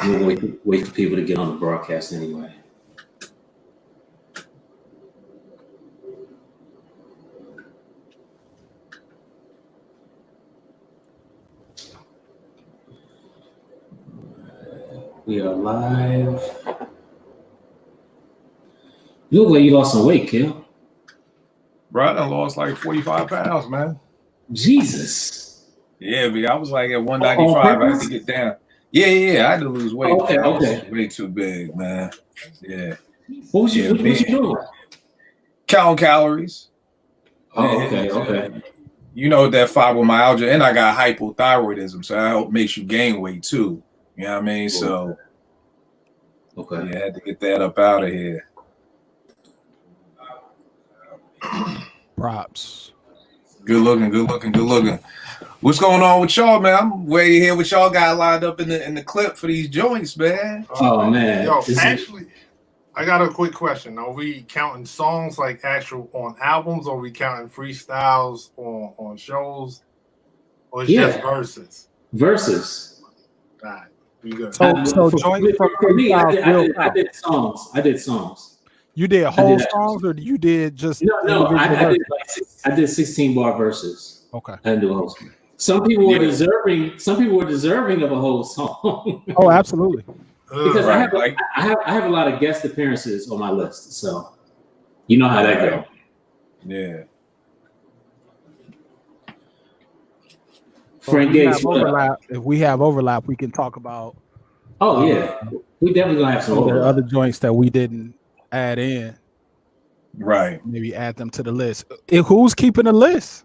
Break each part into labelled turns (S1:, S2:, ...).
S1: We'll wait for people to get on the broadcast anyway. We are live. You look like you lost some weight, Kill.
S2: Bro, I done lost like 45 pounds, man.
S1: Jesus.
S2: Yeah, but I was like at 195. I had to get down. Yeah. I had to lose weight.
S1: Okay.
S2: I was way too big, man. Yeah.
S1: What was you doing?
S2: Counting calories.
S1: Oh, okay.
S2: You know that fibromyalgia, and I got hypothyroidism, so that makes you gain weight too. You know what I mean? So,
S1: okay.
S2: Yeah, I had to get that up out of here.
S3: Props.
S2: Good looking. What's going on with y'all, man? I'm ready to hear what y'all got lined up in the clip for these joints, man.
S1: Oh man.
S4: Yo, actually, I got a quick question. Are we counting songs like actual on albums, or are we counting freestyles on shows? Or it's just verses?
S1: Verses.
S4: All right, we good.
S3: So
S1: for me, I did songs.
S3: You did whole songs, or you did just
S1: no? I did 16-bar verses.
S3: Okay.
S1: I didn't do a whole song. Some people were deserving. Some people were deserving of a whole song.
S3: Oh, absolutely.
S1: Because I have a lot of guest appearances on my list, so you know how that goes.
S2: Yeah.
S1: Frank Gates.
S3: If we have overlap, we can talk about.
S1: Oh yeah, we definitely gonna have some
S3: other joints that we didn't add in.
S2: Right.
S3: Maybe add them to the list. Who's keeping the list?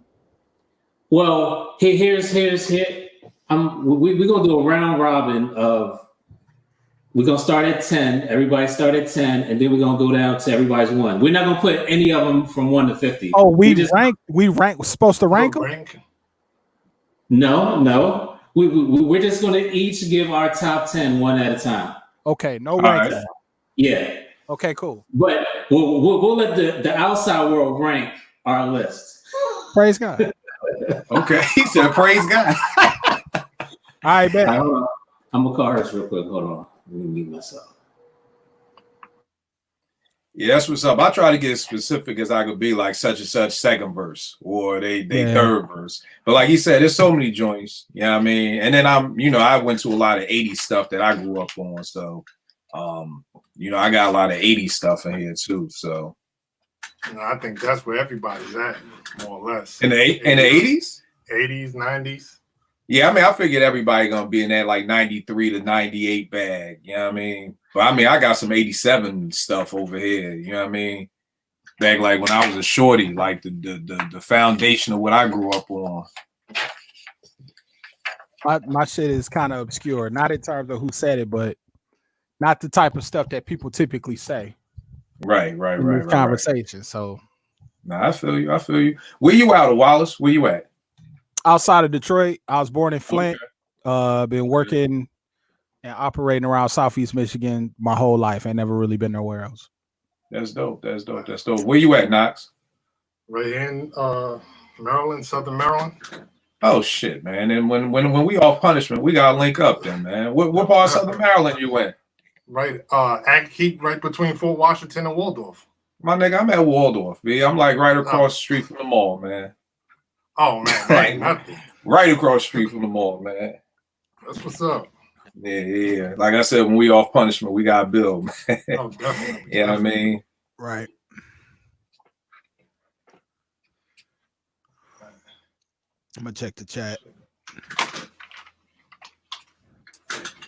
S1: Well, here's we're gonna do a round robin of. We're gonna start at 10. Everybody start at 10, and then we're gonna go down to everybody's 1. We're not gonna put any of them from 1 to 50.
S3: Oh, we rank. We're supposed to rank them.
S1: No. We're just gonna each give our top 10 one at a time.
S3: Okay, no ranking.
S1: Right. Yeah.
S3: Okay, cool.
S1: But we'll let the outside world rank our list.
S3: Praise God.
S2: Okay, he said praise God.
S3: I bet.
S1: I'm gonna call hers real quick. Hold on. Let me mute myself.
S2: Yeah, that's what's up. I try to get as specific as I could be, like such and such second verse or they third verse. But like he said, there's so many joints. You know what I mean? And then I went to a lot of 80s stuff that I grew up on. So I got a lot of 80s stuff in here too. So
S4: I think that's where everybody's at, more or less.
S2: In the 80s?
S4: 80s, 90s.
S2: Yeah, I mean, I figured everybody gonna be in that like 93 to 98 bag. You know what I mean? But I mean, I got some 87 stuff over here. You know what I mean? Back like when I was a shorty, like the foundation of what I grew up on.
S3: My shit is kind of obscure, not in terms of who said it, but not the type of stuff that people typically say.
S2: Right.
S3: Conversation. So,
S2: I feel you. Where you out of Wallace? Where you at?
S3: Outside of Detroit. I was born in Flint. Okay. Been working and operating around Southeast Michigan my whole life. Ain't never really been nowhere else.
S2: That's dope. Where you at, Knox?
S4: Right in Maryland, Southern Maryland.
S2: Oh shit, man! And when we off punishment, we gotta link up then, man. What part of Southern Maryland you in?
S4: Right, keep right between Fort Washington and Waldorf.
S2: My nigga, I'm at Waldorf, B. I'm like right across the street from the mall, man.
S4: Oh man,
S2: right across the street from the mall, man.
S4: That's what's up.
S2: Yeah. Like I said, when we off punishment, we gotta build, man.
S4: Oh, definitely.
S2: You know what I mean?
S3: Right. I'm gonna check the chat.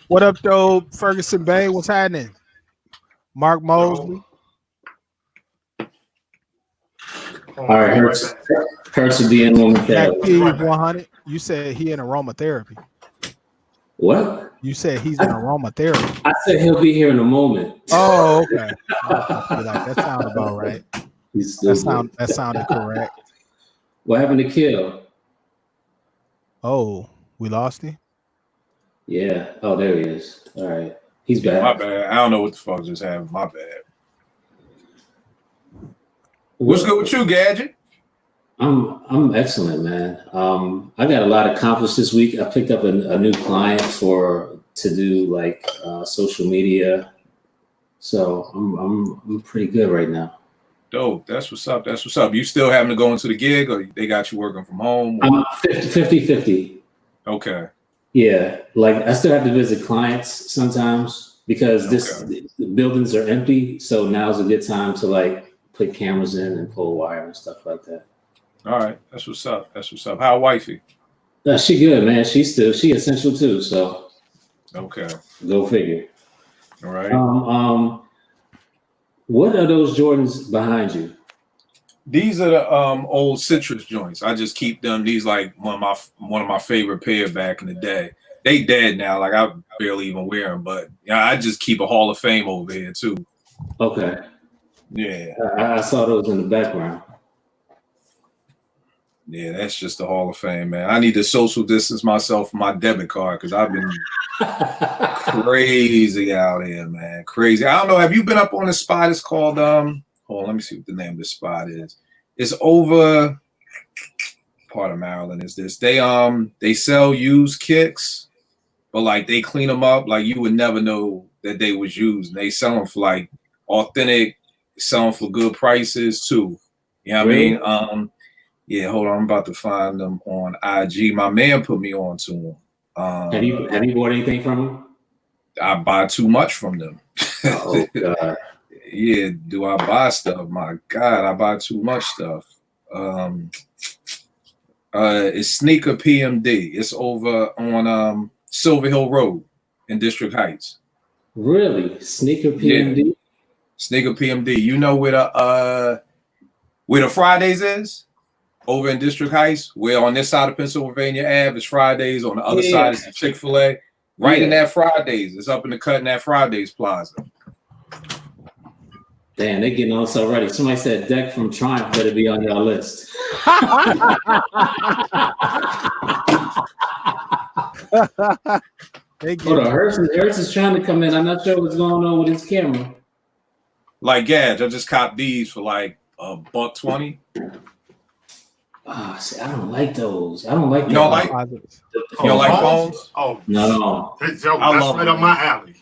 S3: What up, though, Ferguson Bay? What's happening? Mark Mosley.
S1: All right, Hurts to be in aromatherapy.
S3: 100. You said he in aromatherapy.
S1: What?
S3: You said he's in aromatherapy.
S1: I said he'll be here in a moment.
S3: Oh, okay. That sounded about right. That sounded correct.
S1: What happened to Kill?
S3: Oh, we lost him?
S1: Yeah. Oh, there he is. All right. He's back.
S2: My bad. I don't know what the fuck just happened. My bad. What's good with you, Gadget?
S1: I'm excellent, man. I got a lot accomplished this week. I picked up a new client for to do like social media. So I'm pretty good right now.
S2: Dope. That's what's up. That's what's up. You still having to go into the gig, or they got you working from home? Or?
S1: I'm 50-50.
S2: Okay.
S1: Yeah, like I still have to visit clients sometimes because the buildings are empty. So now's a good time to like put cameras in and pull wire and stuff like that.
S2: All right, that's what's up. That's what's up. How wifey?
S1: She good, man. She essential too. So
S2: okay,
S1: go figure.
S2: All right.
S1: What are those Jordans behind you?
S2: These are the old Citrus joints. I just keep them. These like one of my favorite pair back in the day. They dead now. Like I barely even wear them, but yeah, I just keep a Hall of Fame over here too.
S1: Okay.
S2: Yeah.
S1: I saw those in the background.
S2: Yeah, that's just the Hall of Fame, man. I need to social distance myself from my debit card because I've been crazy out here, man. Crazy. I don't know. Have you been up on the spot? It's called hold on, let me see what the name of the spot is. It's over part of Maryland is this. They sell used kicks, but like they clean them up like you would never know that they was used. And they sell them for like authentic, sell them for good prices too. You know what
S1: Really?
S2: I mean? Yeah, hold on. I'm about to find them on IG. My man put me on to them.
S1: Have you bought anything from them?
S2: I buy too much from them.
S1: Oh God.
S2: Yeah, do I buy stuff? My God, I buy too much stuff. It's Sneaker PMD. It's over on Silver Hill Road in District Heights.
S1: Really? Sneaker PMD?
S2: Yeah. Sneaker PMD. You know where the Fridays is? Over in District Heights, where on this side of Pennsylvania Ave is Fridays, on the other side is the Chick-fil-A. Right in that Fridays. It's up in the cut in that Fridays Plaza.
S1: Damn, they getting on us already. Somebody said Deck from Triumph better be on y'all list. Hold on, Hertz is trying to come in. I'm not sure what's going on with his camera.
S2: Like Gage, I just copped these for like $120.
S1: See, I don't like those. I don't like.
S2: You don't like? You don't like phones?
S4: Oh
S1: no.
S4: That's right up my alley.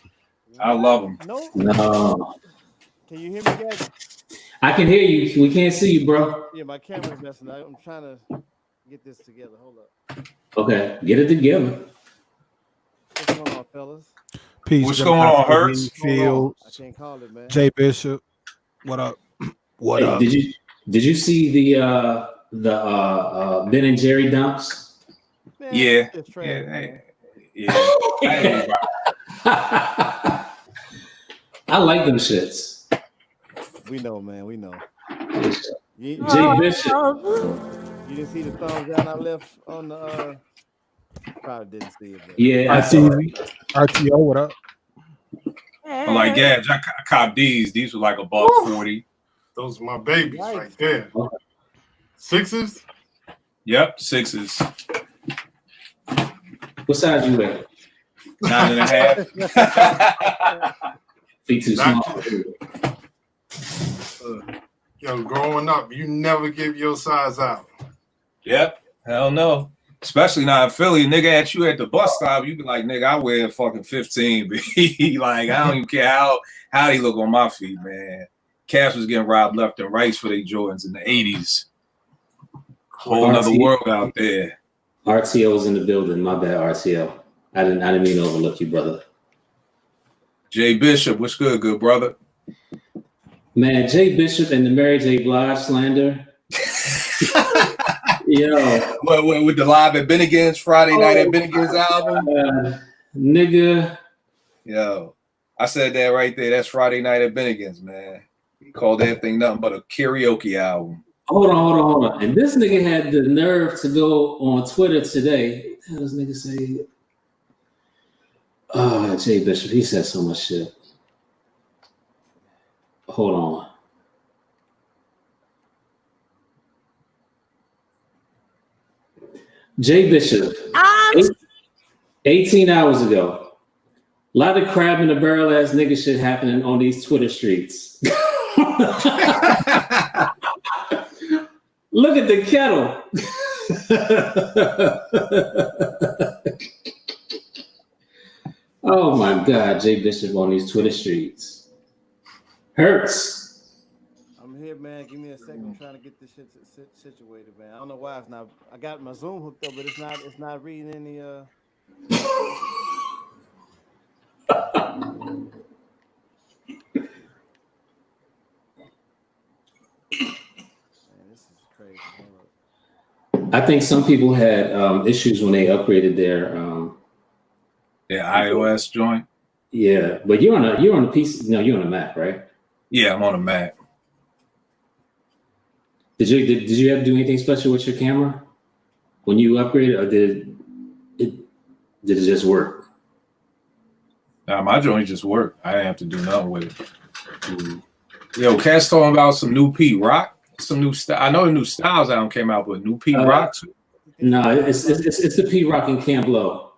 S2: I love them.
S1: No.
S5: Can you hear me, guys?
S1: I can hear you. We can't see you, bro.
S5: Yeah, my camera's messing up. I'm trying to get this together. Hold up.
S1: Okay, get it together.
S5: What's going on, fellas?
S3: Peace.
S2: What's going on, Hertz?
S3: Field.
S5: I can't call it, man.
S3: Jay Bishop. What up? What up?
S1: Did you see the Ben and Jerry dunks?
S5: Man,
S2: Yeah.
S5: it's trash,
S2: Yeah.
S1: I like them shits.
S5: We know, man. We know.
S1: Jay Bishop.
S5: You didn't see the thumbs down I left on the probably didn't see it. But.
S1: Yeah, I saw it.
S3: RTO, what up?
S2: I'm like Gage, I copped these. These were like $140.
S4: Those are my babies right there. Sixes?
S2: Yep, sixes.
S1: What size you wear?
S2: 9.5.
S1: Feet too small.
S4: Yo, growing up, you never give your size out.
S2: Yep. Hell no. Especially now in Philly, nigga at you at the bus stop, you be like, nigga, I wear fucking 15, but like, I don't even care how they look on my feet, man. Cats was getting robbed left and right for their Jordans in the 80s. Whole other world out there.
S1: RTO's in the building. My bad, RTO. I didn't mean to overlook you, brother.
S2: Jay Bishop, what's good, good brother?
S1: Man, Jay Bishop and the Mary J. Blige slander. Yo.
S2: With the live at Bennigan's Friday night at Bennigan's album?
S1: Nigga.
S2: Yo, I said that right there. That's Friday night at Bennigan's, man. He called that thing nothing but a karaoke album.
S1: Hold on. And this nigga had the nerve to go on Twitter today. What the hell does nigga say? Oh, Jay Bishop, he said so much shit. Hold on. Jay Bishop, 18 hours ago. A lot of crab in the barrel ass nigga shit happening on these Twitter streets. Look at the kettle. Oh my God, Jay Bishop on these Twitter streets. Hurts.
S5: I'm here, man. Give me a second. I'm trying to get this shit situated, man. I don't know why it's not. I got my Zoom hooked up, but it's not reading any. Man, this is crazy.
S1: I think some people had issues when they upgraded their
S2: iOS joint.
S1: Yeah, but you're on a PC. No, you're on a Mac, right?
S2: Yeah, I'm on a Mac.
S1: Did you have to do anything special with your camera when you upgraded, or did it just work?
S2: Nah, my joint just worked. I didn't have to do nothing with it. Yo, Cat's talking about some new Pete Rock, some new style. I know the new styles album came out, but new Pete Rock.
S1: No, it's the Pete Rock and Camp Low.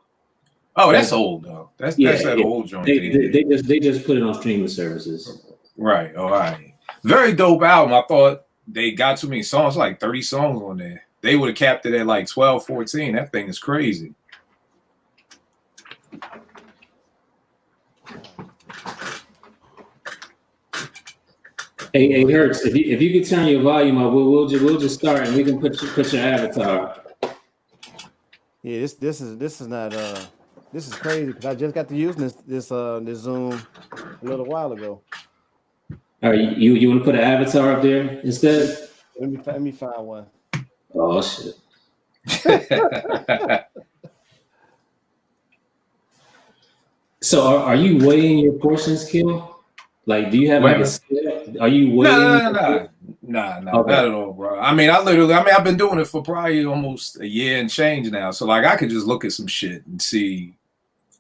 S2: Oh, that's old though. That's that old joint.
S1: They just put it on streaming services.
S2: Right. All right. Very dope album. I thought they got too many songs, like 30 songs on there. They would have capped it at like 12, 14. That thing is crazy.
S1: Hey, Hurts, if you could turn your volume up, we'll just start and we can put your avatar.
S5: Yeah, this is not this is crazy because I just got to using this Zoom a little while ago.
S1: All right, you want to put an avatar up there instead?
S5: Let me find one.
S1: Oh shit. So are you weighing your portions, Kill? Like, do you have like a scale? Are you weighing?
S2: Nah, okay. Not at all, bro. I mean, I've been doing it for probably almost a year and change now. So like, I could just look at some shit and see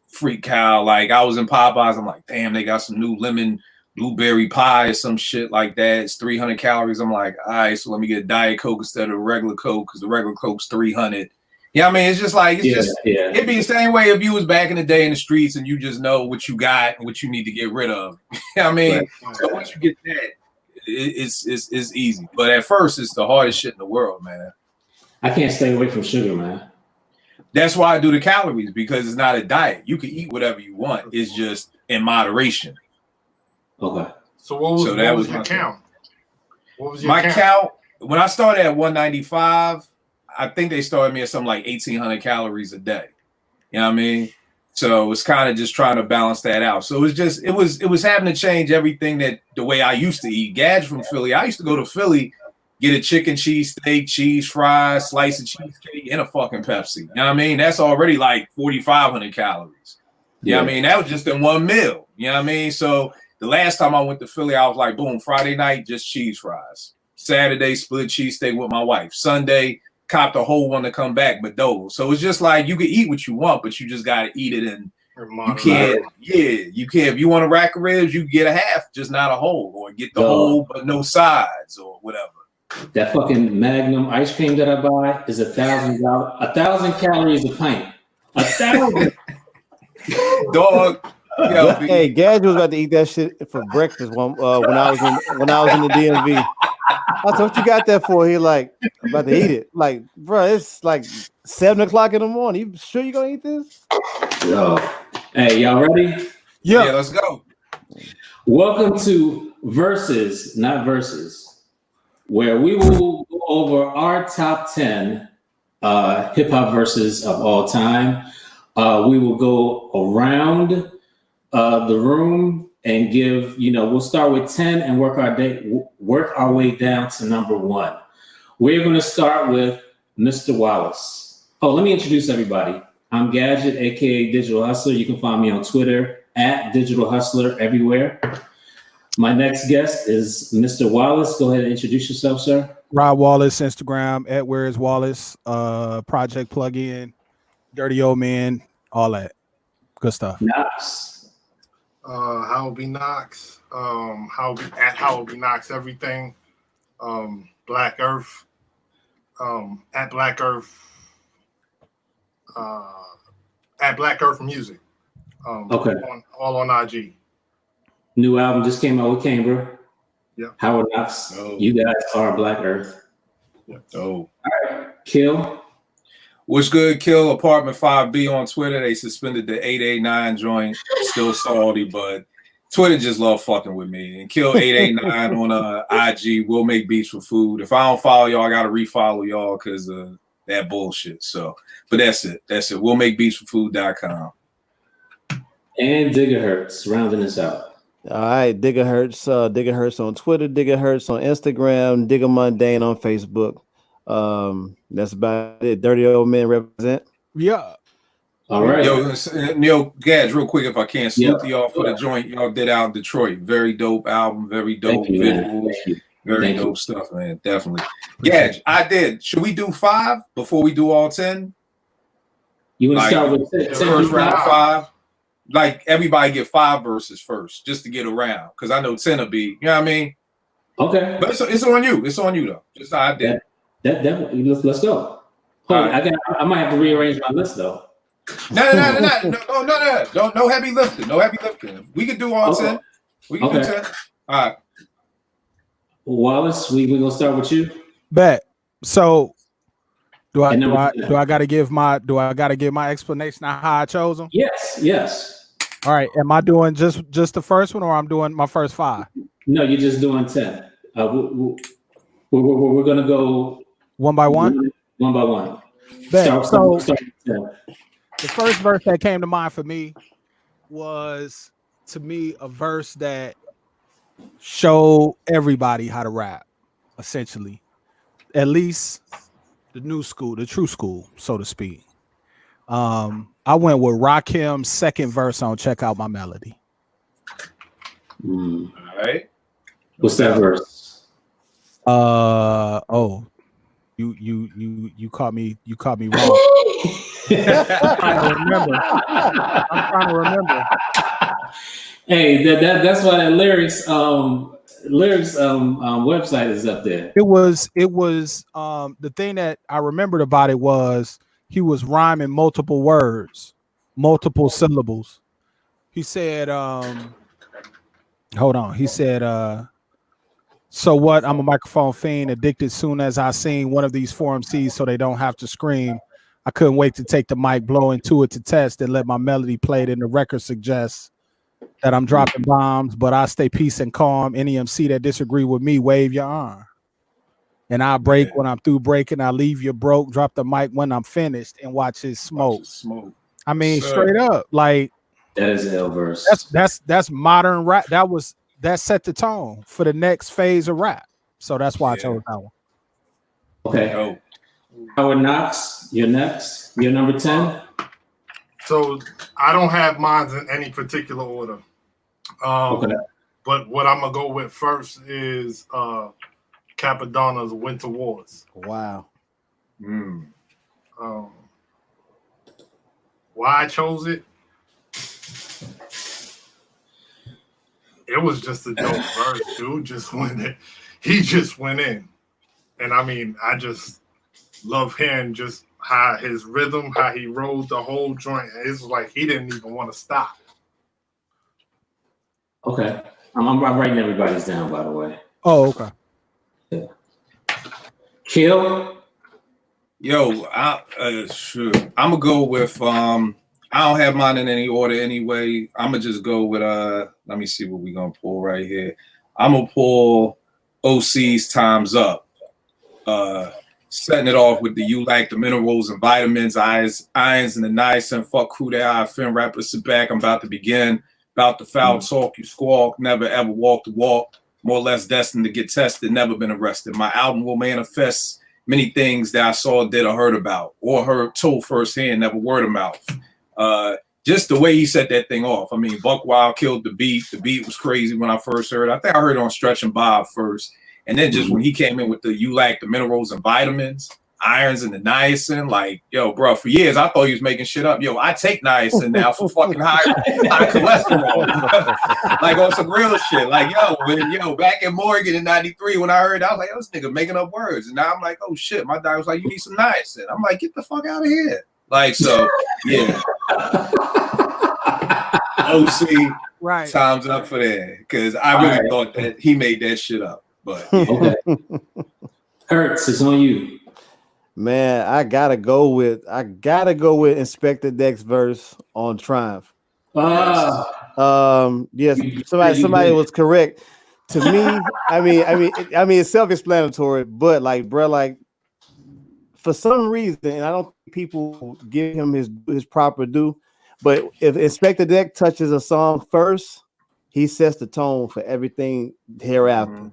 S2: freak cow. Like, I was in Popeyes. I'm like, damn, they got some new lemon blueberry pie or some shit like that. It's 300 calories. I'm like, all right, so let me get a Diet Coke instead of a regular Coke because the regular Coke's 300. Yeah, I mean, it's just like, it'd be the same way if you was back in the day in the streets and you just know what you got and what you need to get rid of. I mean, so once you get that, it's easy. But at first, it's the hardest shit in the world, man.
S1: I can't stay away from sugar, man.
S2: That's why I do the calories, because it's not a diet. You can eat whatever you want. It's just in moderation.
S1: Okay.
S4: So what was your count? What was your
S2: count? When I started at 195, I think they started me at something like 1,800 calories a day. You know what I mean? So it's kind of just trying to balance that out. So it was having to change everything that the way I used to eat. Gadge from Philly. I used to go to Philly, get a chicken cheese steak, cheese fries, slice of cheesecake, and a fucking Pepsi. You know what I mean? That's already like 4,500 calories. You know what I mean? That was just in one meal. You know what I mean? So the last time I went to Philly, I was like, boom, Friday night, just cheese fries. Saturday, split cheesesteak with my wife. Sunday, copped a whole one to come back, but double. So it's just like you can eat what you want, but you just gotta eat it, and you can't. Yeah, you can't. If you want a rack of ribs, you can get a half, just not a whole, or get the whole but no sides, or whatever.
S1: That fucking Magnum ice cream that I buy is $1,000. 1,000 calories a pint. 1,000.
S2: Dog. Yo,
S5: hey, Gadge was about to eat that shit for breakfast when I was in the DMV. I said, what you got that for? He like, I'm about to eat it. Like, bro, it's like 7 o'clock in the morning. You sure you gonna eat this?
S1: Yo. Hey, y'all ready?
S2: Yeah, let's go.
S1: Welcome to Versus, not Versus, where we will go over our top 10 hip-hop verses of all time. We will go around the room and give, we'll start with 10 and work our way down to number 1. We're going to start with Mr. Wallace. Oh, let me introduce everybody. I'm Gadget, aka Digital Hustler. You can find me on Twitter at Digital Hustler everywhere. My next guest is Mr. Wallace. Go ahead and introduce yourself, sir.
S3: Rob Wallace, Instagram at Where Is Wallace, Project Plugin, Dirty Old Man, all that good stuff.
S1: Nice.
S4: How be Knox, how be Knox everything, Black Earth, at Black Earth, at Black Earth Music,
S1: okay,
S4: all on IG.
S1: New album just came out with Camber.
S4: Yep.
S1: Howard Knox. You guys are Black Earth.
S4: Yep.
S2: Oh,
S1: all right, Kill.
S2: What's good, Kill Apartment 5B on Twitter. They suspended the 889 joint. Still salty, but Twitter just love fucking with me. And Kill 889 on IG. We'll make beats for food. If I don't follow y'all, I gotta refollow y'all because that bullshit. So, but that's it. We'll make beats for food.com.
S1: And Gigahertz rounding us out.
S5: All right, Gigahertz on Twitter, Gigahertz on Instagram, Digga Mundane on Facebook. That's about it. Dirty Old Men represent.
S3: Yeah.
S1: All right.
S2: Yo, Gads, real quick, if I can, salute to y'all for the joint y'all did out in Detroit. Very dope album, very dope visuals, very dope stuff, man. Definitely. Gads, I did. Should we do 5 before we do all 10?
S1: You want to start with 10?
S2: First round 5? Like everybody get 5 verses first, just to get around, because I know 10 will be, you know what I mean?
S1: Okay,
S2: but it's on you. It's on you though. Just how I did.
S1: Definitely. Let's go. Right. I might have to rearrange my list though.
S2: No. No heavy lifting. No heavy lifting. We can do all 10. We can do 10. All right.
S1: Wallace, we gonna start with you.
S3: Bet. So do I gotta give my explanation on how I chose them?
S1: Yes. All
S3: right. Am I doing just the first one, or I'm doing my first 5?
S1: No, you're just doing 10. We're gonna go
S3: one by one.
S1: One by one.
S3: Start the first verse that came to mind for me was, to me, a verse that showed everybody how to rap, essentially, at least the new school, the true school, so to speak. I went with Rakim's second verse on "Check Out My Melody."
S2: All right.
S1: What's that verse?
S3: You caught me wrong. I'm trying to remember.
S1: Hey, that's why that lyrics website is up there.
S3: It was the thing that I remembered about it was he was rhyming multiple words, multiple syllables. He said, hold on. He said, so what? I'm a microphone fiend, addicted soon as I seen one of these 4 MCs so they don't have to scream. I couldn't wait to take the mic, blow into it to test, and let my melody play it. And the record suggests that I'm dropping bombs, but I stay peace and calm. Any MC that disagree with me, wave your arm. And I break when I'm through breaking. I leave you broke. Drop the mic when I'm finished and watch it smoke. I mean, straight up, like
S1: that is an L verse.
S3: That's modern rap. That set the tone for the next phase of rap. So that's why I chose that one.
S1: Okay. Howard Knox, you're next. You're number 10.
S4: So I don't have mine in any particular order. But what I'm gonna go with first is Capadonna's Winter Wars.
S5: Wow.
S4: Why I chose it? It was just a dope verse, dude. He just went in. And I mean, I just love hearing just how his rhythm, how he rolled the whole joint. It's like he didn't even want to stop.
S1: Okay. I'm writing everybody's down, by the way.
S3: Oh, okay.
S1: Yeah. Kill.
S2: Yo, I'm gonna go with I don't have mine in any order anyway. I'm gonna just go with let me see what we're gonna pull right here. I'm gonna pull OC's Time's Up. Setting it off with the "You Like the Minerals and Vitamins, Irons and the Niacin, fuck who they are, fin rappers sit back, I'm about to begin, about the foul talk, you squawk, never ever walk the walk, more or less destined to get tested, never been arrested. My album will manifest many things that I saw, did, or heard about, or heard told firsthand, never word of mouth. Just the way he set that thing off. I mean, Buck Wild killed the beat. The beat was crazy when I first heard it. I think I heard it on Stretch and Bob first. And then just when he came in with the "You Like the Minerals and Vitamins, Irons and the Niacin," like, yo, bro, for years I thought he was making shit up. Yo, I take niacin now for fucking high cholesterol. Like on some real shit. Like, back in Morgan in '93 when I heard, I was like, this nigga making up words. And now I'm like, oh shit. My doctor was like, you need some niacin. I'm like, get the fuck out of here. Like, so yeah. OC,
S3: right.
S2: Time's Up for that. Because I really thought that he made that shit up. But
S1: okay. Hertz, it's on you.
S5: Man, I gotta go with Inspectah Deck's verse on Triumph. Yes, somebody was correct. To me, I mean, it's self-explanatory, but like, bro, like for some reason, and I don't think people give him his proper due, but if Inspectah Deck touches a song first, he sets the tone for everything hereafter. Mm-hmm.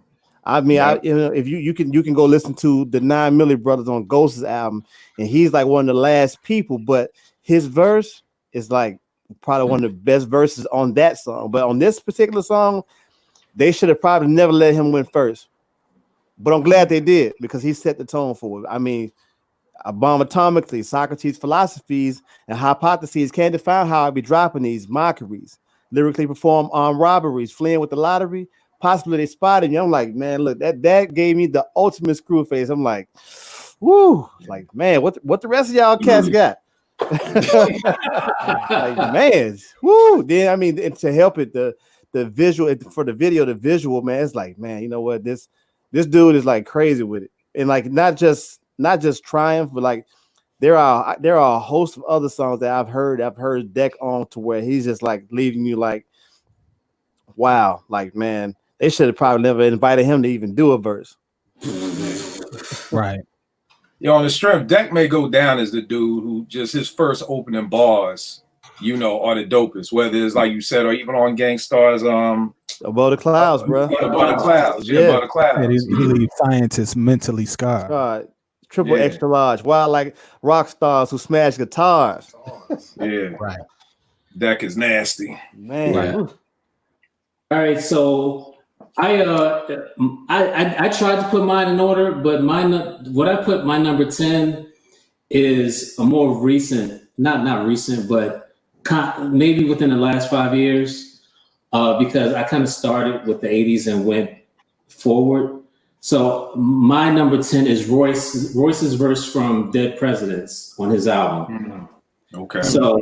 S5: I mean, if you can go listen to the 9 Milli Brothers on Ghost's album, and he's like one of the last people, but his verse is like probably one of the best verses on that song. But on this particular song, they should have probably never let him win first. But I'm glad they did, because he set the tone for it. I mean, I bomb atomically, Socrates' philosophies and hypotheses can't define how I be dropping these mockeries. Lyrically perform armed robberies, fleeing with the lottery. Possibly they spotted me. I'm like, man, look, that gave me the ultimate screw face. I'm like, whoo, like, man, what the rest of y'all cats got? Like, man, whoo. Then I mean, to help it, the visual for the video, the visual, man, it's like, man, you know what, this dude is like crazy with it, and like not just Triumph, but like there are a host of other songs that I've heard Deck on to where he's just like leaving you like, wow, like, man, they should have probably never invited him to even do a verse.
S3: Right.
S2: On the strength, Deck may go down as the dude who just his first opening bars, are the dopest. Whether it's like you said, or even on Gangstar's
S5: Above the Clouds, bro.
S2: Above the Clouds, Above the Clouds.
S3: He leaves scientists mentally scarred.
S5: Triple extra large. Wild like rock stars who smash guitars.
S3: Right.
S2: Deck is nasty,
S5: man.
S1: Yeah. All right, so I tried to put mine in order, but what I put my number 10 is a more recent, not recent, but maybe within the last 5 years, because I kind of started with the 80s and went forward. So my number 10 is Royce's verse from Dead Presidents on his album.
S2: Okay.
S1: So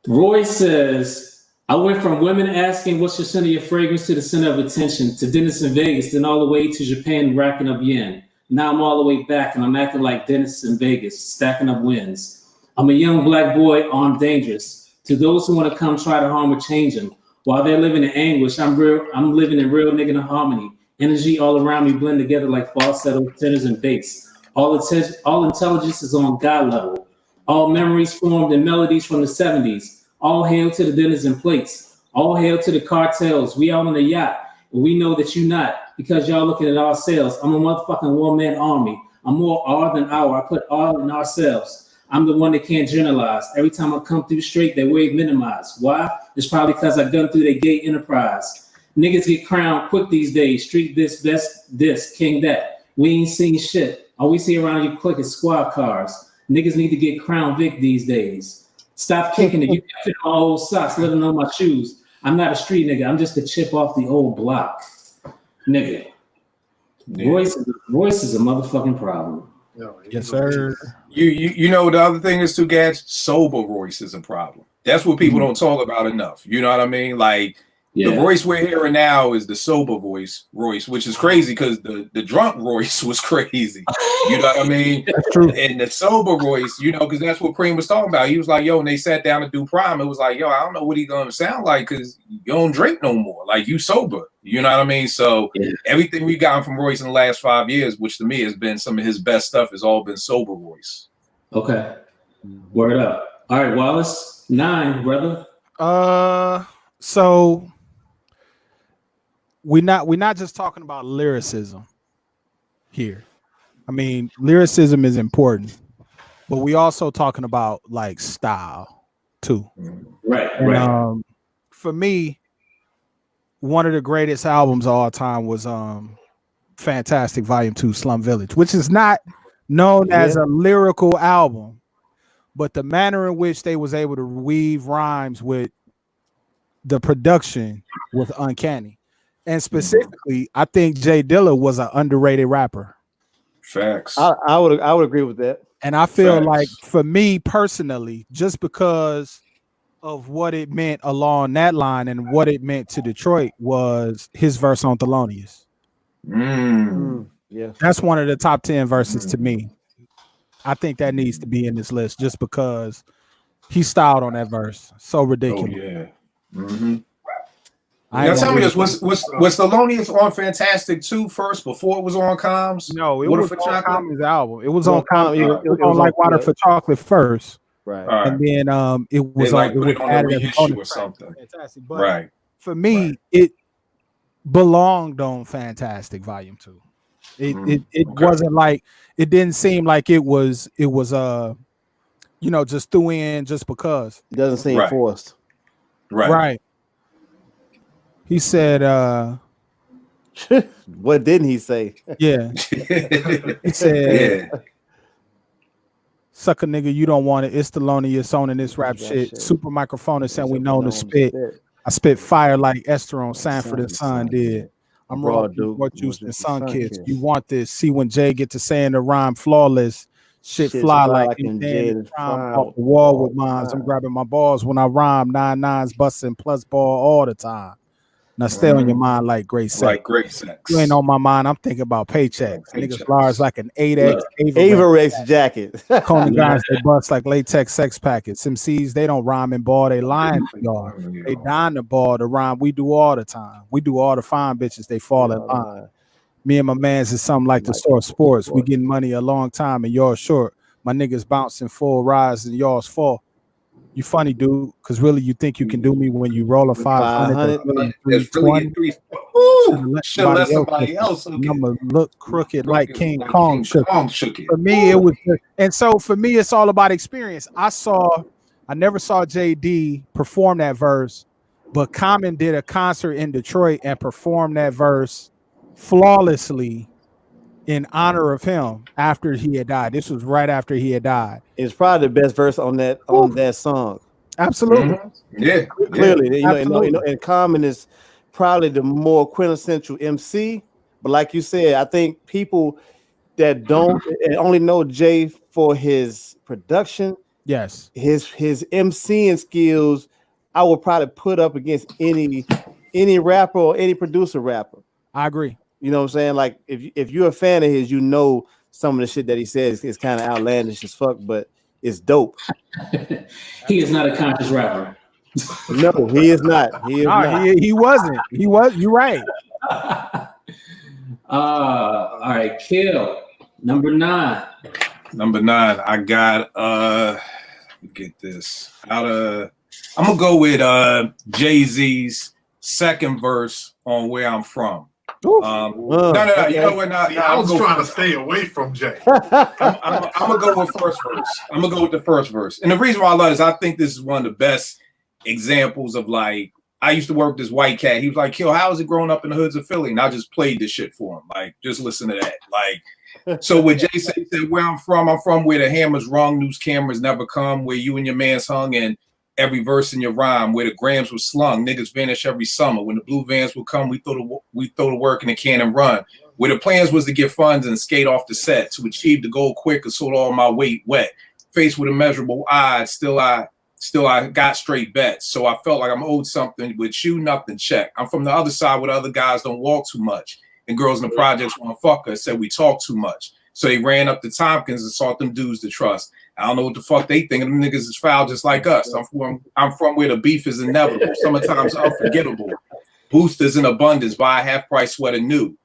S1: Royce says, I went from women asking what's your scent of your fragrance to the center of attention, to Dennis in Vegas, then all the way to Japan racking up yen. Now I'm all the way back and I'm acting like Dennis in Vegas, stacking up wins. I'm a young black boy armed dangerous. To those who want to come try to harm or change them, while they're living in anguish, I'm living in real nigga harmony. Energy all around me blend together like falsetto, tenors, and bass. All intelligence is on God level. All memories formed in melodies from the 70s. All hail to the dinners and plates. All hail to the cartels. We out on the yacht, and we know that you not, because y'all looking at our sales. I'm a motherfucking one-man army. I'm more R than our. I put R in ourselves. I'm the one that can't generalize. Every time I come through straight, they wave minimize. Why? It's probably because I gun through their gay enterprise. Niggas get crowned quick these days. Street this, best this, king that. We ain't seen shit. All we see around you quick is squad cars. Niggas need to get crowned Vic these days. Stop kicking it. You can fit my old socks, let them know my shoes. I'm not a street nigga. I'm just a chip off the old block. Nigga. Yeah. Royce is a motherfucking problem.
S3: Yes, sir.
S2: You know the other thing is too, Gats, sober Royce is a problem. That's what people don't talk about enough. You know what I mean? Like the Royce we're hearing now is the sober Royce, which is crazy because the drunk Royce was crazy. You know what I mean?
S3: That's true.
S2: And the sober Royce, because that's what Cream was talking about. He was like, and they sat down to do Prime. It was like, I don't know what he's gonna sound like because you don't drink no more. Like you sober. You know what I mean? So everything we gotten from Royce in the last 5 years, which to me has been some of his best stuff, has all been sober Royce.
S1: Okay. Word up. All right, Wallace, 9, brother.
S3: So we're not just talking about lyricism here. I mean, lyricism is important, but we also talking about like style too.
S1: Right.
S3: For me, one of the greatest albums of all time was Fantastic Volume 2 Slum Village, which is not known as a lyrical album, but the manner in which they was able to weave rhymes with the production was uncanny. And specifically, I think Jay Dilla was an underrated rapper.
S2: Facts.
S5: I would agree with that.
S3: And I feel like for me personally, just because of what it meant along that line and what it meant to Detroit was his verse on Thelonious.
S5: Yeah.
S3: That's one of the top 10 verses to me. I think that needs to be in this list just because he styled on that verse. So ridiculous.
S2: Oh yeah. Mm-hmm.
S3: I
S2: Now
S3: ain't
S2: tell
S3: gonna
S2: me
S3: read-
S2: this: was Thelonious on Fantastic 2 first before it was on Comms?
S3: No, it
S2: Water
S3: was
S2: for
S3: on
S2: Chocolate?
S3: Common's album. It was
S5: It
S3: on
S5: was on
S3: Common.
S5: Common,
S3: It was on like Water
S5: yeah.
S3: for Chocolate first,
S5: Right.
S2: All right.
S3: and then it
S2: They
S3: was
S2: like
S3: on. It
S2: put
S3: was
S2: it on a
S3: added as a
S2: reissue
S3: bonus
S2: or
S3: track.
S2: something.
S3: Fantastic, but
S2: Right.
S3: for me, it belonged on Fantastic Volume 2. It
S2: Okay.
S3: wasn't like it didn't seem like it was just threw in just because.
S5: It doesn't seem
S2: Right.
S5: forced.
S2: Right.
S3: He said
S5: What didn't he say?
S3: yeah. He said
S2: Yeah.
S3: suck a nigga, you don't want it. It's Thelonious owning this rap
S5: That
S3: shit.
S5: shit.
S3: Super microphone is saying we know
S5: Known
S3: to spit. I spit fire like Esther on Sanford and Son did. I'm raw,
S5: Duke.
S3: what juice and sun
S5: Sun
S3: kids.
S5: kiss.
S3: You want this? See when Jay get to saying the rhyme flawless. Shit fly like
S5: in
S3: in prime off the wall with mines. I'm grabbing my balls when I rhyme. 9-9s busting plus ball all the time. Now stay on your mind like great sex.
S2: Like great sex.
S3: You ain't on my mind. I'm thinking about paychecks. Niggas large like an 8X
S5: Averex jacket.
S3: Conan guys, they bust like latex sex packets. MCs, they don't rhyme and ball. They lying to y'all. They dying to ball the rhyme. We do all the time. We do all the fine bitches. They fall in line. Me and my mans is something like the source sports. We getting money a long time and y'all short. My niggas bouncing full rise and y'all's fall. You funny, dude, because really you think you can do me when you roll a 500.
S2: That's really 3. Ooh, should let somebody else.
S3: I'm gonna look crooked like King Kong shook.
S2: Shook it.
S3: For me, it was, and so for me, it's all about experience. I never saw JD perform that verse, but Common did a concert in Detroit and performed that verse flawlessly in honor of him after he had died. This was right after he had died.
S5: It's probably the best verse on that song.
S3: Absolutely.
S2: Yeah.
S5: Clearly,
S3: Absolutely.
S5: and Common is probably the more quintessential MC. But like you said, I think people that don't only know Jay for his production,
S3: yes,
S5: his MCing skills, I would probably put up against any rapper or any producer rapper.
S3: I agree.
S5: You know what I'm saying? Like if you're a fan of his, you know some of the shit that he says is kind of outlandish as fuck, but it's dope.
S1: He is not a conscious rapper.
S5: No, he is not. He is not.
S3: He wasn't. He was. You're right.
S1: All right, Kill. Number 9.
S2: Number 9, I got get this. I'm gonna go with Jay-Z's second verse on Where I'm From. No. You know what?
S4: See, I was trying to stay away from Jay.
S2: I'm gonna go with first verse. I'm gonna go with the first verse. And the reason why I love this, I think this is one of the best examples of like, I used to work with this white cat. He was like, Kill, how is it growing up in the hoods of Philly? And I just played this shit for him. Like, just listen to that. Like, so what Jay said, he said, where I'm from where the hammer's rung, news cameras never come, where you and your man's hung, and every verse in your rhyme, where the grams were slung, niggas vanish every summer. When the blue vans would come, we throw the work in the can and run. Where the plans was to get funds and skate off the set, to achieve the goal quick and sold all my weight wet. Faced with immeasurable odds, still I got straight bets. So I felt like I'm owed something. With you, nothing check. I'm from the other side where the other guys don't walk too much. And girls in the projects want to fuck us, said we talk too much. So they ran up to Tompkins and sought them dudes to trust. I don't know what the fuck they think. Them niggas is foul just like us. I'm from where the beef is inevitable. Summertime's unforgettable. Boosters in abundance. Buy a half-price sweater new.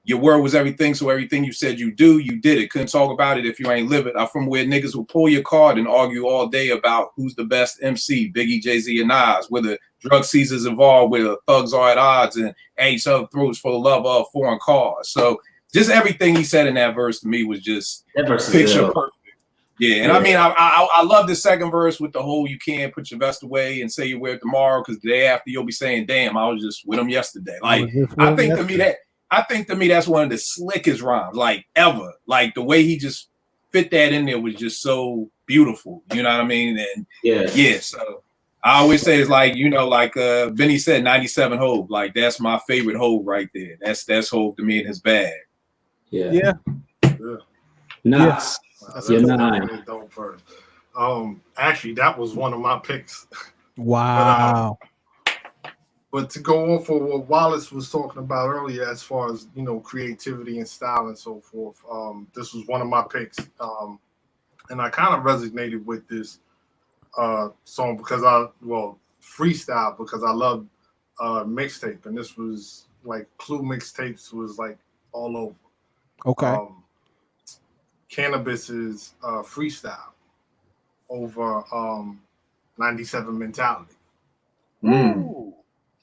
S2: Your word was everything, so everything you said you do, you did it. Couldn't talk about it if you ain't live it. I'm from where niggas will pull your card and argue all day about who's the best MC, Biggie, Jay-Z, and Nas. Where the drug seasons involved, where the thugs are at odds and at each other throats for the love of foreign cars. So just everything he said in that verse to me was just picture perfect. Yeah, and I mean, I love the second verse with the whole you can't put your vest away and say you wear it tomorrow because the day after you'll be saying, damn, I was just with him yesterday. Like, I think to me that's one of the slickest rhymes, like, ever. Like, the way he just fit that in there was just so beautiful. You know what I mean? And yeah, so I always say it's like, you know, like Beanie said, 97 Hove. Like, that's my favorite Hove right there. That's Hove to me in his bag.
S1: Yeah. Nuts.
S4: That's
S1: You're
S4: a
S1: 9.
S4: really dope verse. Actually, that was one of my picks.
S3: Wow.
S4: But to go off of what Wallace was talking about earlier, as far as, you know, creativity and style and so forth, this was one of my picks. and I kind of resonated with this song because freestyle because I love mixtape, and this was like Clue mixtapes was like all over.
S3: Okay.
S4: Canibus's freestyle over 97 Mentality.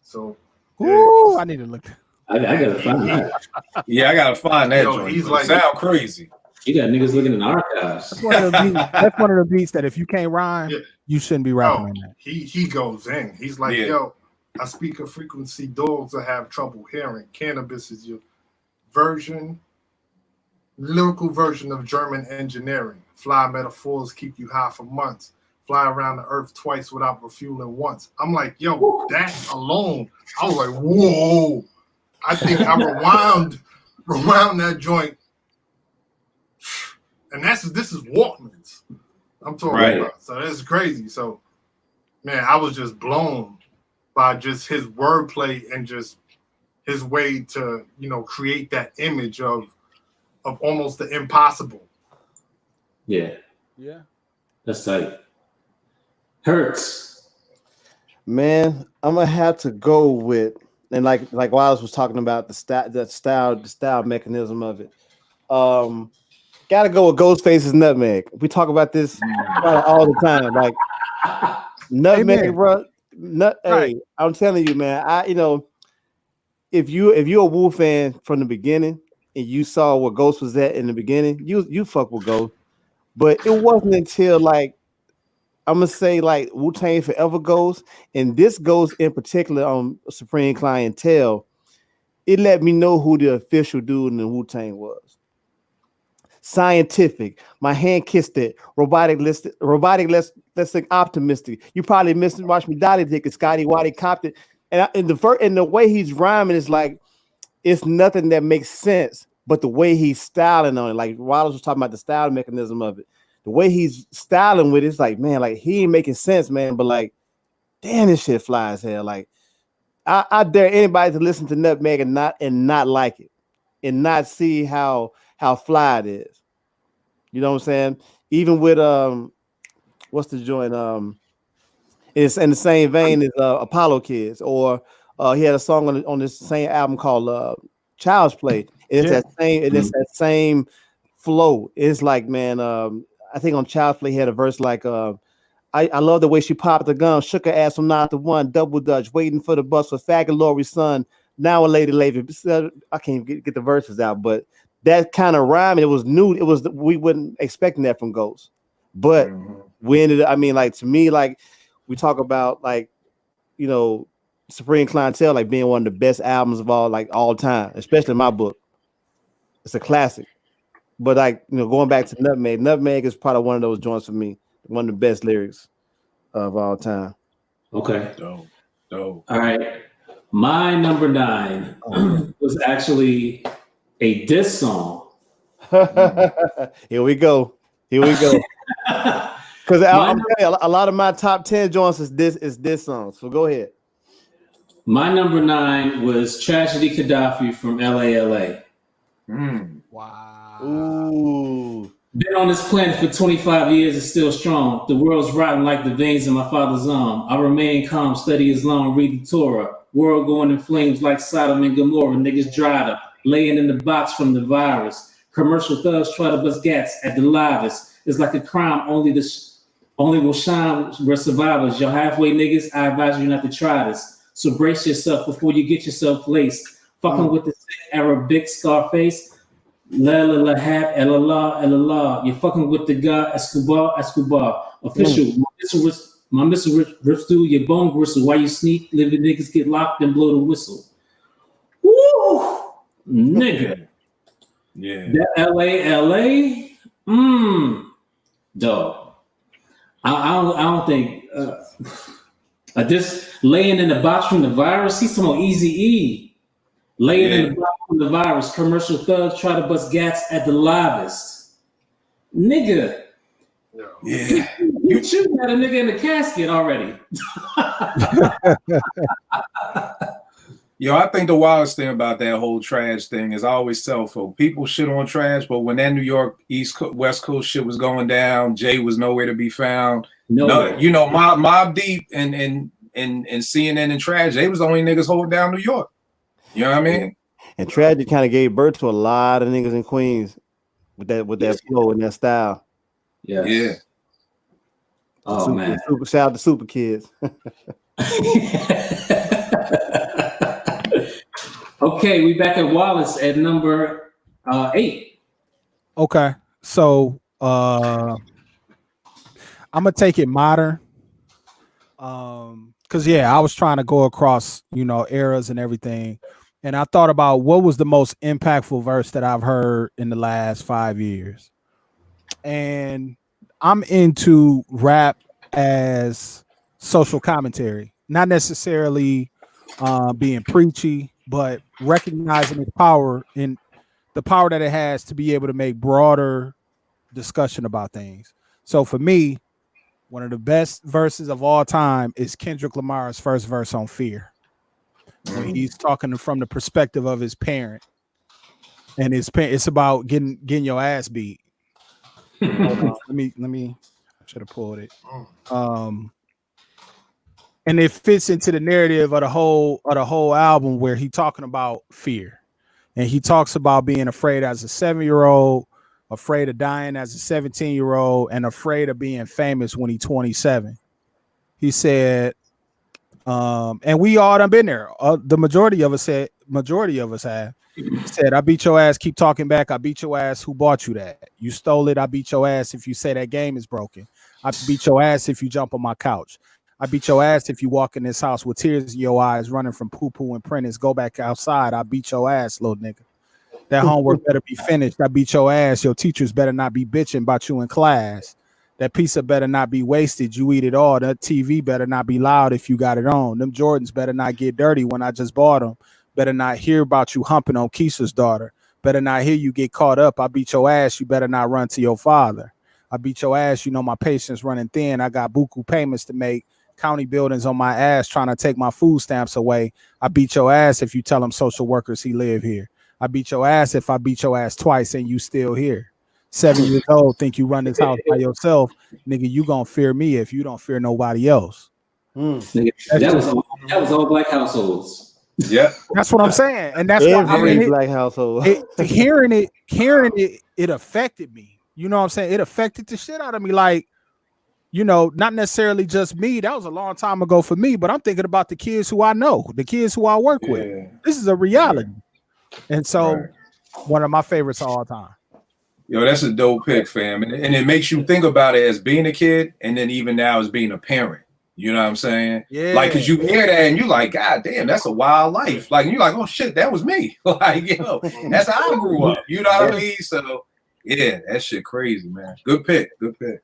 S4: So
S3: Ooh, I need to look.
S1: I gotta find that.
S2: Yeah, I gotta find that
S4: Yo,
S2: joint.
S4: he's
S2: It
S4: like-
S2: sound crazy.
S1: You got niggas looking in the archives.
S3: That's one of the beats that if you can't rhyme,
S4: Yeah.
S3: you shouldn't be rapping on that.
S4: he goes in. He's like,
S2: Yeah.
S4: yo, I speak of frequency dogs that have trouble hearing. Cannabis is your lyrical version of German engineering. Fly metaphors keep you high for months. Fly around the earth twice without refueling once. I'm like, yo, that alone. I was like, whoa. I think I rewound that joint. And this is Walkmans I'm talking about. So that's crazy. So, man, I was just blown by just his wordplay and just his way to, create that image of almost the impossible.
S1: Yeah,
S3: Yeah.
S1: that's tight. Hurts.
S5: Man, I'm gonna have to go with, and like Warz was talking about the style mechanism of it. Gotta go with Ghostface's Nutmeg. We talk about this all the time. Like Nutmeg, bro.
S3: Right.
S5: Hey, I'm telling you, man. If you're a Wu fan from the beginning and you saw what Ghost was at in the beginning, you fuck with Ghost. But it wasn't until like I'm gonna say like Wu-Tang Forever Ghost, and this Ghost in particular on Supreme Clientele, it let me know who the official dude in the Wu-Tang was. Scientific, my hand kissed it. Robotic, let's think optimistic. You probably watch me Dolly Dick and Scotty Waddy copped it. And the way he's rhyming is like it's nothing that makes sense, but the way he's styling on it, like Wallace was talking about the style mechanism of it, the way he's styling with it's like, man, like he ain't making sense, man. But like, damn, this shit fly as hell. Like, I dare anybody to listen to Nutmeg and not like it, and not see how fly it is. You know what I'm saying? Even with what's the joint? It's in the same vein as Apollo Kids, or he had a song on this same album called Child's Play. It's that same flow. It's like, man, I think on Child's Play he had a verse like I love the way she popped the gun, shook her ass from 9 to 1, double dutch, waiting for the bus for faggot Lori's son. Now a lady. I can't get the verses out, but that kind of rhyme, it was new. We wouldn't expecting that from Ghost, but we ended up. I mean, like to me, like we talk about, like Supreme Clientele, like being one of the best albums of all time, especially in my book. It's a classic. But like going back to Nutmeg is probably one of those joints for me. One of the best lyrics of all time.
S1: Okay.
S2: Dope.
S1: All right. My number 9 was actually a diss song.
S5: Here we go. Because I'm telling you, a lot of my top 10 joints is this song. So go ahead.
S1: My number 9 was Tragedy Gaddafi from LA.
S3: Wow.
S5: Ooh.
S1: Been on this planet for 25 years and still strong. The world's rotten like the veins in my father's arm. I remain calm, study Islam, read the Torah. World going in flames like Sodom and Gomorrah. Niggas dried up, laying in the box from the virus. Commercial thugs try to bust gats at the livest. It's like a crime, only will shine where survivors. Y'all halfway niggas, I advise you not to try this. So brace yourself before you get yourself laced. Fucking with the sick Arabic Scarface. La la la hab Allah. You're fucking with the god Escobar. Official. My missile rips through your bone gristle. While you sneak, living niggas get locked and blow the whistle. Woo! Nigga.
S2: Yeah.
S1: That LA. Dog. I don't think this laying in the box from the virus. He's talking about Eazy-E. Laying in the box from the virus. Commercial thugs try to bust gats at the livest. Nigga.
S2: Yeah.
S1: You shooting at a nigga in the casket already.
S2: Yo, I think the wildest thing about that whole trash thing is I always tell folk, people shit on trash, but when that New York West Coast shit was going down, Jay was nowhere to be found. No, you know, Mob Deep and CNN and Trash, they was the only niggas holding down New York. You know what I mean?
S5: And Tragic kind of gave birth to a lot of niggas in Queens with that flow and that style.
S1: Yes.
S2: Yeah.
S1: Oh man.
S5: Shout out to Super Kids.
S1: Okay, we back at Wallace at number 8.
S3: Okay, so I'm gonna take it modern. Cause yeah, I was trying to go across, you know, eras and everything. And I thought about what was the most impactful verse that I've heard in the last 5 years. And I'm into rap as social commentary, not necessarily being preachy, but recognizing its power and the power that it has to be able to make broader discussion about things. So for me, one of the best verses of all time is Kendrick Lamar's first verse on Fear. When he's talking from the perspective of his parent, and it's about getting your ass beat. Let me. I should have pulled it. And it fits into the narrative of the whole album where he's talking about fear, and he talks about being afraid as a 7-year-old, afraid of dying as a 17-year-old, and afraid of being famous when he's 27. He said. And we all done been there. The majority of us have. He said, I beat your ass, keep talking back. I beat your ass, who bought you that? You stole it, I beat your ass if you say that game is broken. I beat your ass if you jump on my couch. I beat your ass if you walk in this house with tears in your eyes, running from poo-poo and Prentice. Go back outside, I beat your ass, little nigga. That homework better be finished. I beat your ass. Your teachers better not be bitching about you in class. That pizza better not be wasted. You eat it all. That TV better not be loud if you got it on. Them Jordans better not get dirty when I just bought them. Better not hear about you humping on Keisha's daughter. Better not hear you get caught up. I beat your ass. You better not run to your father. I beat your ass. You know my patience running thin. I got buku payments to make. County buildings on my ass trying to take my food stamps away. I beat your ass if you tell them social workers he live here. I beat your ass if I beat your ass twice and you still here. 7 years old, think you run this house by yourself, nigga. You gonna fear me if you don't fear nobody else.
S1: Nigga, that was all black households.
S2: Yeah,
S3: that's what I'm saying, and that's
S5: why
S3: I mean,
S5: black household.
S3: Hearing it affected me. You know what I'm saying? It affected the shit out of me. Like, you know, not necessarily just me. That was a long time ago for me, but I'm thinking about the kids who I know, the kids who I work with. This is a reality, and so one of my favorites of all time.
S2: Yo, that's a dope pick, fam. And it makes you think about it as being a kid and then even now as being a parent. You know what I'm saying? Yeah. Like, because you hear that and you're like, God damn, that's a wild life. Like, you're like, oh, shit, that was me. Like, yo, that's how I grew up. You know what I mean? So, yeah, that shit crazy, man. Good pick. Good pick.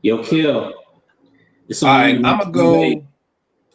S1: Yo, Kill.
S2: All right, I'm going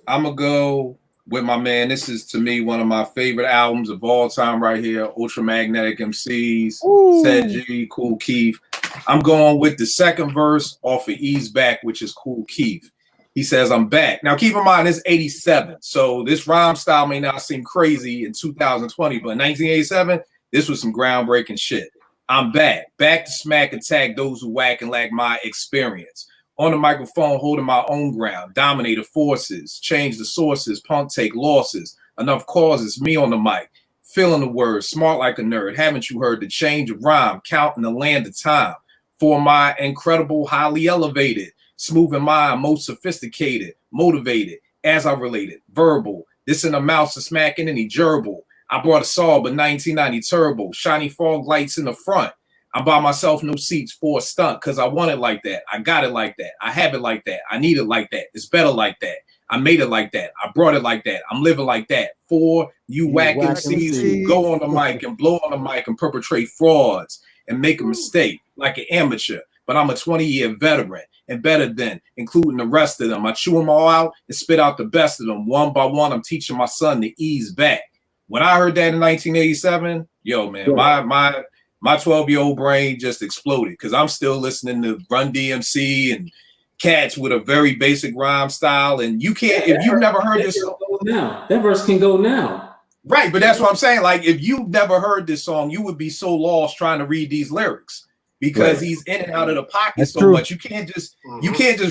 S2: to go with my man. This is, to me, one of my favorite albums of all time right here. Ultramagnetic MCs, Said G, Kool Keith. I'm going with the second verse off of Ease Back, which is Kool Keith. He says, I'm back. Now, keep in mind, it's 87. So this rhyme style may not seem crazy in 2020, but in 1987, this was some groundbreaking shit. I'm back to smack attack those who whack and lack my experience. On the microphone, holding my own ground, dominated forces, change the sources, punk take losses, enough causes, me on the mic, feeling the words, smart like a nerd. Haven't you heard the change of rhyme, counting the land of time? For my incredible, highly elevated, smooth in mind, most sophisticated, motivated, as I related, verbal. This in the mouse of smacking any gerbil. I brought a saw, but 1990 turbo, shiny fog lights in the front. I buy myself new seats for a stunt because I want it like that. I got it like that. I have it like that. I need it like that. It's better like that. I made it like that. I brought it like that. I'm living like that. For you whack MCs who go on the mic and blow on the mic and perpetrate frauds and make a mistake like an amateur. But I'm a 20-year veteran and better than, including the rest of them. I chew them all out and spit out the best of them. One by one, I'm teaching my son to ease back. When I heard that in 1987, yo, man, my 12-year-old brain just exploded because I'm still listening to Run DMC and cats with a very basic rhyme style. And you can't, if you've never heard this.
S1: Now. That verse can go now.
S2: Right, but that's what I'm saying. Like, if you never heard this song, you would be so lost trying to read these lyrics because he's in and out of the pocket
S3: That's
S2: so
S3: true.
S2: much. You can't just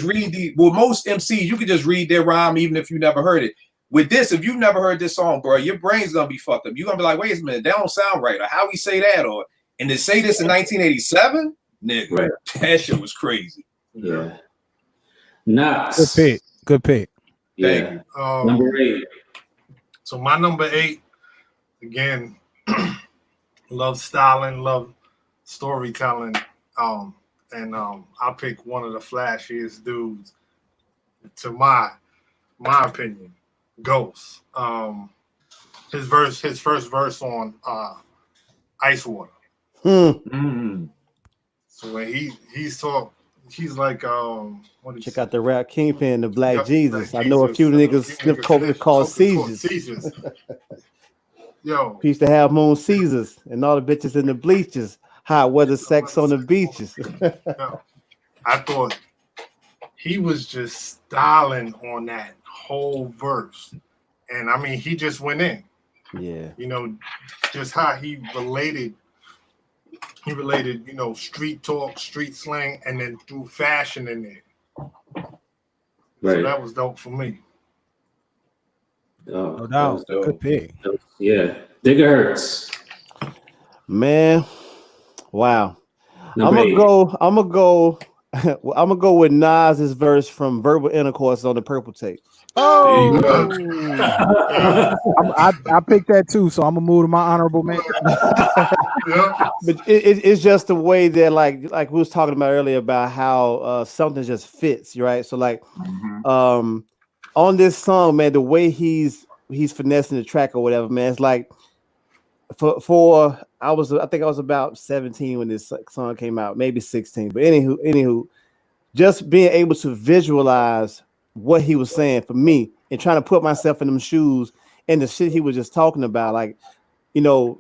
S2: read the. Well, most MCs you can just read their rhyme even if you never heard it. With this, if you've never heard this song, bro, your brain's gonna be fucked up. You're gonna be like, wait a minute, that don't sound right, or how we say that, or and to say this in 1987, nigga, that shit was crazy.
S1: Yeah. Knox.
S3: Good pick. Good pick.
S1: Yeah. Number 8.
S4: So my number 8, again, love styling, love storytelling. And I'll pick one of the flashiest dudes, to my opinion, Ghost. His first verse on IceWater. So when he's like,
S5: check out the rap Kingpin, the Black Jesus.
S4: Black
S5: I know a few niggas sniff coke that called seizures.
S4: Yo,
S5: He used to have Moon Caesars and all the bitches in the bleachers. Hot weather sex on the beaches.
S4: yo, I thought he was just styling on that whole verse. And I mean, he just went in.
S5: Yeah.
S4: You know, just how he related, you know, street talk, street slang, and then threw fashion in there.
S1: Right.
S4: So that was dope for me.
S1: Oh,
S3: No doubt. Good pick.
S1: Yeah. Digger Hurts.
S5: Man. Wow.
S1: Number 8.
S5: I'm gonna go with Nas's verse from Verbal Intercourse on the Purple Tape.
S3: Oh, I picked that too, so I'm gonna move to my honorable mention.
S5: But it's just the way that like we was talking about earlier about how something just fits, right? So like on this song, man, the way he's finessing the track or whatever, man, it's like I think I was about 17 when this song came out, maybe 16. But anywho, just being able to visualize what he was saying for me and trying to put myself in them shoes and the shit he was just talking about, like, you know,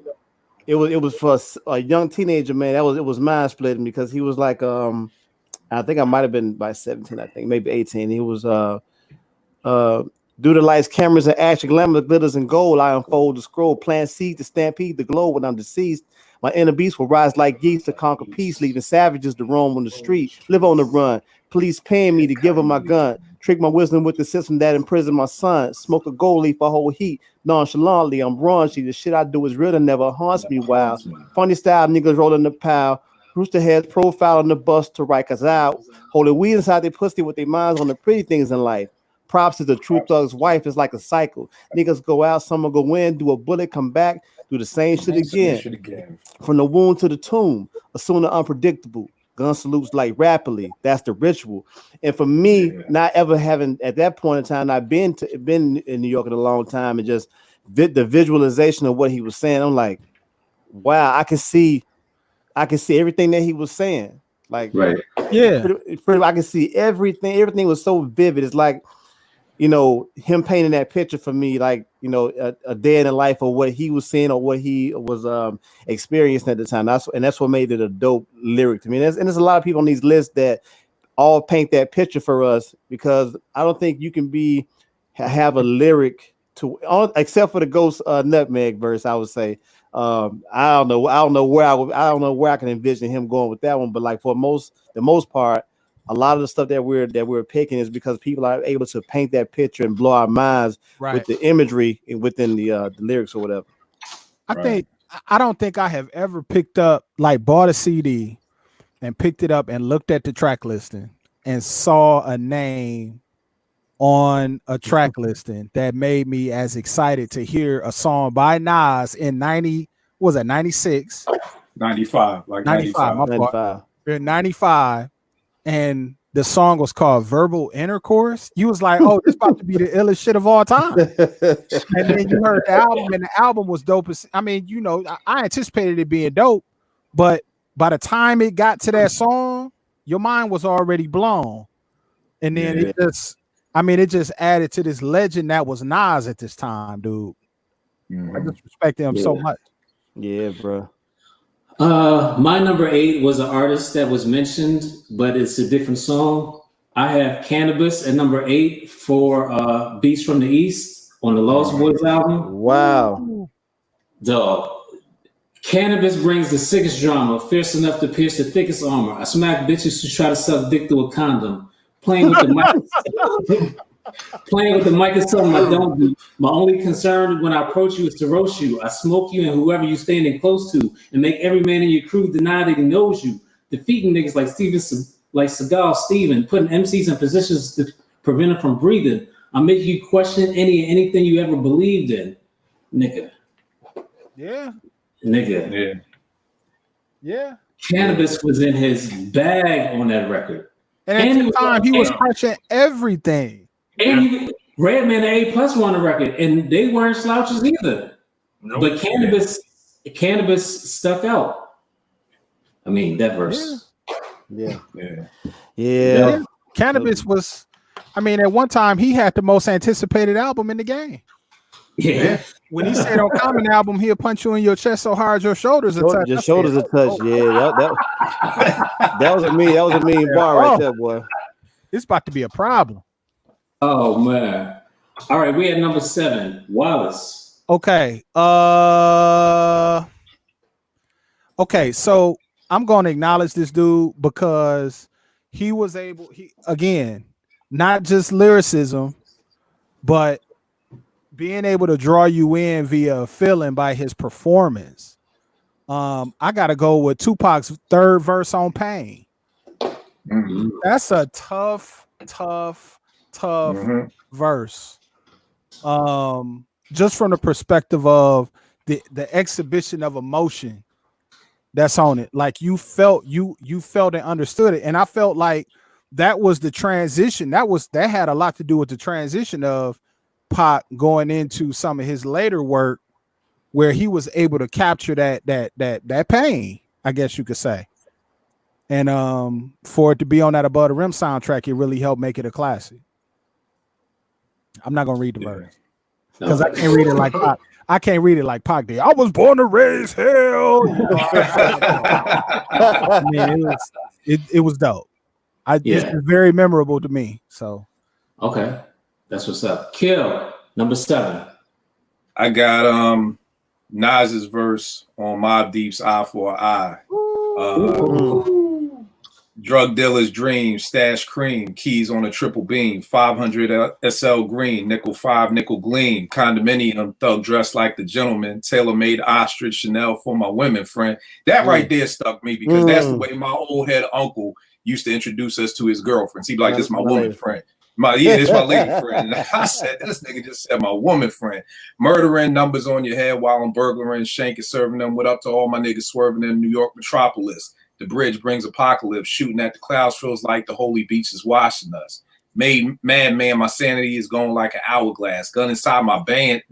S5: it was for a young teenager, man. It was mind splitting because he was like, I think I might have been by 17, I think maybe 18. He was due to lights, cameras, and action, glamour, glitters, and gold, I unfold the scroll, plant seed to stampede the globe when I'm deceased. My inner beast will rise like geese to conquer peace, leaving savages to roam on the street, live on the run. Police paying me to give them my gun, trick my wisdom with the system that imprisoned my son, smoke a gold leaf for whole heat, nonchalantly, I'm raunchy, the shit I do is real and never haunts me wild. Funny style, niggas rolling the pile, rooster heads profile on the bus to write us out, holding weed inside their pussy with their minds on the pretty things in life. Props to the true thug's wife is like a cycle. Niggas go out, some will go in, do a bullet, come back, do the same shit again. From the wound to the tomb, assume the unpredictable. Gun salutes like rapidly. That's the ritual. And for me, not ever having at that point in time, I've been in New York in a long time, and just the visualization of what he was saying, I'm like, wow, I can see everything that he was saying. Like,
S1: right.
S3: Yeah,
S5: I can see everything. Everything was so vivid. It's like, you know, him painting that picture for me, like, you know, a day in the life of what he was seeing or what he was experiencing at the time. That's what made it a dope lyric to me. And there's a lot of people on these lists that all paint that picture for us, because I don't think you can have a lyric to, except for the Ghost Nutmeg verse, I would say. I don't know where I can envision him going with that one, but like for the most part, a lot of the stuff that we're picking is because people are able to paint that picture and blow our minds with the imagery within the lyrics or whatever.
S3: I don't think I have ever bought a CD and picked it up and looked at the track listing and saw a name on a track listing that made me as excited to hear a song by Nas in 96?
S2: 95, like 95.
S5: 95.
S3: In 95, and the song was called Verbal Intercourse. You was like, oh, this about to be the illest shit of all time. And then you heard the album, and the album was dope. I mean, you know, I anticipated it being dope, but by the time it got to that song, your mind was already blown. And then it just added to this legend that was Nas at this time, dude. I just respected him so much.
S5: Yeah, bro.
S1: My number 8 was an artist that was mentioned, but it's a different song. I have Canibus at number 8 for Beats from the East on the Lost Boys album.
S5: Wow.
S1: Dog. Canibus brings the sickest drama, fierce enough to pierce the thickest armor. I smack bitches who try to suck dick through a condom. Playing with the mic is something I don't do. My only concern when I approach you is to roast you. I smoke you and whoever you're standing close to, and make every man in your crew deny that he knows you. Defeating niggas like Sigel, Steven, putting MCs in positions to prevent them from breathing. I'm making you question anything you ever believed in, nigga.
S3: Yeah.
S1: Nigga.
S3: Yeah.
S1: Canibus was in his bag on that record.
S3: And at the time, he was crushing everything.
S1: And Redman and A+ were on the record, and they weren't slouches either. Nope. But Canibus stuck out. I mean, that verse.
S5: Yeah.
S3: Canibus was, I mean, at one time, he had the most anticipated album in the game.
S1: Yeah.
S3: When he said on Common album, he'll punch you in your chest so hard your shoulders are touch.
S5: Your shoulders are touch. Yeah, that was a mean bar right there, boy.
S3: It's about to be a problem.
S1: Oh man. All right, we at number 7, Wallace.
S3: Okay. Okay, so I'm gonna acknowledge this dude because he was able, again, not just lyricism, but being able to draw you in via feeling by his performance. I gotta go with Tupac's third verse on Pain. Mm-hmm. That's a tough verse. Just from the perspective of the exhibition of emotion that's on it. Like you felt and understood it. And I felt like that was the transition. That had a lot to do with the transition of Pac going into some of his later work where he was able to capture that pain, I guess you could say. And for it to be on that Above the Rim soundtrack, it really helped make it a classic. I'm not gonna read the verse because I can't read it like Pac. I can't read it like Pac did. I was born to raise hell. You know, I mean, it was dope. It's very memorable to me. So
S1: okay, that's what's up. Kill number 7.
S2: I got Nas's verse on Mobb Deep's Eye for an Eye. Drug dealer's dream, stash cream, keys on a triple beam, 500 SL green, nickel 5, nickel gleam, condominium, thug dressed like the gentleman, tailor-made ostrich Chanel for my women friend. That right there stuck me because that's the way my old head uncle used to introduce us to his girlfriends. He'd be like, this is my woman friend. This is my lady friend. And I said, this nigga just said my woman friend. Murdering numbers on your head while I'm burglaring, shanking, serving them with up to all my niggas swerving in New York metropolis. The bridge brings apocalypse, shooting at the clouds feels like the holy beach is washing us. Made madman, my sanity is going like an hourglass. Gun inside my bad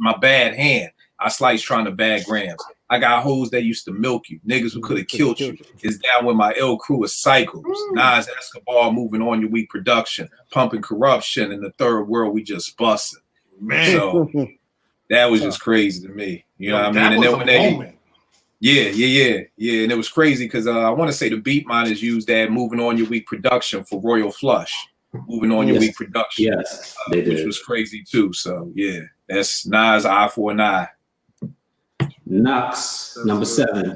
S2: hand. I slice trying to bag grams. I got hoes that used to milk you. Niggas who could have killed you. Is down with my ill crew of cycles. Nas Escobar moving on your weak production. Pumping corruption in the third world, we just busting. Man. So that was just crazy to me. You know what I mean? And then when they Yeah. And it was crazy because I want to say the beat miners used that moving on your weak production for Royal Flush. Moving on your weak production.
S1: Yes, they did.
S2: Which was crazy too. So yeah, that's Nas Eye for an Eye.
S1: Knox, number 7.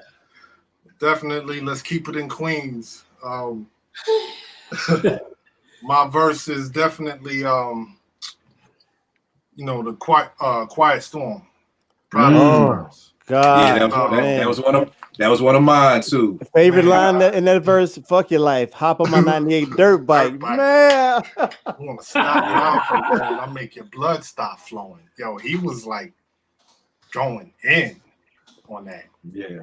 S4: Definitely, let's keep it in Queens. My verse is definitely the Quiet Storm.
S5: Verse. God,
S2: yeah, that was one of mine too.
S5: Favorite line in that verse: "Fuck your life, hop on my '98 dirt bike, man."
S4: I want to stop you out, I make your blood stop flowing. Yo, he was like going in on that.
S2: Yeah.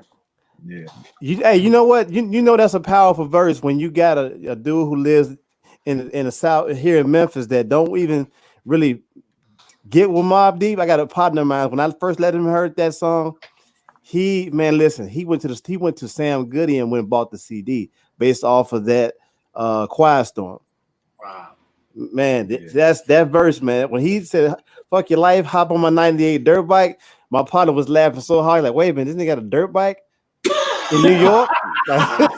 S5: You know what? You know that's a powerful verse when you got a dude who lives in the South here in Memphis that don't even really get with Mobb Deep. I got a partner of mine. When I first let him heard that song, he went to Sam Goody and went and bought the CD based off of that Quiet Storm.
S4: Wow.
S5: Man, that's that verse, man. When he said "fuck your life, hop on my '98 dirt bike," my partner was laughing so hard, like, wait a minute, this nigga got a dirt bike in New York? Yeah,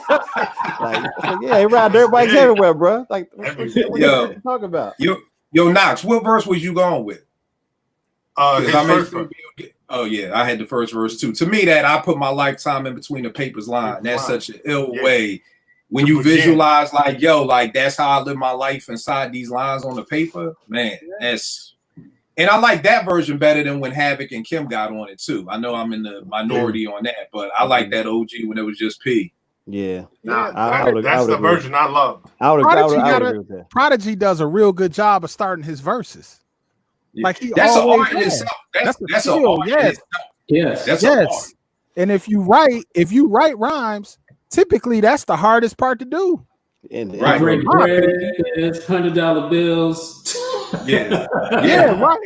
S5: he ride dirt bikes everywhere, bro. Like, what you talking about?
S2: Yo, Knox, what verse was you going with? Oh yeah, I had the first verse too. To me, that I put my lifetime in between the papers line. That's such an ill way when you visualize like, yo, like that's how I live my life inside these lines on the paper. Man, that's and I like that version better than when Havoc and Kim got on it too. I know I'm in the minority on that, but I like that OG when it was just P.
S5: Yeah,
S4: that's the version I love.
S5: I would agree with that.
S3: Prodigy does a real good job of starting his verses. Like
S2: that's an art in itself. That's an art.
S3: Yes.
S2: That's an art.
S3: And if you write rhymes, typically that's the hardest part to do.
S1: Right. Break bread, $100 bills.
S2: Yeah.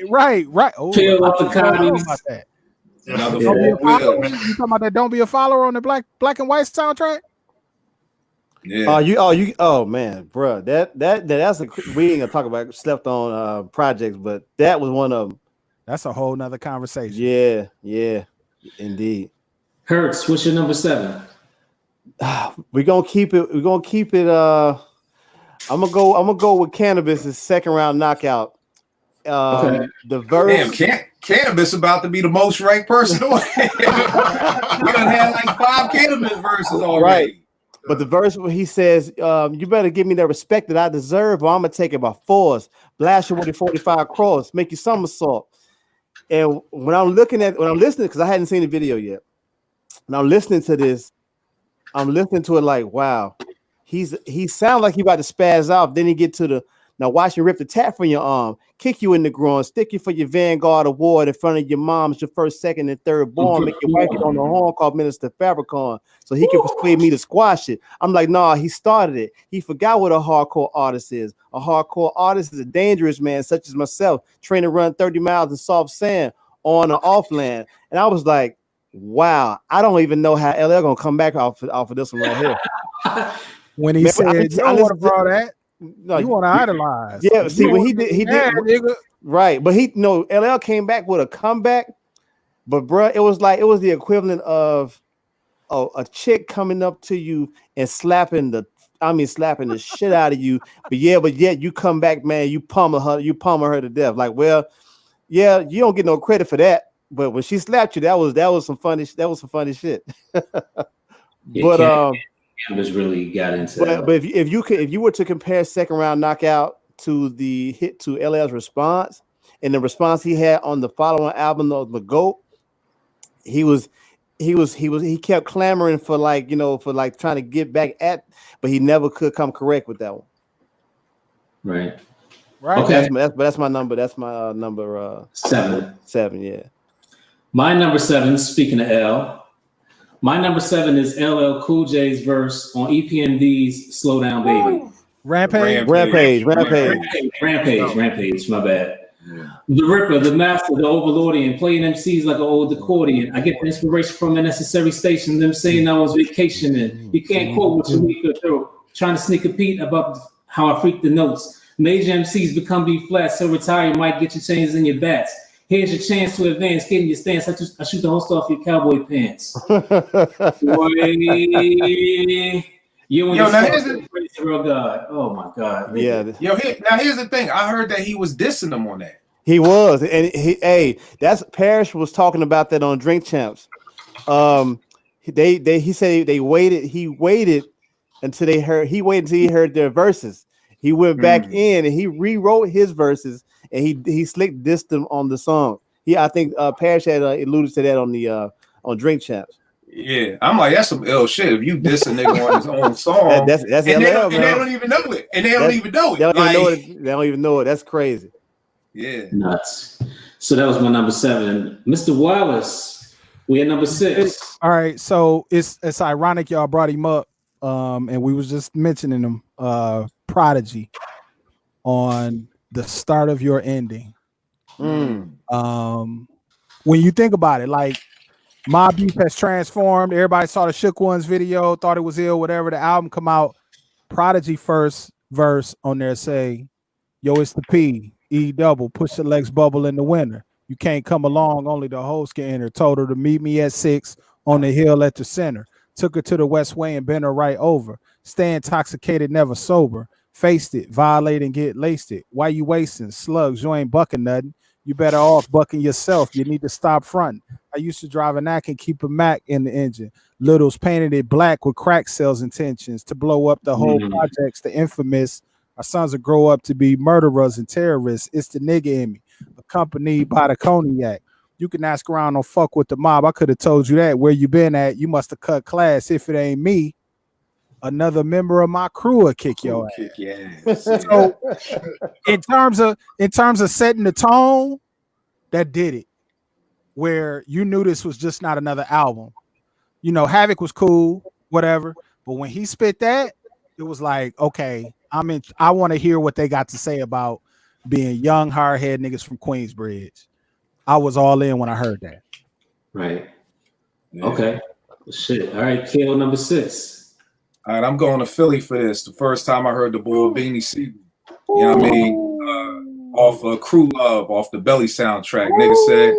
S3: Right. Oh,
S1: peel off the copies.
S3: You talking about that? Don't be a follower on the black and white soundtrack.
S2: Yeah.
S5: Oh man, bro. That's we ain't gonna talk about slept on projects, but that was one of them.
S3: That's a whole nother conversation.
S5: Yeah, indeed.
S1: Hertz, what's your number 7?
S5: We're gonna keep it. I'm gonna go with Canibus' second round knockout.
S1: Okay.
S5: The verse.
S2: Damn, Canibus about to be the most ranked person. We done had like 5 Canibus verses already.
S5: Right. But the verse where he says, you better give me the respect that I deserve, or I'm gonna take it by force. Blast you with a 45 cross, make you somersault. And when I'm listening, because I hadn't seen the video yet, and I'm listening to this, I'm listening to it like, wow, he sounds like he about to spaz off. Then he get to the now watch you rip the tap from your arm, kick you in the groin, stick you for your Vanguard award in front of your mom's, your first, second, and third born, make your wife get on the horn called Minister Farrakhan, so he can persuade me to squash it. I'm like, nah, he started it. He forgot what a hardcore artist is. A hardcore artist is a dangerous man, such as myself, trained to run 30 miles in soft sand on or off land. And I was like, wow, I don't even know how LL gonna come back off of this one right here.
S3: When he said, you don't want to draw that. No, you want to idolize.
S5: Yeah, see when he did right, but LL came back with a comeback, but bro, it was the equivalent of a chick coming up to you and slapping the shit out of you, but yet you come back, man, you pummel her to death. Like, well, yeah, you don't get no credit for that, but when she slapped you, that was some funny shit.
S1: Canibus really got into
S5: but if you were to compare second round knockout to the hit to LL's response and the response he had on the following album of the GOAT, he kept clamoring for trying to get back at, but he never could come correct with that one.
S1: Right.
S5: Okay. That's my number. That's my number
S1: 7.
S5: 7, yeah.
S1: My number 7, speaking of L, my number 7 is LL Cool J's verse on EPMD's Slow Down Baby.
S5: Rampage,
S1: my bad. Yeah. The Ripper, the Master, the Overlordian, playing MCs like an old accordion. I get the inspiration from the necessary station, them saying I was vacationing. You can't quote what you weak through. Trying to sneak a peek about how I freak the notes. Major MCs become B flat, so retire might get your chains in your bats. Here's your chance to advance, get in your stance. I shoot the host off your cowboy pants. Boy, real God. Oh my God.
S5: Yeah.
S2: Now here's the thing. I heard that he was dissing them on that.
S5: He was, and that's Parrish was talking about that on Drink Champs. He said he waited until he heard their verses. He went back in and he rewrote his verses and he slick dissed them on the song. I think Parrish had alluded to that on Drink Champs.
S2: Yeah, I'm like, that's some ill shit. If you diss a nigga on his own song,
S5: that's
S2: and
S5: LL,
S2: they don't even know it, and they don't even know it.
S5: They don't even know it. That's crazy.
S2: Yeah,
S1: nuts. So that was my number 7. Mr. Wallace, we at number 6.
S3: All right, so it's ironic y'all brought him up, and we was just mentioning him, Prodigy, on the start of your ending. When you think about it, like, Mobb Deep has transformed. Everybody saw the Shook Ones video, thought it was ill, whatever. The album come out, Prodigy first verse on there say, yo, it's the P, E double, push the legs bubble in the winter. You can't come along, only the host can enter. Told her to meet me at 6 on the hill at the center. Took her to the West Way and bent her right over. Stay intoxicated, never sober. Faced it, violate and get laced it. Why you wasting? Slugs, you ain't bucking nothing. You better off bucking yourself. You need to stop fronting. I used to drive a Knack and keep a Mac in the engine. Littles painted it black with crack sales intentions to blow up the whole projects, the infamous. Our sons will grow up to be murderers and terrorists. It's the nigga in me, accompanied by the cognac. You can ask around, don't fuck with the mob. I could have told you that. Where you been at? You must have cut class. If it ain't me, another member of my crew will kick your ass. So in terms of setting the tone, that did it. Where you knew this was just not another album. You know, Havoc was cool, whatever. But when he spit that, it was like, okay, I want to hear what they got to say about being young, hard-head niggas from Queensbridge. I was all in when I heard that.
S1: Right. Yeah. Okay. Shit. All right, Kill number 6.
S2: All right, I'm going to Philly for this. The first time I heard the boy Beanie Sigel. You know what I mean? Off of Crew Love, off the Belly soundtrack. Nigga said,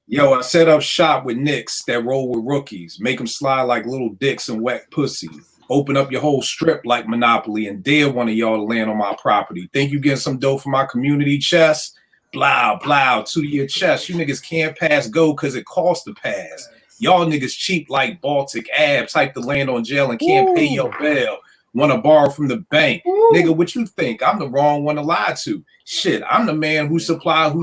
S2: yo, I set up shop with Knicks that roll with rookies. Make them slide like little dicks and wet pussy. Open up your whole strip like Monopoly and dare one of y'all to land on my property. Think you getting some dough from my community chest? Blow, blow, to your chest. You niggas can't pass go because it costs to pass. Y'all niggas cheap like Baltic abs. Type to land on jail and can't pay your bail. Want to borrow from the bank. Nigga, what you think? I'm the wrong one to lie to. Shit, I'm the man who supplied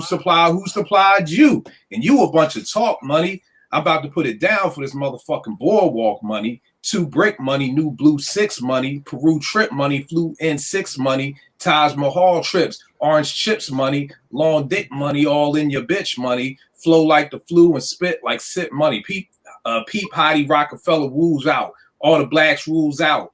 S2: you. And you a bunch of talk money. I'm about to put it down for this motherfucking boardwalk money. 2 brick money, new blue 6 money, Peru trip money, flew in 6 money, Taj Mahal trips, orange chips money, long dick money, all in your bitch money, flow like the flu and spit like sip money. Peep Hottie Rockefeller rules out, all the blacks rules out,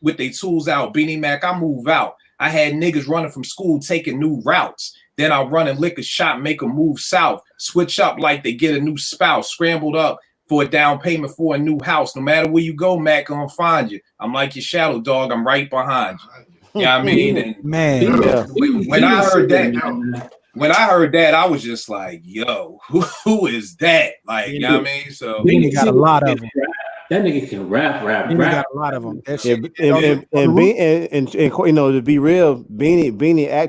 S2: with they tools out, Beanie Mac, I move out. I had niggas running from school taking new routes. Then I run and lick a shop, make them move south, switch up like they get a new spouse, scrambled up for a down payment for a new house. No matter where you go, Mac gonna find you. I'm like your shadow dog. I'm right behind you. You know what I mean? And
S3: man,
S2: when I heard that, I was just like, yo, who is that? Like, you know what I mean? So
S3: Beanie got a lot of them.
S1: That nigga can rap.
S3: Beanie got a lot of them.
S5: And you know, to be real, Beanie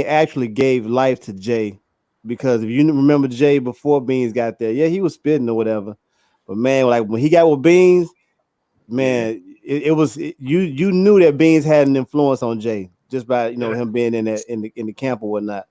S5: actually gave life to Jay. Because if you remember Jay before Beans got there, yeah, he was spitting or whatever. But man, like when he got with Beans, man, you knew that Beans had an influence on Jay just by him being in the camp or whatnot.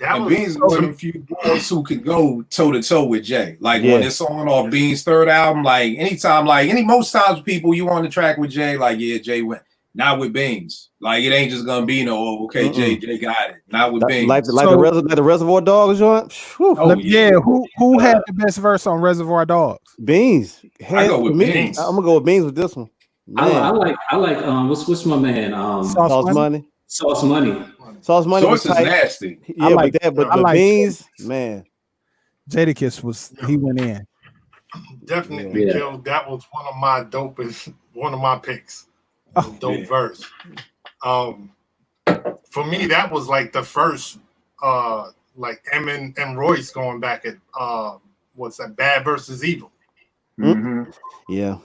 S2: And Beans was one of the few boys who could go toe to toe with Jay. Like when it's on off Beans' third album, like anytime, most times people you on the track with Jay, like yeah, Jay went. Not with Beans. Like it ain't just gonna be okay, Jay got it. Not with Beans.
S5: Like the Reservoir Dogs joint.
S3: Who had the best verse on Reservoir Dogs?
S5: Beans.
S2: I go with Beans.
S5: I'm gonna go with Beans with this one.
S1: I like what's my man?
S5: Sauce Money.
S1: Sauce Money.
S5: Sauce Money
S2: was
S5: tight.
S2: Nasty.
S5: Yeah, but Beans, man.
S3: Jadakiss he went in.
S4: Definitely, Joe. That was one of my picks. Dope verse. For me, that was like the first like M and Royce going back at what's that, Bad versus Evil.
S2: Mm-hmm.
S5: Yeah.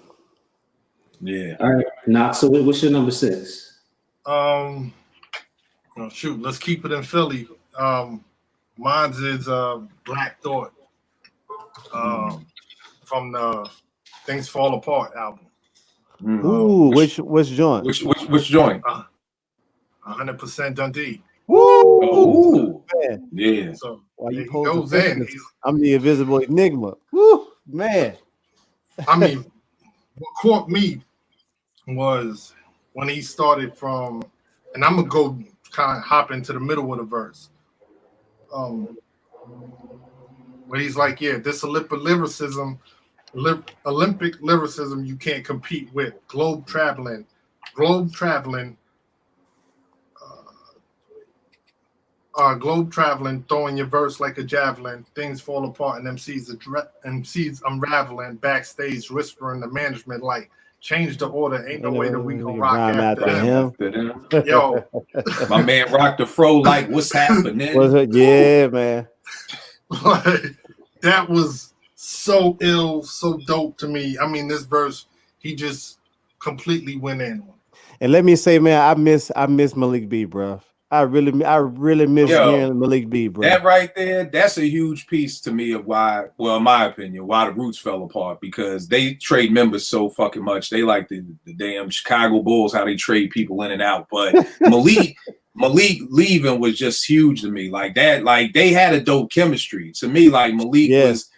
S1: All right, Knox. So what's your number 6?
S4: Shoot, let's keep it in Philly. Mine's is Black Thought from the Things Fall Apart album.
S5: Ooh, which joint?
S2: Which joint?
S4: 100% Dundee.
S5: Woo!
S2: Man. Yeah.
S4: So
S5: he
S4: goes in.
S5: I'm the invisible enigma. Woo, man.
S4: I mean, what caught me was when he started from, and I'm gonna go kind of hop into the middle of the verse. Where he's like, yeah, this Olympic lyricism you can't compete with. Globe traveling, throwing your verse like a javelin. Things fall apart and MCs unraveling. Backstage whispering the management like, change the order. Ain't no way that we gonna rock after him. Yo,
S2: my man rocked the fro like, what's happening?
S5: Yeah, man.
S4: Like, that was so ill, so dope to me. I mean, this verse, he just completely went in.
S5: And let me say, man, I miss Malik B, bro. I really miss hearing Malik B, bro.
S2: That right there, that's a huge piece to me of why, well, in my opinion, why the Roots fell apart, because they trade members so fucking much. They like the damn Chicago Bulls, how they trade people in and out. But Malik leaving was just huge to me. Like that, like they had a dope chemistry. To me, like Malik was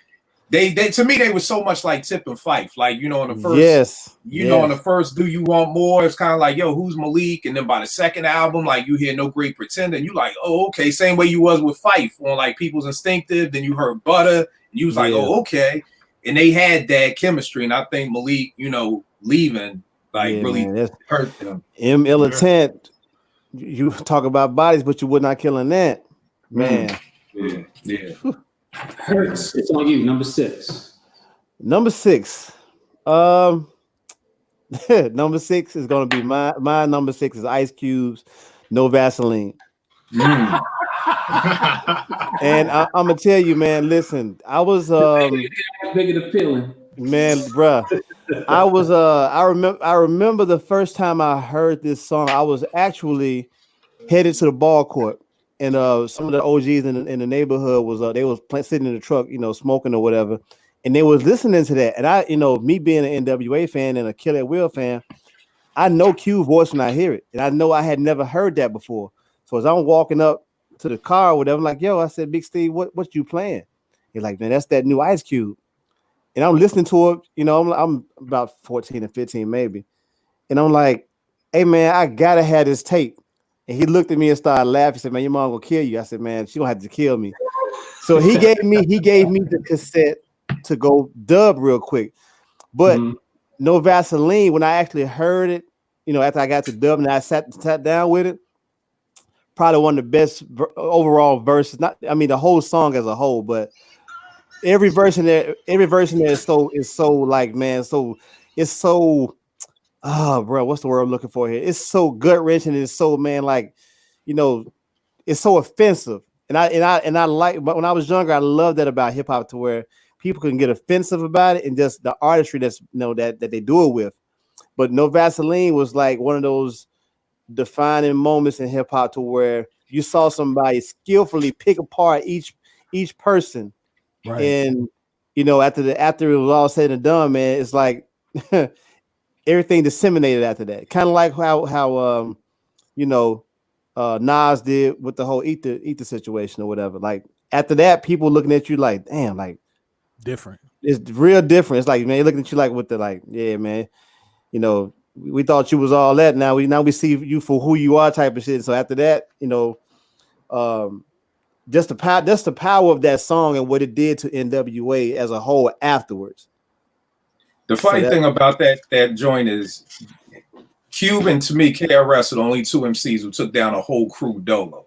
S2: they to me they were so much like Tip and Fife. Like, you know, in the first know, in the first Do You Want More, it's kind of like, yo, who's Malik? And then by the second album, like you hear No Great Pretender, and you like, oh, okay, same way you was with Fife on like People's Instinctive, then you heard Butter, and you was like, oh, okay. And they had that chemistry, and I think Malik, you know, leaving like really hurt them.
S5: Ill Intent. You talk about bodies, but you would not killing that, man.
S2: Yeah.
S1: Hurts. It's on you. Number 6.
S5: Number 6. Number 6 is gonna be my number 6 is Ice Cube's No Vaseline.
S1: Mm.
S5: And I'm gonna tell you, man. Listen, I was
S1: bigger the feeling,
S5: man, bruh. I remember the first time I heard this song. I was actually headed to the ball court, and some of the OGs in the neighborhood was they was sitting in the truck, you know, smoking or whatever, and they was listening to that. And I, you know, me being an NWA fan and a Killer Will fan, I know Q's voice when I hear it, and I know I had never heard that before. So as I'm walking up to the car or whatever, I'm like, yo, I said, Big Steve, what you playing? He's like, man, that's that new Ice Cube. And I'm listening to it, you know, I'm about 14 or 15 maybe. And I'm like, hey, man, I got to have this tape. And he looked at me and started laughing. He said, man, your mom going to kill you. I said, man, she going to have to kill me. So he gave me the cassette to go dub real quick. But No Vaseline, when I actually heard it, you know, after I got to dub and I sat down with it, probably one of the best overall verses. Not, I mean, the whole song as a whole, but every verse in there is so like, man, so it's so bro, what's the word I'm looking for here? It's so gut wrenching, and it's so, man, like, you know, it's so offensive. And I like, but when I was younger, I loved that about hip hop, to where people can get offensive about it and just the artistry that's, you know, that they do it with. But No Vaseline was like one of those defining moments in hip hop, to where you saw somebody skillfully pick apart each person. Right. And, you know, after it was all said and done, man, it's like everything disseminated after that. Kind of like how you know, Nas did with the whole eat the situation or whatever. Like after that, people looking at you like, damn, like
S3: different.
S5: It's real different. It's like, man, looking at you like with the like, yeah, man, you know, we thought you was all that. Now we see you for who you are, type of shit. So after that, you know, just the power of that song and what it did to NWA as a whole afterwards.
S2: The funny thing about that joint is Cube and, to me, KRS are the only two MCs who took down a whole crew dolo.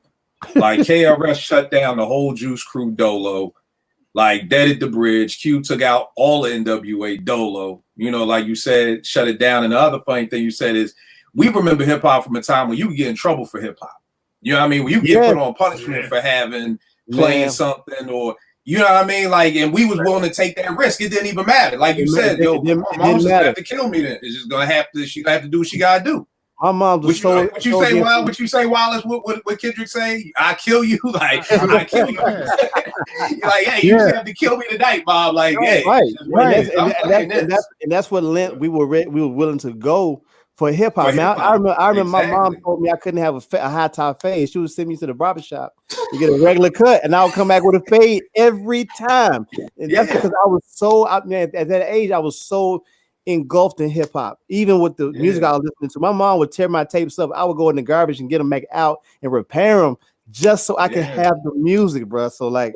S2: Like KRS shut down the whole Juice Crew dolo, like deaded the bridge. Cube took out all the NWA dolo. You know, like you said, shut it down. And the other funny thing you said is, we remember hip hop from a time when you could get in trouble for hip hop. You know what I mean? When you get put on punishment for playing something, or, you know what I mean? Like, and we was willing to take that risk. It didn't even matter. Like you said, yo, my mom's just gonna have to kill me then. It's just gonna have to, she gonna have to do what she gotta do.
S5: My mom was
S2: what you say, Wallace, what Kendrick say? I kill you, like I kill you. Like, hey, you just have to kill me tonight, Bob. Like, hey,
S5: right. And that's what lent we were willing to go for hip hop. I remember my mom told me I couldn't have a high top fade. She would send me to the barbershop to get a regular cut, and I would come back with a fade every time. And that's because I was at that age, I was so engulfed in hip hop. Even with the music I was listening to, my mom would tear my tapes up. I would go in the garbage and get them back out and repair them, just so I could have the music, bro. So like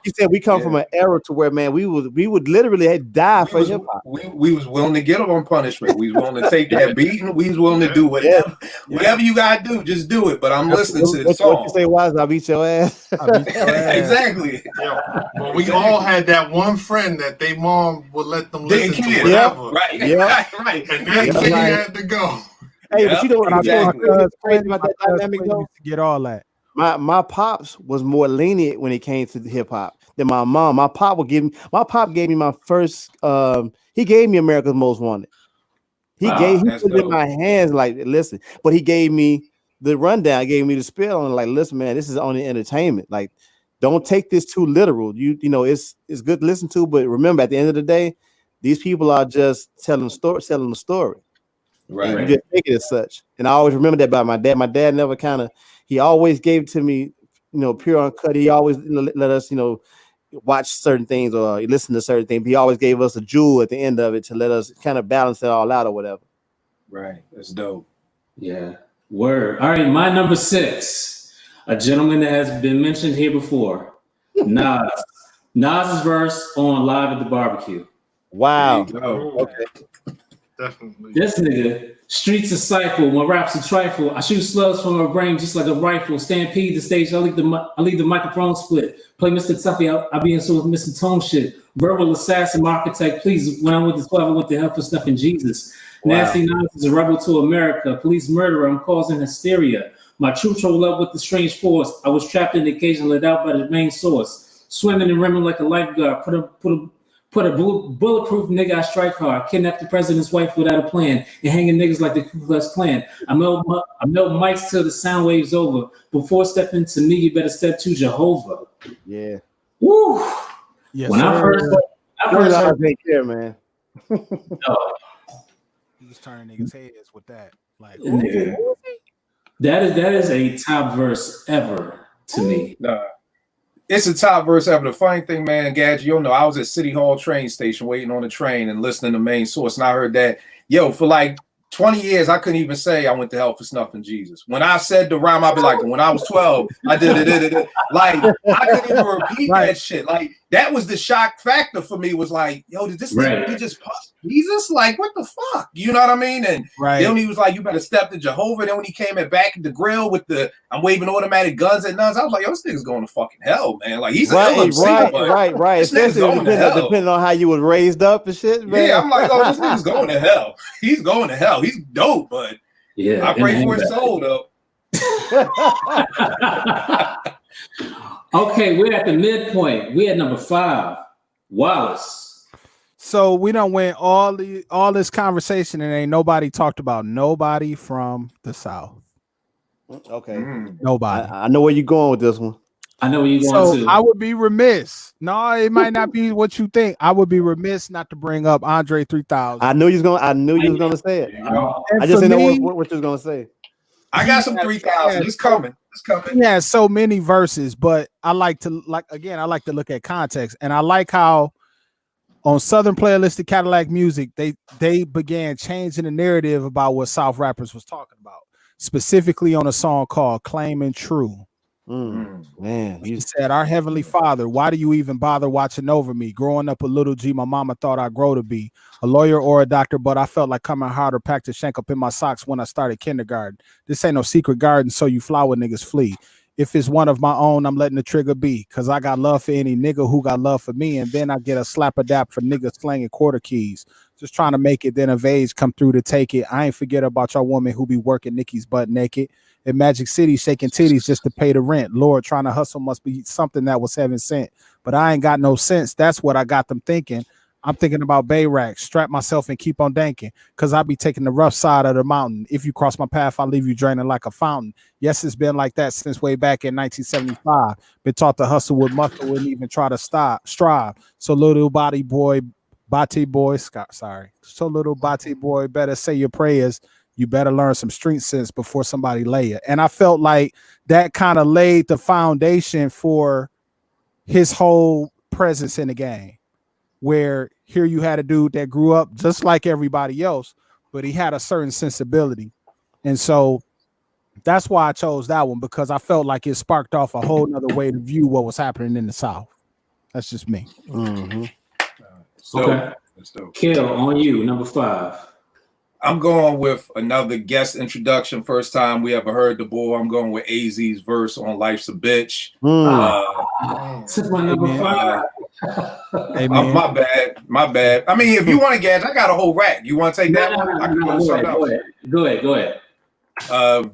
S5: you said, we come from an era to where, man, we would literally die for hip hop.
S2: We was willing to get on punishment. We was willing to take that beating. We was willing to do whatever you gotta do. Just do it. But I'm listening to this song.
S5: What you say, Warz? I beat your ass.
S2: Exactly.
S4: But we all had that one friend that they mom would let them listen to whatever.
S2: Right.
S4: And that's where you had to go.
S5: Hey, but you know what I'm crazy about that dynamic though?
S3: Get all that.
S5: My pops was more lenient when it came to hip hop than my mom. My pop gave me my first. He gave me America's Most Wanted. He put it in my hands, like, listen. But he gave me the rundown, gave me the spill on like, listen, man, this is only entertainment. Like, don't take this too literal. You know, it's good to listen to, but remember, at the end of the day, these people are just telling the story.
S2: Right.
S5: And you just take it as such. And I always remember that about my dad. My dad never he always gave it to me, you know, pure uncut. He always let us, you know, watch certain things or listen to certain things. He always gave us a jewel at the end of it to let us kind of balance it all out or whatever. Right.
S2: That's dope.
S1: Yeah. Word. All right. My number 6, a gentleman that has been mentioned here before, Nas. Nas's verse on Live at the Barbecue.
S5: Wow.
S4: Okay. Definitely.
S1: This nigga, streets disciple, my raps a trifle. I shoot slugs from my brain just like a rifle. Stampede the stage, I leave the microphone split. Play Mr. Tuffy, I be in so with Mr. Tone shit. Verbal assassin, my architect, please. When I went to 12, I went to hell for stuffing Jesus. Wow. Nasty Nas is a rebel to America. Police murderer, I'm causing hysteria. My troops roll up with the strange force. I was trapped in the cage and let out by the main source. Swimming and rimming like a lifeguard. Put a bulletproof nigga, I strike hard. Kidnap the president's wife without a plan. And hanging niggas like the Ku Klux Klan. I melt mics till the sound wave's over. Before stepping to me, you better step to Jehovah.
S5: Yeah.
S1: Woo.
S3: Yes,
S1: when I first
S5: heard, take care, man.
S3: He was turning niggas' heads with that. Like,
S1: nigga, that is a top verse ever to me.
S2: Nah. It's a top verse ever. The funny thing, man, Gadget, you'll know, I was at City Hall train station waiting on the train and listening to Main Source, and I heard that, for like 20 years, I couldn't even say I went to hell for snuffing Jesus. When I said the rhyme, I'd be like, when I was 12, I did it. Like, I couldn't even repeat that shit. Like, that was the shock factor for me, was like, did this nigga he just pop Jesus? Like, what the fuck? You know what I mean? And then he was like, you better step to Jehovah. Then when he came back at the grill with the, I'm waving automatic guns at nuns, I was like, this nigga's going to fucking hell, man. Like, he's
S5: right.
S2: This nigga's going to hell.
S5: Depending on how you was raised up and shit, man.
S2: Yeah, I'm like, this nigga's going to hell. He's going to hell. He's dope, but I pray for his soul, though.
S1: Okay, we're at the midpoint. We're at number 5, Wallace.
S3: So we done went all this conversation and ain't nobody talked about nobody from the South.
S5: Okay.
S3: Nobody.
S5: I know where you're going with this one.
S1: I know where you're going to.
S3: I would be remiss. No, it might not be what you think. I would be remiss not to bring up Andre 3000.
S5: I knew you was gonna say it. I just didn't know what you was gonna say.
S2: I got some 3000. It's coming.
S3: He has so many verses, but I like to look at context, and I like how on Southern Playalistic Cadillac Music, they began changing the narrative about what South rappers was talking about, specifically on a song called "Claiming True."
S5: Man,
S3: he said, "Our Heavenly Father, why do you even bother watching over me? Growing up a little G, my mama thought I'd grow to be a lawyer or a doctor, but I felt like coming harder, packed a shank up in my socks when I started kindergarten. This ain't no secret garden, so you flower niggas flee. If it's one of my own, I'm letting the trigger be, because I got love for any nigga who got love for me, and then I get a slap of dap for niggas slanging quarter keys. Just trying to make it, then a vase come through to take it. I ain't forget about your woman who be working Nikki's butt naked. In Magic City, shaking titties just to pay the rent. Lord, trying to hustle must be something that was heaven sent. But I ain't got no sense. That's what I got them thinking. I'm thinking about Bayrack. Strap myself and keep on danking, because I be taking the rough side of the mountain. If you cross my path, I'll leave you draining like a fountain. Yes, it's been like that since way back in 1975. Been taught to hustle with muscle, wouldn't even try to strive. So little body boy, So little body boy, better say your prayers. You better learn some street sense before somebody lay it. And I felt like that kind of laid the foundation for his whole presence in the game, where here you had a dude that grew up just like everybody else, but he had a certain sensibility. And so that's why I chose that one, because I felt like it sparked off a whole nother way to view what was happening in the South. That's just me.
S1: Okay. Kill on you, number 5.
S2: I'm going with another guest introduction. First time we ever heard the boy. I'm going with AZ's verse on Life's a Bitch.
S1: That's my number 5.
S2: My bad. I mean, if you want to get, I got a whole rack. You want to take that one? I can
S1: Go ahead.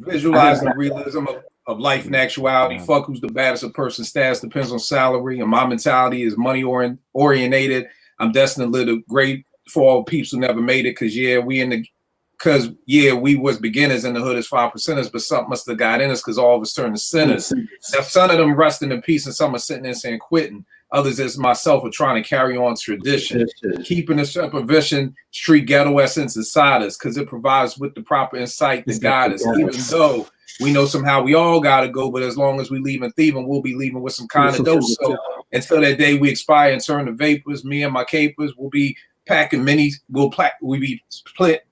S2: Visualize the realism of life and actuality. Fuck who's the baddest, a person's status depends on salary. And my mentality is money orientated. I'm destined to live a great for all peeps who never made it, because we in the because yeah, we was beginners in the hood as 5%ers, but something must have got in us because all of us turned to sinners. Now some of them resting in peace and some are sitting there saying quitting. Others as myself are trying to carry on tradition, keeping the supervision, street ghetto essence inside us, because it provides with the proper insight to guide us. Even though we know somehow we all gotta go, but as long as we leaving thieving, we'll be leaving with some kind of dope. So until that day we expire and turn to vapors, me and my capers will be packing many. We be split,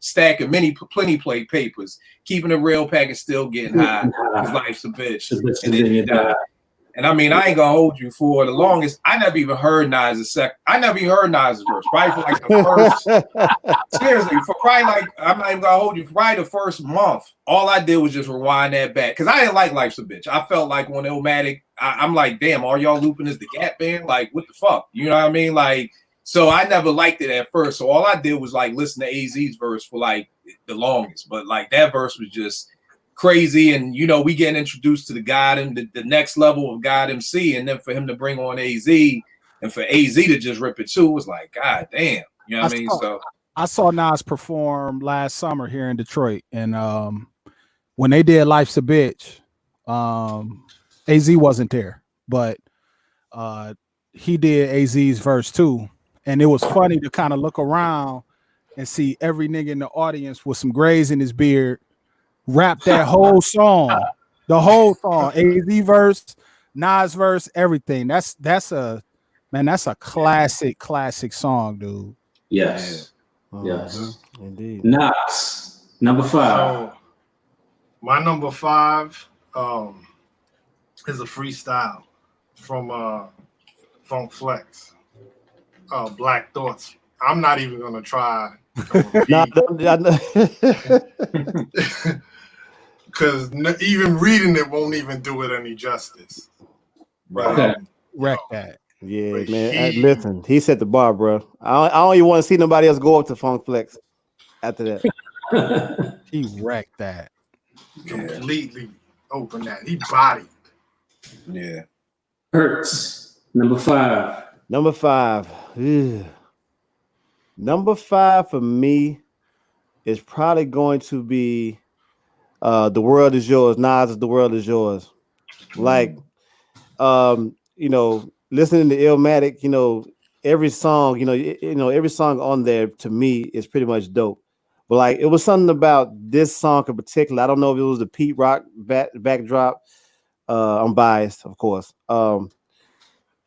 S2: stacking plenty plate papers, keeping it real, packing still getting high. Cause life's a bitch, and then you die. And I mean, I ain't gonna hold you for the longest. I never even heard Nas' I never even heard Nas' verse. Right for like the first, seriously, for probably like, I'm not even gonna hold you for probably the first month. All I did was just rewind that back because I didn't like Life's a Bitch. I felt like when Illmatic, I'm like, damn, all y'all looping is the Gap Band? Like, what the fuck? You know what I mean? Like, so I never liked it at first. So all I did was like listen to AZ's verse for like the longest. But like that verse was just crazy, and you know, we getting introduced to the God and the next level of God MC, and then for him to bring on AZ and for AZ to just rip it too was like, God damn, you know what I mean? So
S3: I saw Nas perform last summer here in Detroit, and when they did Life's a Bitch, AZ wasn't there, but he did AZ's verse too, and it was funny to kind of look around and see every nigga in the audience with some grays in his beard rap that whole song, the whole song, AZ verse, Nas verse, everything. That's a classic song, dude.
S1: Yes, yes,
S5: indeed.
S1: Nas, number 5.
S4: So my number 5 is a freestyle from Funk Flex, Black Thoughts. I'm not even gonna try. Because even reading it won't even do it any justice.
S2: right.
S3: Wreck that.
S5: Yeah,
S4: But
S5: man. Listen, he set the bar, bro. I don't even want to see nobody else go up to Funk Flex after that.
S3: He wrecked that.
S4: Completely open that. He bodied.
S2: Yeah.
S1: Hurts, number 5.
S5: Number 5. Ugh. Number 5 for me is probably going to be The World Is Yours. Nas' The World Is Yours. Like, you know, listening to Illmatic, you know, every song, every song on there to me is pretty much dope. But like, it was something about this song in particular. I don't know if it was the Pete Rock backdrop. I'm biased, of course.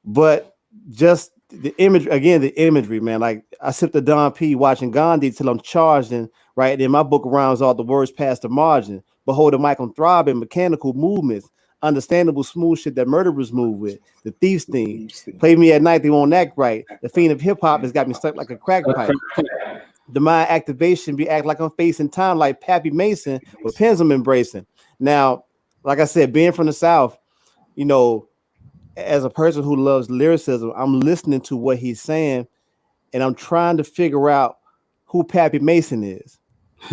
S5: But just the imagery, man. Like, I sipped the Don P watching Gandhi till I'm charged, and right then my book rounds all the words past the margin. Behold the mic on throbbing, mechanical movements, understandable smooth shit that murderers move with. The thief's theme. Play me at night, they won't act right. The fiend of hip hop has got me stuck like a crack pipe. The mind activation be act like I'm facing time like Pappy Mason with pens I'm embracing. Now, like I said, being from the South, you know, as a person who loves lyricism, I'm listening to what he's saying, and I'm trying to figure out who Pappy Mason is,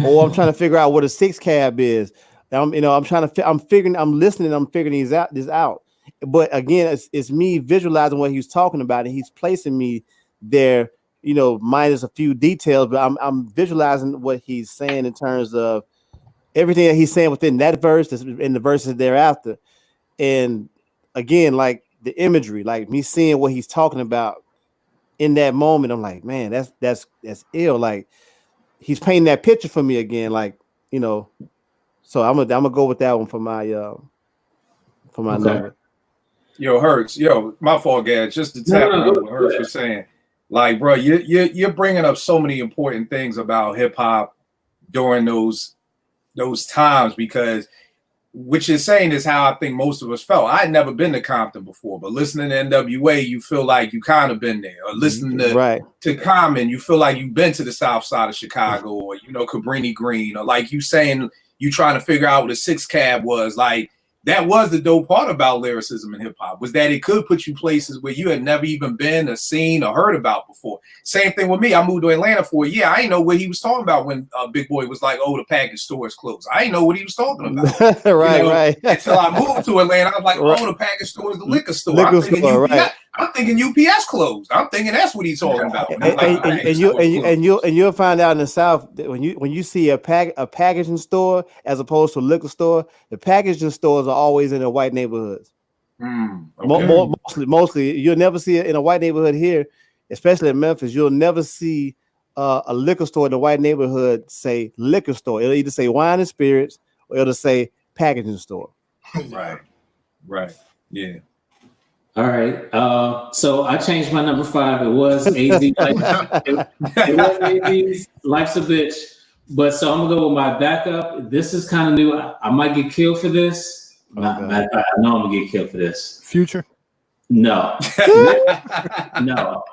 S5: or I'm trying to figure out what a 6 cab is. I'm figuring this out. But again, it's me visualizing what he's talking about, and he's placing me there, you know, minus a few details, but I'm visualizing what he's saying in terms of everything that he's saying within that verse and the verses thereafter. And again, like the imagery, like me seeing what he's talking about in that moment, I'm like, man, that's ill. Like, he's painting that picture for me again, like, you know. So I'm gonna go with that one for my number.
S2: Yo, Hurts. Yo, my fault, Gad. Just to tap on what Hurts was saying. Like, bro, you're bringing up so many important things about hip hop during those times, because what you're saying is how I think most of us felt. I had never been to Compton before, but listening to NWA, you feel like you kind of been there. Or listening to Common, you feel like you've been to the south side of Chicago, or, you know, Cabrini Green, or like you saying you trying to figure out what a 6 cab was. Like, that was the dope part about lyricism in hip hop, was that it could put you places where you had never even been or seen or heard about before. Same thing with me. I moved to Atlanta for a year. I didn't know what he was talking about when Big Boy was like, "Oh, the package store is closed." I didn't know what he was talking about.
S5: Right.
S2: Until I moved to Atlanta, I was like, "Oh, the package store is the liquor store." I'm thinking UPS closed. I'm thinking that's what he's talking about.
S5: And you'll find out in the South that when you see a packaging store as opposed to a liquor store, the packaging stores are always in the white neighborhoods. Mostly, you'll never see it in a white neighborhood here, especially in Memphis. You'll never see a liquor store in the white neighborhood say liquor store. It'll either say wine and spirits or it'll say packaging store.
S2: Right. Yeah.
S1: All right. So I changed my number 5. It was AZ. It was AZ's Life's a Bitch. But so I'm gonna go with my backup. This is kind of new. I might get killed for this. I know I'm gonna get killed for this.
S3: Future?
S1: No. No.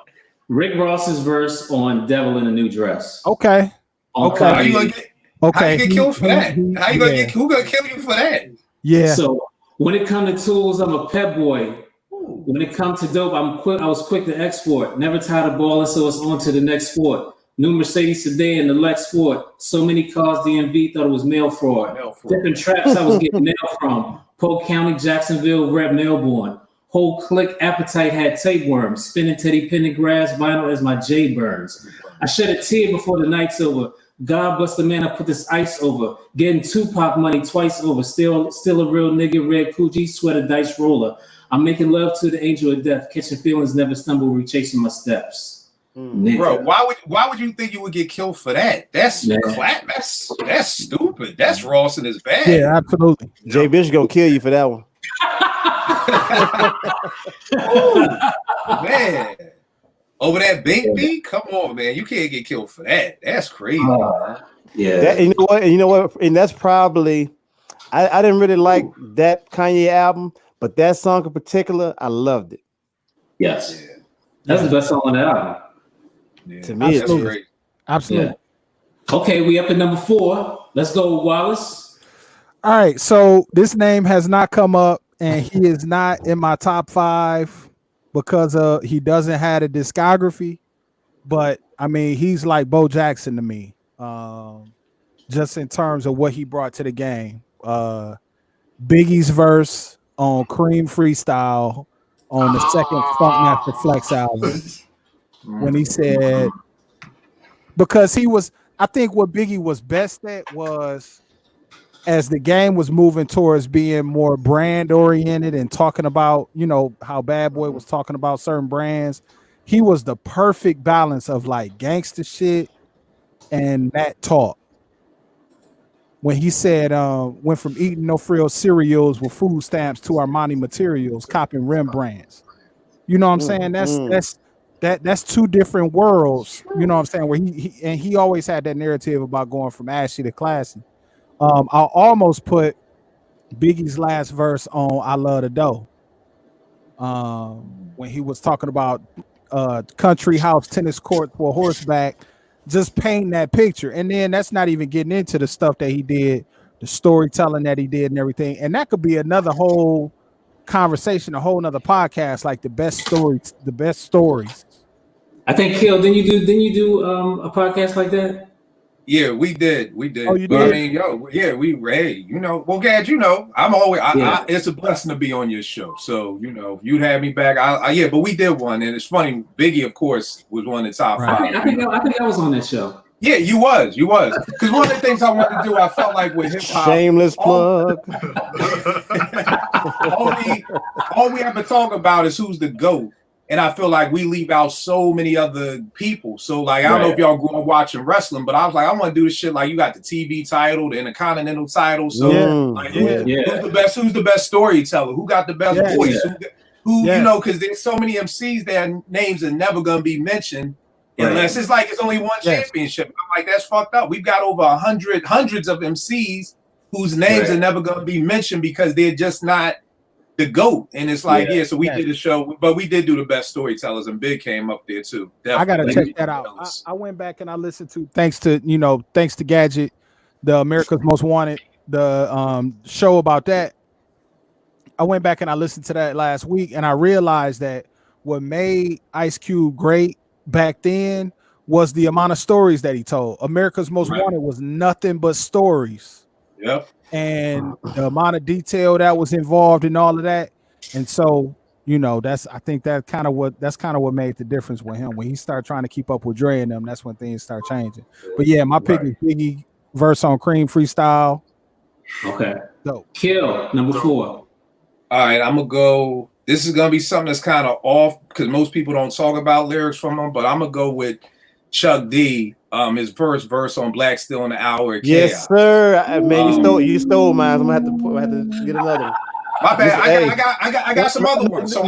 S1: Rick Ross's verse on "Devil in a New Dress."
S3: Okay.
S2: How you get killed for that? How you gonna get? Who gonna kill you for that?
S3: Yeah.
S1: So when it comes to tools, I'm a pep boy. When it comes to dope, I was quick to export. Never tired of balling, so it's on to the next sport. New Mercedes sedan, the Lex Sport. So many cars, DMV thought it was mail fraud. Different traps I was getting mail from. Polk County, Jacksonville, Rep Melbourne. Whole clique appetite had tapeworms. Spinning Teddy Pendergrass vinyl as my J burns. I shed a tear before the night's over. God bless the man I put this ice over. Getting Tupac money twice over. Still a real nigga, red Coogee sweater dice roller. I'm making love to the angel of death. Catching feelings, never stumble, rechasing my steps.
S2: Bro, why would you think you would get killed for that? That's stupid. That's Ross in his bag.
S3: Yeah, absolutely.
S5: Jay Bishop gonna kill you for that one.
S2: Man. Over that Bink beat? Come on, man. You can't get killed for that. That's crazy.
S1: Yeah.
S5: You know what? And that's probably I didn't really like that Kanye album, but that song in particular, I loved it.
S1: Yes. Yeah. That's the best song on the album.
S2: Yeah.
S5: To me,
S2: that's great.
S3: Absolutely.
S1: Yeah. Okay, we up at number 4. Let's go, Wallace.
S3: All right. So this name has not come up, and he is not in my top 5 because he doesn't have a discography. But I mean, he's like Bo Jackson to me, just in terms of what he brought to the game. Biggie's verse on Cream Freestyle on the second Funkmaster Flex album. When he said, because I think what Biggie was best at was, as the game was moving towards being more brand oriented and talking about, how Bad Boy was talking about certain brands, he was the perfect balance of like gangster shit and that talk. When he said, went from eating no frills cereals with food stamps to Armani materials, copping Rembrandts. You know what I'm saying? That's two different worlds. You know what I'm saying? Where he always had that narrative about going from ashy to classy. I'll almost put Biggie's last verse on "I Love the Dough." When he was talking about country house, tennis court for horseback, just painting that picture. And then that's not even getting into the stuff that he did, the storytelling that he did and everything. And that could be another whole conversation, a whole nother podcast, like the best stories.
S1: I think Kill, didn't you do a podcast like that?
S2: Yeah, we did.
S3: Oh, you did?
S2: I mean, well, Gad, I'm always, it's a blessing to be on your show. So, you'd have me back. But we did one. And it's funny, Biggie, of course, was one of the top 5.
S1: I think I was on that show.
S2: Yeah, you was. Because one of the things I wanted to do, I felt like with hip hop.
S5: Shameless plug.
S2: all we have to talk about is who's the GOAT. And I feel like we leave out so many other people. So, like, I don't know if y'all grew up watching wrestling, but I was like, I want to do this shit. Like, you got the TV title, the Intercontinental title. So, who's the best storyteller? Who got the best voice? Because there's so many MCs, their names are never going to be mentioned unless it's like it's only one championship. I'm like, that's fucked up. We've got over hundreds of MCs whose names are never going to be mentioned because they're just not the GOAT. And it's like, so we did a show, but we did do the best storytellers, and Big came up there too. Definitely.
S3: I gotta check that out. I went back and I listened to, thanks to Gadget, the America's Most Wanted, the show about that. I went back and I listened to that last week, and I realized that what made Ice Cube great back then was the amount of stories that he told. America's Most Wanted was nothing but stories.
S2: Yep.
S3: And the amount of detail that was involved in all of that. And so you know, I think that's kind of what made the difference with him. When he started trying to keep up with Dre and them, that's when things start changing. But yeah, my pick is Biggie verse on Cream freestyle.
S1: Okay.
S3: Dope.
S1: Kill number 4.
S2: All right, I'm gonna go. This is gonna be something that's kind of off because most people don't talk about lyrics from him, but I'm gonna go with Chuck D. His first verse on Black Still in the Hour.
S5: Yes, sir. Man, you stole mine. I'm gonna have to get another one.
S2: My bad. I got some other ones. So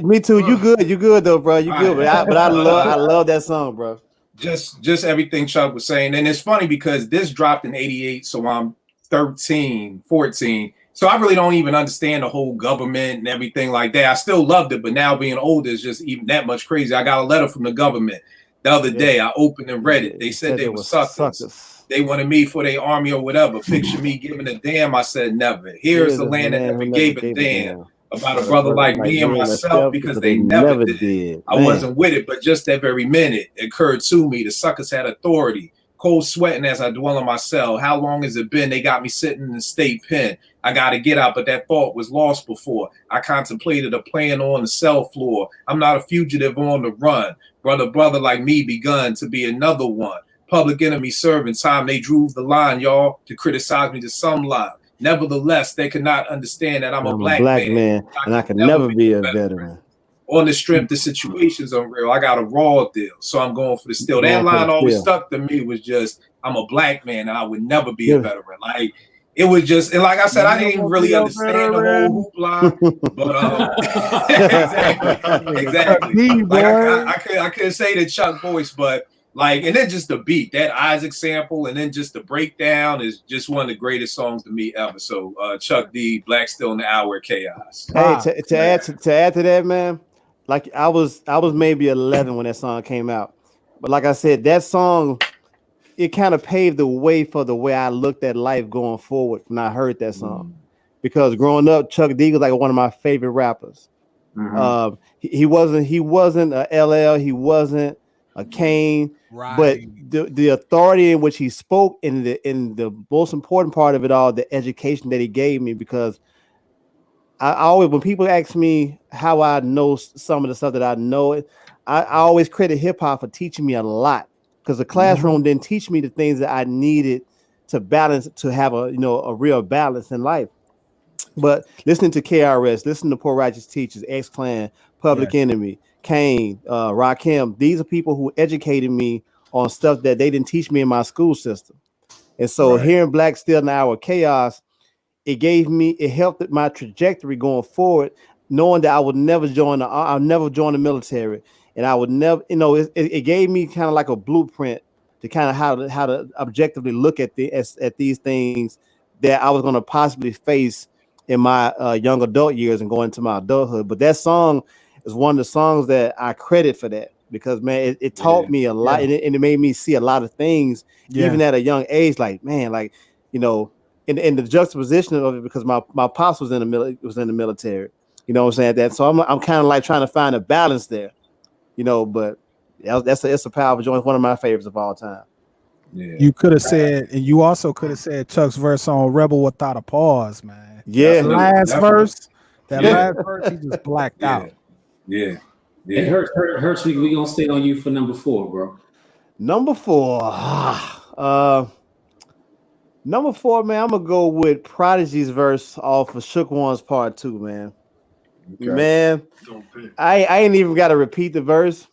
S5: me too. You good though, bro. You good. But I love that song, bro.
S2: Just everything Chuck was saying. And it's funny because this dropped in 88, so I'm 13, 14. So I really don't even understand the whole government and everything like that. I still loved it, but now being older is just even that much crazy. I got a letter from the government the other day. I opened and read it. They said they were suckers. They wanted me for their army or whatever. Picture me giving a damn. I said never. Here's the land that never gave a damn about a brother like me and myself because they never did. I wasn't with it, but just that very minute it occurred to me the suckers had authority. Cold sweating as I dwell in my cell. How long has it been? They got me sitting in the state pen. I got to get out, but that thought was lost before. I contemplated a plan on the cell floor. I'm not a fugitive on the run. Brother like me begun to be another one. Public enemy serving time. They drew the line, y'all, to criticize me to some line. Nevertheless, they could not understand that I'm a black man
S5: and I can never be a veteran.
S2: On the strength, the situation's unreal. I got a raw deal, so I'm going for the still. That line always stuck to me was just, I'm a black man and I would never be a veteran. Like, it was just, and like I said, I didn't even really understand the whole hoopla, but exactly. Like I couldn't say the Chuck voice, but like, and then just the beat, that Isaac sample, and then just the breakdown is just one of the greatest songs to me ever. So Chuck D, Black Still in the Hour, Chaos.
S5: Hey, to add to that, man, like I was maybe 11 when that song came out, but like I said, that song, it kind of paved the way for the way I looked at life going forward when I heard that song. Because growing up, Chuck D was like one of my favorite rappers. He wasn't a LL, he wasn't a Kane, but the authority in which he spoke, in the most important part of it all, the education that he gave me. Because I always, when people ask me how I know some of the stuff that I know, I always credit hip hop for teaching me a lot. Because the classroom didn't teach me the things that I needed to balance, to have a real balance in life. But listening to KRS, listening to Poor Righteous Teachers, X-Clan, Public Enemy, Kane, Rakim, these are people who educated me on stuff that they didn't teach me in my school system. And so hearing Black Still in the Hour, Chaos, it helped my trajectory going forward, knowing that I would never join the military. And I would never, it gave me kind of like a blueprint to kind of how to objectively look at these things that I was going to possibly face in my young adult years and go into my adulthood. But that song is one of the songs that I credit for that, because man, it taught me a lot, and it made me see a lot of things, even at a young age. Like, man, like, in the juxtaposition of it, because my pops was in the military. You know what I'm saying? So I'm kind of like trying to find a balance there. But it's a powerful joint. One of my favorites of all time.
S3: Yeah. You could have said, and you also could have said Chuck's verse on Rebel Without a Pause, man.
S5: Yeah,
S3: last verse, he just blacked out.
S2: Yeah.
S1: Hey, Hurts, we gonna stay on you for number 4, bro.
S5: Number 4, man. I'm gonna go with Prodigy's verse off of Shook One's Part 2, man. Okay. Man, I ain't even got to repeat the verse,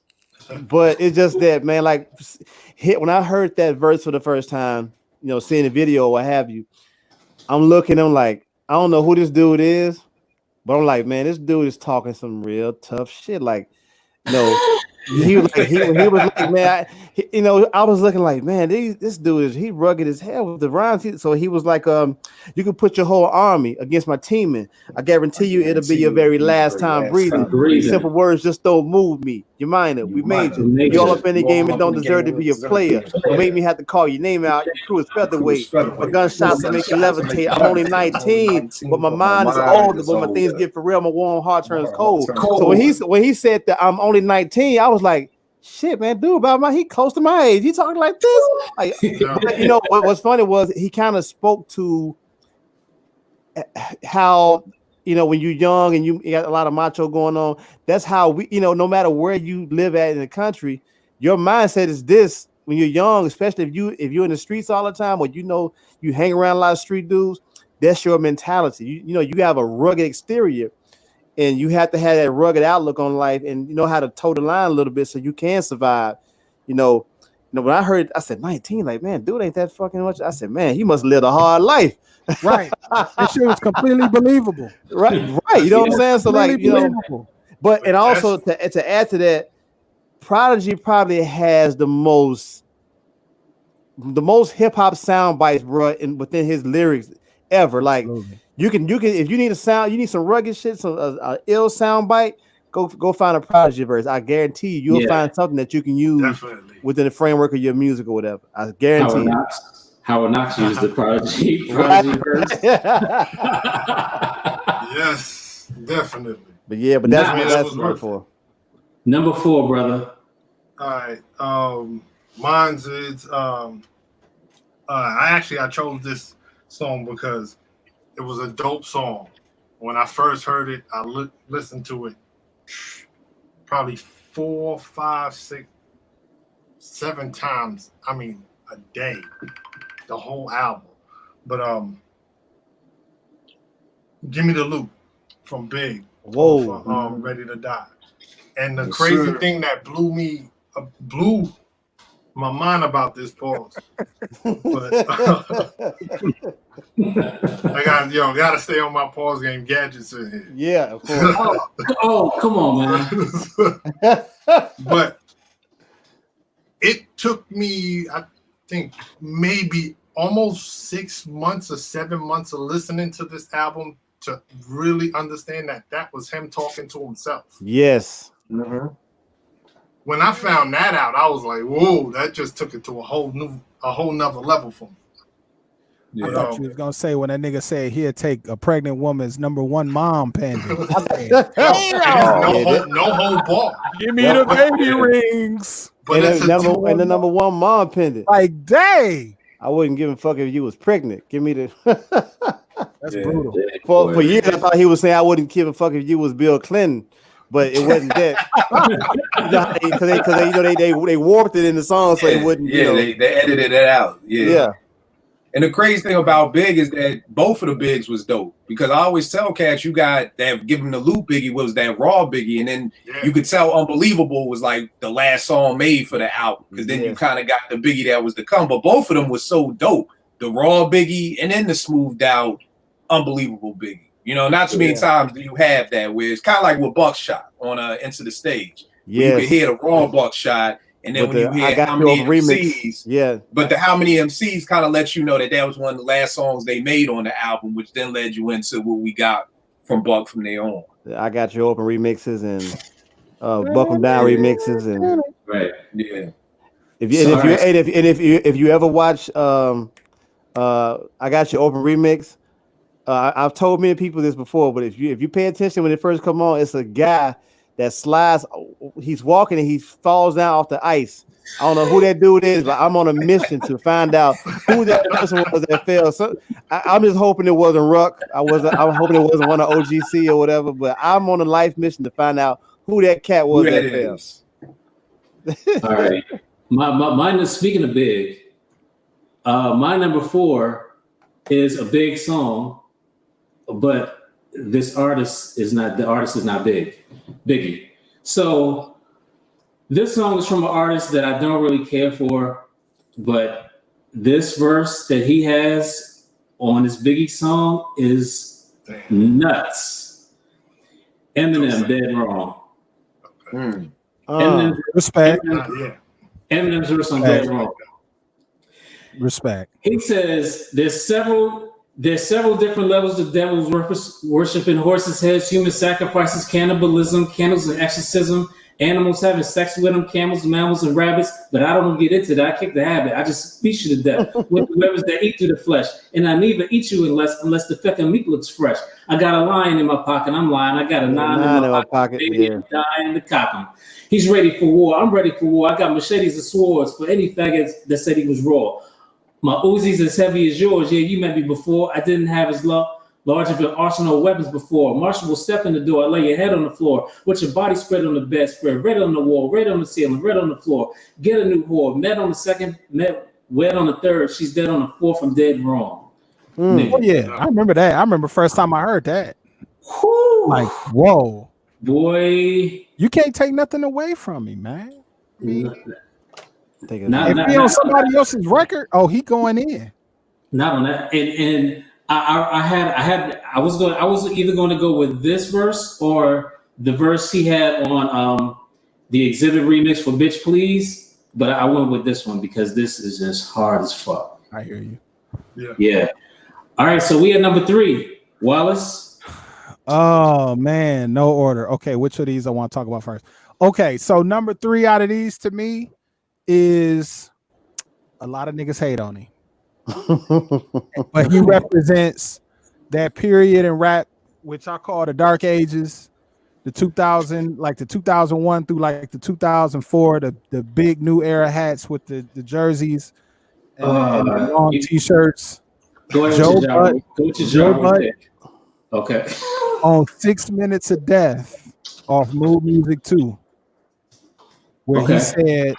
S5: but it's just that, man, like, when I heard that verse for the first time, seeing the video or what have you, I'm like, I don't know who this dude is, but I'm like, man, this dude is talking some real tough shit. Like, he was like, man, I was looking like, man, this dude he rugged as hell with the rhymes. So he was like, you can put your whole army against my team, I guarantee you it'll be your very last time breathing. Simple words just don't move me. You mind it? We made you. You all up in the game and don't deserve to be a player. Don't make me have to call your name out. Your crew is featherweight. My gunshots will make you levitate. I'm only 19, but my mind is older. But when things get for real, my warm heart turns cold. So when he said that I'm only 19, I was like, shit, man, dude, he close to my age. He talking like this. What's funny was he kind of spoke to how when you're young and you got a lot of macho going on, that's how we, no matter where you live at in the country, your mindset is this when you're young, especially if you're in the streets all the time, or you hang around a lot of street dudes, that's your mentality. You have a rugged exterior, and you have to have that rugged outlook on life, and you know how to toe the line a little bit so you can survive. When I heard, I said 19, like, man, dude ain't that fucking much. I said, man, he must live a hard life.
S3: Right. That shit was completely believable.
S5: Right. You know what I'm saying? So like, but and also to add to that, Prodigy probably has the most hip hop sound bites, bro, within his lyrics ever. Like you can if you need a sound, you need some rugged shit, some ill sound bite. Go find a Prodigy verse. I guarantee you'll find something that you can use within the framework of your music or whatever. I guarantee.
S1: Howard Knox used the Prodigy verse.
S4: Yes, definitely.
S5: But that's what that's number 4.
S1: Number 4, brother.
S4: All right. Mine's is I chose this song because it was a dope song. When I first heard it, I listened to it probably 4, 5, 6, 7 times. I mean, a day, the whole album. But Give Me the Loot from Big.
S5: Whoa.
S4: From, Ready to Die. And the crazy thing that blew my mind about this pause. But I gotta stay on my pause game gadgets in here.
S5: Yeah, of course.
S1: Oh, come on, man.
S4: But it took me, I think, maybe almost 6 months or 7 months of listening to this album to really understand that was him talking to himself.
S5: Yes.
S4: Mm-hmm. When I found that out, I was like, "Whoa!" That just took it to a whole nother level for me.
S3: I thought you was gonna say when that nigga said he'd take a pregnant woman's #1 mom pendant.
S4: No whole ball.
S3: Give me the baby rings.
S5: But and the #1 mom pendant.
S3: Like, dang.
S5: I wouldn't give a fuck if you was pregnant. Give me the.
S3: That's brutal.
S5: For years, I thought he was saying I wouldn't give a fuck if you was Bill Clinton. But it wasn't that because they warped it in the song, so it wouldn't.
S2: They edited it out. Yeah. And the crazy thing about Big is that both of the Bigs was dope because I always tell cats you got that Give Him the Loot Biggie was that raw Biggie, and then you could tell Unbelievable was like the last song made for the album because then you kind of got the Biggie that was to come. But both of them was so dope, the raw Biggie and then the smoothed out Unbelievable Biggie. Not too many times do you have that where it's kind of like with Buckshot on Into the Stage. You can hear the raw Buckshot, and then when you hear How Many MCs, but the How Many MCs kind of lets you know that was one of the last songs they made on the album, which then led you into what we got from Buck from there on.
S5: I Got Your Open remixes and Buck 'Em Down remixes and If you ever watch I Got Your Open remix. I've told many people this before, but if you pay attention when it first come on, it's a guy that slides. He's walking and he falls down off the ice. I don't know who that dude is, but I'm on a mission to find out who that person was that fell. So I'm just hoping it wasn't Ruck. I'm hoping it wasn't one of OGC or whatever. But I'm on a life mission to find out who that cat was that fell.
S1: All right, mine is speaking of Big. My number 4 is a Big song. But this artist is not Biggie. So this song is from an artist that I don't really care for, but this verse that he has on this Biggie song is nuts. Eminem, Dead Wrong.
S3: Respect.
S1: Eminem's verse on Dead Wrong.
S3: Respect.
S1: He says there's several different levels of devil's worship in horses' heads, human sacrifices, cannibalism, candles and exorcism, animals having sex with them, camels, mammals, and rabbits. But I don't get into that. I kick the habit. I just beat you to death with whoever's that eat through the flesh. And I neither eat you unless the fucking meat looks fresh. I got a lion in my pocket. I'm lying. I got a 9 in my pocket. Baby, dying to cock him. He's ready for war. I'm ready for war. I got machetes and swords for any faggots that said he was raw. My Uzi's as heavy as yours. Yeah, you met me before. I didn't have his love. larger than arsenal of weapons before. Marshall will step in the door, lay your head on the floor, with your body spread on the bed, spread red on the wall, red on the ceiling, red on the floor. Get a new whore, met on the second, met wed on the third, she's dead on the fourth, I'm dead wrong.
S3: Oh, yeah, I remember that. I remember first time I heard that.
S1: Whew.
S3: Like, whoa.
S1: Boy.
S3: You can't take nothing away from me, man.
S1: Not,
S3: if he on somebody else's record, oh, he going in.
S1: Not on that. And I was either going to go with this verse or the verse he had on the Exhibit remix for Bitch Please, but I went with this one because this is just hard as fuck.
S3: I hear you.
S1: Yeah. All right, so we at number 3. Wallace.
S3: Oh man, no order. Okay, which of these I want to talk about first? Okay, so number 3 out of these to me is a lot of niggas hate on him. But he represents that period in rap, which I call the dark ages, the 2000, like the 2001 through like the 2004, the big new era hats with the jerseys and the long t-shirts.
S1: Go ahead with Joe Budden. Okay.
S3: On 6 Minutes of Death off Mood Music 2, where he said,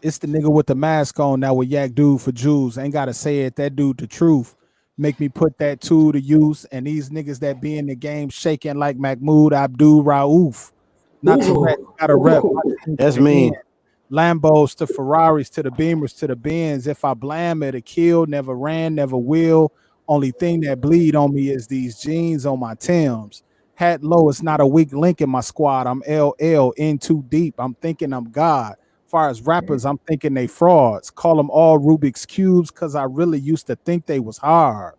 S3: it's the nigga with the mask on that would yak dude for Jews. Ain't gotta say it, that dude the truth. Make me put that tool to use. And these niggas that be in the game shaking like Mahmoud Abdul Rauf. Not to rap, gotta rep.
S5: That's mean.
S3: Lambos to Ferraris to the Beamers to the Benz. If I blam it, a kill, never ran, never will. Only thing that bleed on me is these jeans on my Timbs. Hat low, it's not a weak link in my squad. I'm LL in too deep. I'm thinking I'm God. Far as rappers, I'm thinking they frauds. Call them all Rubik's Cubes because I really used to think they was hard.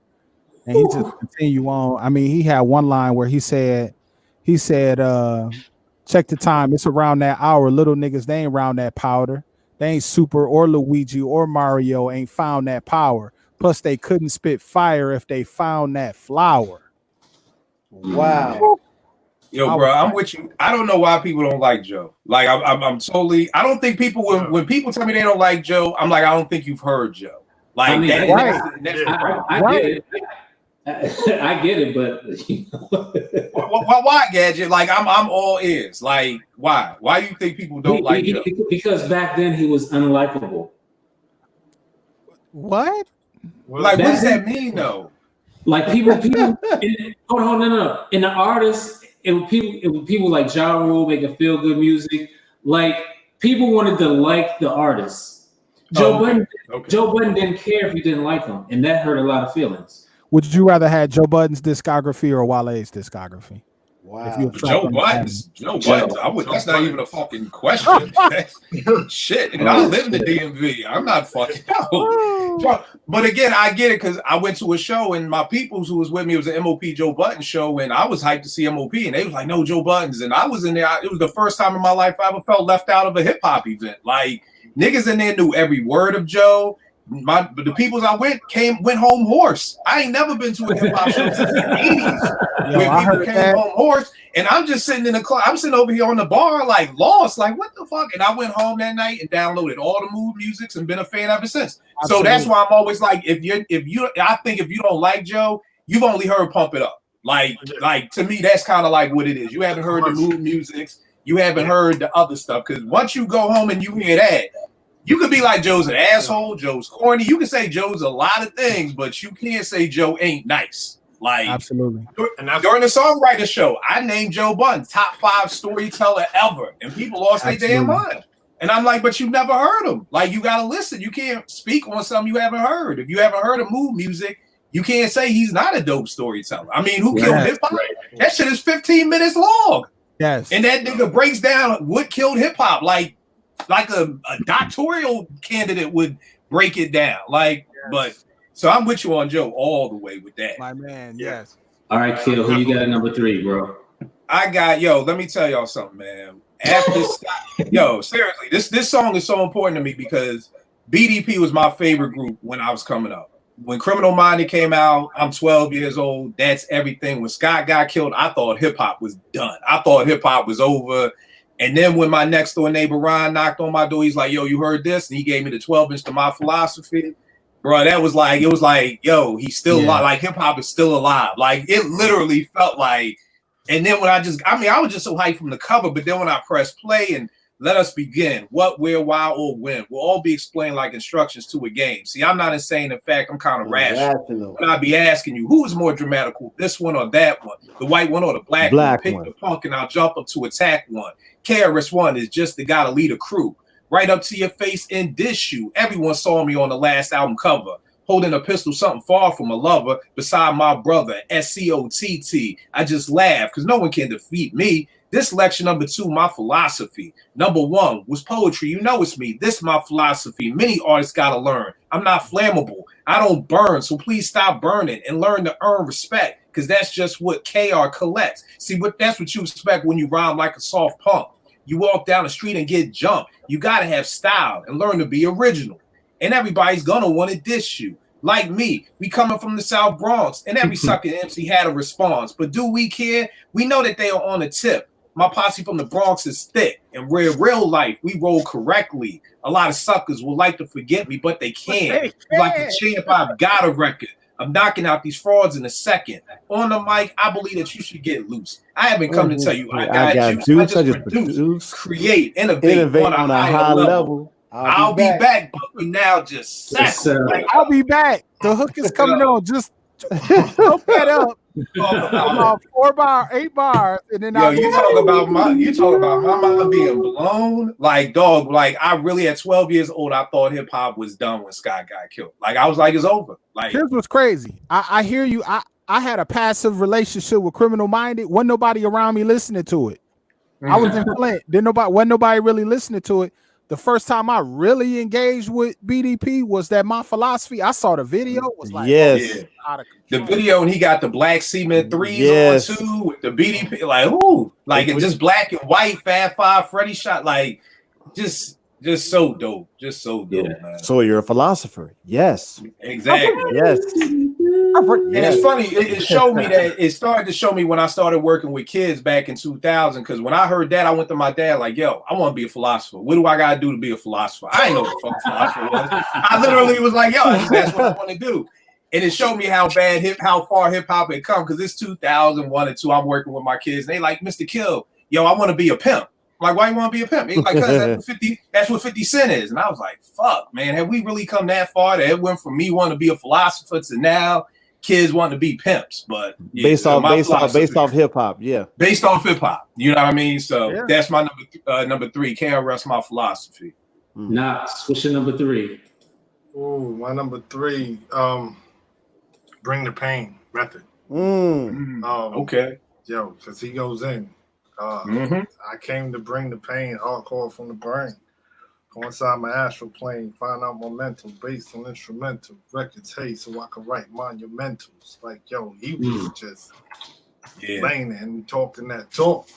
S3: And he just continue on. I mean, he had one line where he said, check the time. It's around that hour. Little niggas, they ain't around that powder. They ain't Super or Luigi or Mario ain't found that power. Plus, they couldn't spit fire if they found that flower.
S5: Wow.
S2: Yo, bro, I'm with you. I don't know why people don't like Joe. Like, I'm totally. I don't think people when people tell me they don't like Joe, I'm like, I don't think you've heard Joe. Like, I mean, I
S1: get it. I get it, but
S2: why, Gadget? Like, I'm all ears. Like, why? Why do you think people don't like Joe?
S1: Because back then he was unlikable.
S3: What?
S2: Like, what does that mean, though?
S1: Like people. Hold on, no. And the artists, it was people like Ja Rule making feel good music. Like people wanted to like the artists. Joe Budden didn't care if you didn't like him, and that hurt a lot of feelings.
S3: Would you rather have Joe Budden's discography or Wale's discography?
S5: Wow.
S2: Joe Buttons. That's not even a fucking question. Shit. And I live in the DMV. I'm not fucking out. But again, I get it because I went to a show and my peoples who was with me, it was an MOP Joe Budden show, and I was hyped to see MOP, and they was like, no, Joe Buttons. And I was in there. It was the first time in my life I ever felt left out of a hip hop event. Like niggas in there knew every word of Joe. The peoples I went home hoarse. I ain't never been to a hip hop show since the 80s where people came home hoarse, and I'm just sitting in the club. I'm sitting over here on the bar like lost, like what the fuck? And I went home that night and downloaded all the Mood musics and been a fan ever since. Absolutely. So that's why I'm always like, I think if you don't like Joe, you've only heard Pump It Up. Like to me, that's kind of like what it is. You haven't heard the Mood musics, you haven't heard the other stuff, because once you go home and you hear that, you could be like Joe's an asshole, Joe's corny. You can say Joe's a lot of things, but you can't say Joe ain't nice. Like
S3: absolutely.
S2: During the songwriter show, I named Joe Budden top 5 storyteller ever, and people lost their damn mind. And I'm like, but you never heard him. Like you gotta listen. You can't speak on something you haven't heard. If you haven't heard of Mood music, you can't say he's not a dope storyteller. I mean, who killed hip hop? Right. That shit is 15 minutes long.
S3: Yes.
S2: And that nigga breaks down what killed hip hop like a doctoral candidate would break it down. Like, but so I'm with you on Joe all the way with that.
S3: My man, yes.
S1: All right, Kill, who you got at number 3, bro?
S2: I got let me tell y'all something, man. Seriously, this song is so important to me because BDP was my favorite group when I was coming up. When Criminal Minded came out, I'm 12 years old. That's everything. When Scott got killed, I thought hip hop was done. I thought hip hop was over. And then when my next door neighbor Ryan knocked on my door, he's like, yo, you heard this? And he gave me the 12-inch to My Philosophy. bro, that was like, it was like, yo, he's still alive. Like hip hop is still alive. Like it literally felt like. And then when I was just so hyped from the cover, but then when I pressed play and let us begin, what, where, why, or when will all be explained like instructions to a game. See, I'm not insane. In fact, I'm kind of rational. When I be asking you, who is more dramatical, this one or that one, the white one or the black one? Pick the punk and I'll jump up to attack one. KRS One is just the guy to lead a crew. Right up to your face and dish you. Everyone saw me on the last album cover, holding a pistol something far from a lover beside my brother, SCOTT. I just laugh because no one can defeat me. This lecture number 2, my philosophy. Number 1 was poetry. You know it's me. This my philosophy. Many artists gotta learn. I'm not flammable. I don't burn, so please stop burning and learn to earn respect because that's just what KR collects. See, that's what you expect when you rhyme like a soft punk. You walk down the street and get jumped. You gotta have style and learn to be original. And everybody's gonna want to diss you. Like me, we coming from the South Bronx, and every sucker MC had a response. But do we care? We know that they are on the tip. My posse from the Bronx is thick, and real life, we roll correctly. A lot of suckers will like to forget me, but they can't. Like the champ, I've got a record. I'm knocking out these frauds in a second. On the mic, I believe that you should get loose. I haven't come to tell you I got juice. I just produce, create, innovate on a high level. I'll be back, but we now just
S3: I'll be back. The hook is coming on. Just hook that up. About 8 bars, and then
S2: you talk about my mama being blown. Like dog, like I really at 12 years old, I thought hip hop was done when Scott got killed. Like I was like, it's over. Like
S3: here's what's crazy. I hear you. I had a passive relationship with Criminal Minded. Wasn't nobody around me listening to it. I was in Flint. Wasn't nobody really listening to it. The first time I really engaged with BDP was that My Philosophy. I saw the video. Was like,
S2: the video, and he got the black cement 3s on too with the BDP. Like, ooh, like it just black and white. Fab Five, Freddie shot. Like, just so dope. Just so dope, man.
S5: So you're a philosopher. Yes.
S2: Exactly.
S5: Yes.
S2: And it's funny, it showed me that it started to show me when I started working with kids back in 2000. Because when I heard that, I went to my dad like, "Yo, I want to be a philosopher. What do I gotta do to be a philosopher?" I ain't know what the fuck philosopher was. I literally was like, "Yo, that's what I want to do." And it showed me how far hip hop had come. Because it's 2001 and 2. I'm working with my kids, and they like, "Mr. Kill, yo, I want to be a pimp." I'm like, why you want to be a pimp? He's like, "Cause that's what 50 Cent is." And I was like, "Fuck, man, have we really come that far? That it went from me wanting to be a philosopher to now kids want to be pimps?" But
S5: based off hip hop,
S2: based off hip hop. You know what I mean? So that's my number 3. Can't rest my philosophy.
S1: Nah, what's your number 3?
S4: Ooh, my number 3. Bring the Pain method.
S2: Okay.
S4: Yo, because he goes in. I came to bring the pain, hardcore from the brain. Go inside my astral plane, find out my mental, based on instrumental records, hey, so I can write monumentals. Like, yo, he was just laying there and talking that talk.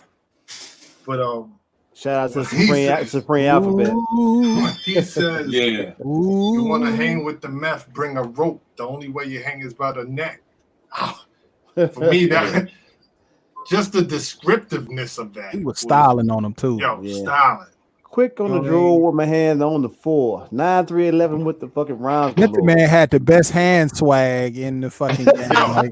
S4: But
S5: shout out to Supreme Alphabet.
S4: He says, you want to hang with the meth, bring a rope. The only way you hang is by the neck. For me, that just the descriptiveness of that.
S3: He was styling on him too.
S4: Yo, styling.
S5: Quick on the draw with my hand on the 4. 9-3-11 with the fucking round.
S3: That man had the best hand swag in the fucking game. Like,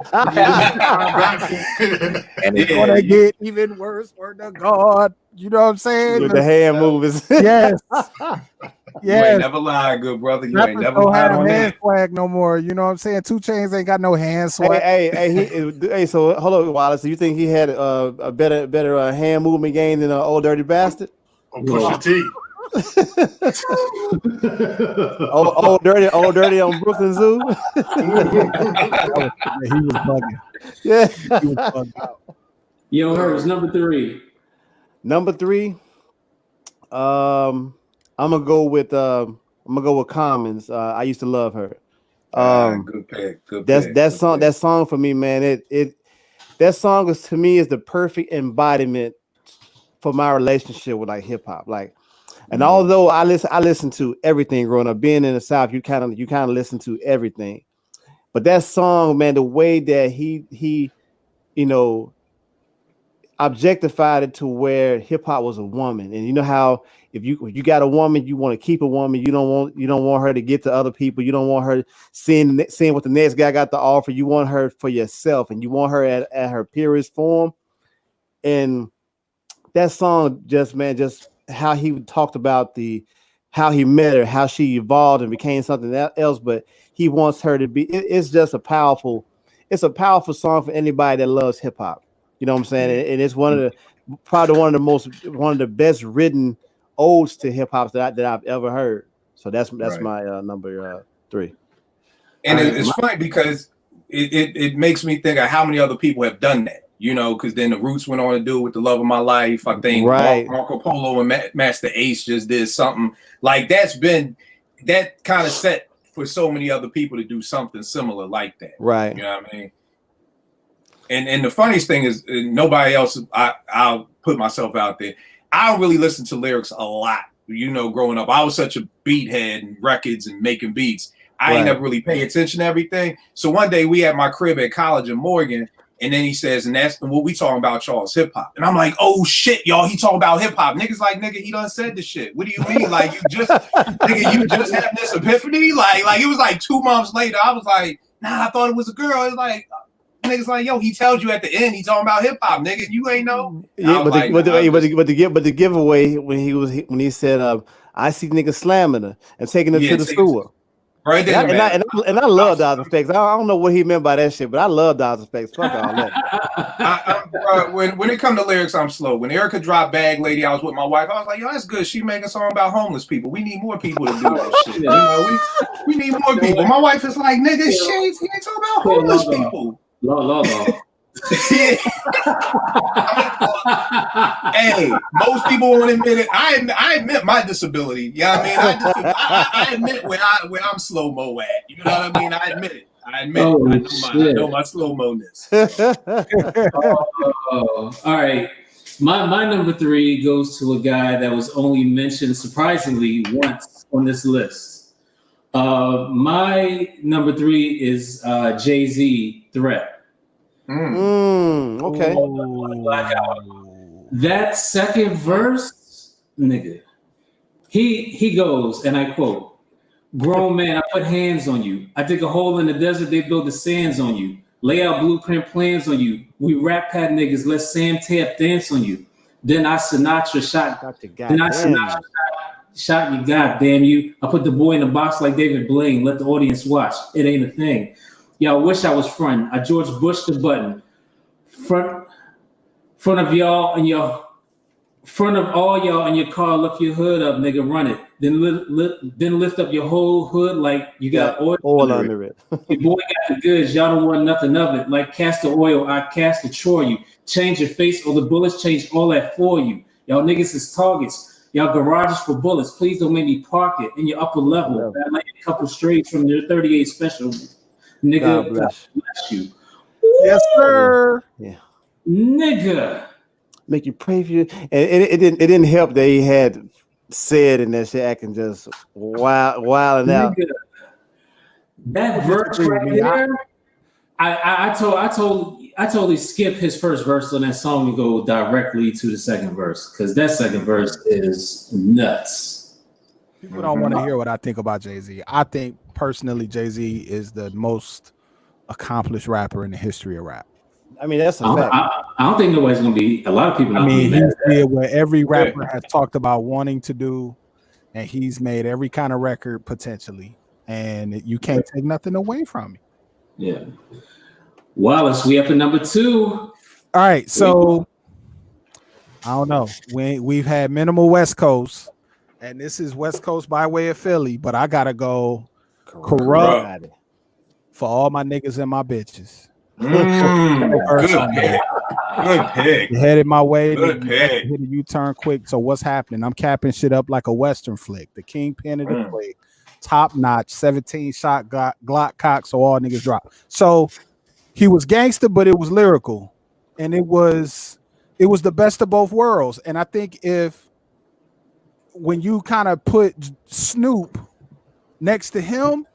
S3: and it's gonna get even worse. Word to God. You know what I'm saying?
S5: With the hand movers.
S3: Yes.
S2: You ain't never lied, good brother. You ain't never lied on
S3: hand
S2: that.
S3: swag no more. You know what I'm saying? 2 Chainz ain't got no hand swag.
S5: Hey, so hold on, Wallace. Do you think he had a better hand movement game than Old Dirty Bastard?
S4: Pusha T.
S5: old dirty on Brooklyn Zoo.
S3: He was bugging.
S5: Yeah.
S3: He was bugged out.
S1: Yo, hers number 3.
S5: Number 3. I'm gonna go with Commons. I used to love her.
S2: Good pick.
S5: That song for me, man. That song is to me is the perfect embodiment for my relationship with like hip hop. Like, and although I listen to everything growing up, being in the South, you kind of listen to everything. But that song, man, the way that he objectified it to where hip hop was a woman, and you know how if you got a woman, you want to keep a woman. You don't want her to get to other people. You don't want her seeing what the next guy got to offer. You want her for yourself, and you want her at her purest form. And that song just how he talked about how he met her, how she evolved and became something else, but he wants her to be. It's just a powerful song for anybody that loves hip hop. You know what I'm saying? And it's probably one of the best written odes to hip hop that I've ever heard. So that's
S2: Right.
S5: my number 3.
S2: And it's funny because it makes me think of how many other people have done that. You know, because then the Roots went on to do it with The Love of My Life. I think
S5: Right.
S2: Marco Polo and Master Ace just did something like that kind of set for so many other people to do something similar like that.
S5: Right.
S2: You know what I mean? And the funniest thing is nobody else. I'll put myself out there. I don't really listen to lyrics a lot. You know, growing up, I was such a beat head and records and making beats. I ain't never really pay attention to everything. So one day we at my crib at college in Morgan. And then he says, and that's what we talking about, y'all, is hip hop. And I'm like, oh shit, y'all, he talking about hip hop. Niggas like, nigga, he done said this shit. What do you mean? Like, you just had this epiphany? Like it was like 2 months later. I was like, nah, I thought it was a girl. It's like, niggas like, yo, he tells you at the end, he talking about hip hop, nigga. You ain't know.
S5: Yeah, but the giveaway when he said, I see niggas slamming her and taking her to the sewer.
S2: Right there,
S5: and I love Dodge Effects. I don't know what he meant by that shit, but I love Dodge Effects. Fuck all that.
S2: When it comes to lyrics, I'm slow. When Erica dropped Bag Lady, I was with my wife. I was like, yo, that's good. She making a song about homeless people. We need more people to do that shit. You know, we need more people. My wife is like, nigga, he ain't talking about homeless people.
S1: Law.
S2: Hey, most people won't admit it. I admit my disability. You know what I mean? I admit where I'm slow mo at. You know what I mean? I admit it. I know my slow mo-ness.
S1: All right. My number 3 goes to a guy that was only mentioned surprisingly once on this list. My number 3 is Jay-Z, Threat.
S5: Okay.
S1: That second verse, nigga, he goes, and I quote, "Grown man, I put hands on you. I dig a hole in the desert, they build the sands on you. Lay out blueprint plans on you. We rap pad niggas, let Sam Tap dance on you. Then I Sinatra shot you, goddamn you. I put the boy in a box like David Blaine. Let the audience watch. It ain't a thing. Y'all wish I was front. I George Bush the button. Front of y'all and your front of all y'all in your car. Lift your hood up, nigga. Run it. Then lift up your whole hood like you got oil under it. Your boy got the goods. Y'all don't want nothing of it. Like castor oil, I castor chore you. Change your face or the bullets change all that for you. Y'all niggas is targets. Y'all garages for bullets. Please don't make me park it in your upper level. I like a couple strays from your 38 special. Nigga, God bless you.
S3: Yes, sir.
S5: Yeah.
S1: Nigga.
S5: Make you pray for you. And it didn't help that he had said in that shit acting just wild and out.
S1: That verse right there, I totally skip his first verse on that song and go directly to the second verse because that second verse is nuts.
S3: People don't want to hear what I think about Jay-Z. I think personally Jay-Z is the most accomplished rapper in the history of rap.
S5: I mean, that's a fact.
S1: I don't think nobody's gonna be. A lot of people.
S3: I mean, he did what every rapper has talked about wanting to do, and he's made every kind of record potentially, and you can't take nothing away from him.
S1: Yeah. Wallace, we up at number 2.
S3: All right, so I don't know. We've had minimal West Coast, and this is West Coast by way of Philly, but I gotta go Corrupt for all my niggas and my bitches.
S2: Good pick. Good pick.
S3: You headed my way.
S2: Good pick.
S3: Hit a U-turn quick. So what's happening? I'm capping shit up like a Western flick. The kingpin of the quick. Top notch. 17 shot Glock cock. So all niggas drop. So he was gangster, but it was lyrical. And it was the best of both worlds. And I think when you kind of put Snoop next to him,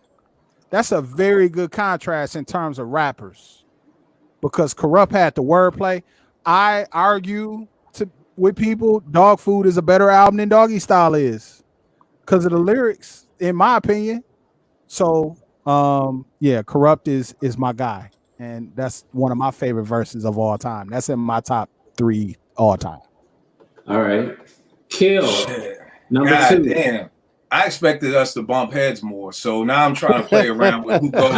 S3: that's a very good contrast in terms of rappers. Because Corrupt had the wordplay, I argue with people, Dog Food is a better album than Doggy Style is because of the lyrics, in my opinion. So, yeah, Corrupt is my guy, and that's one of my favorite verses of all time. That's in my top 3 all time.
S1: All right, Kill.
S2: Shit.
S1: Number
S2: God
S1: 2.
S2: damn. I expected us to bump heads more, so now I'm trying to play around with who go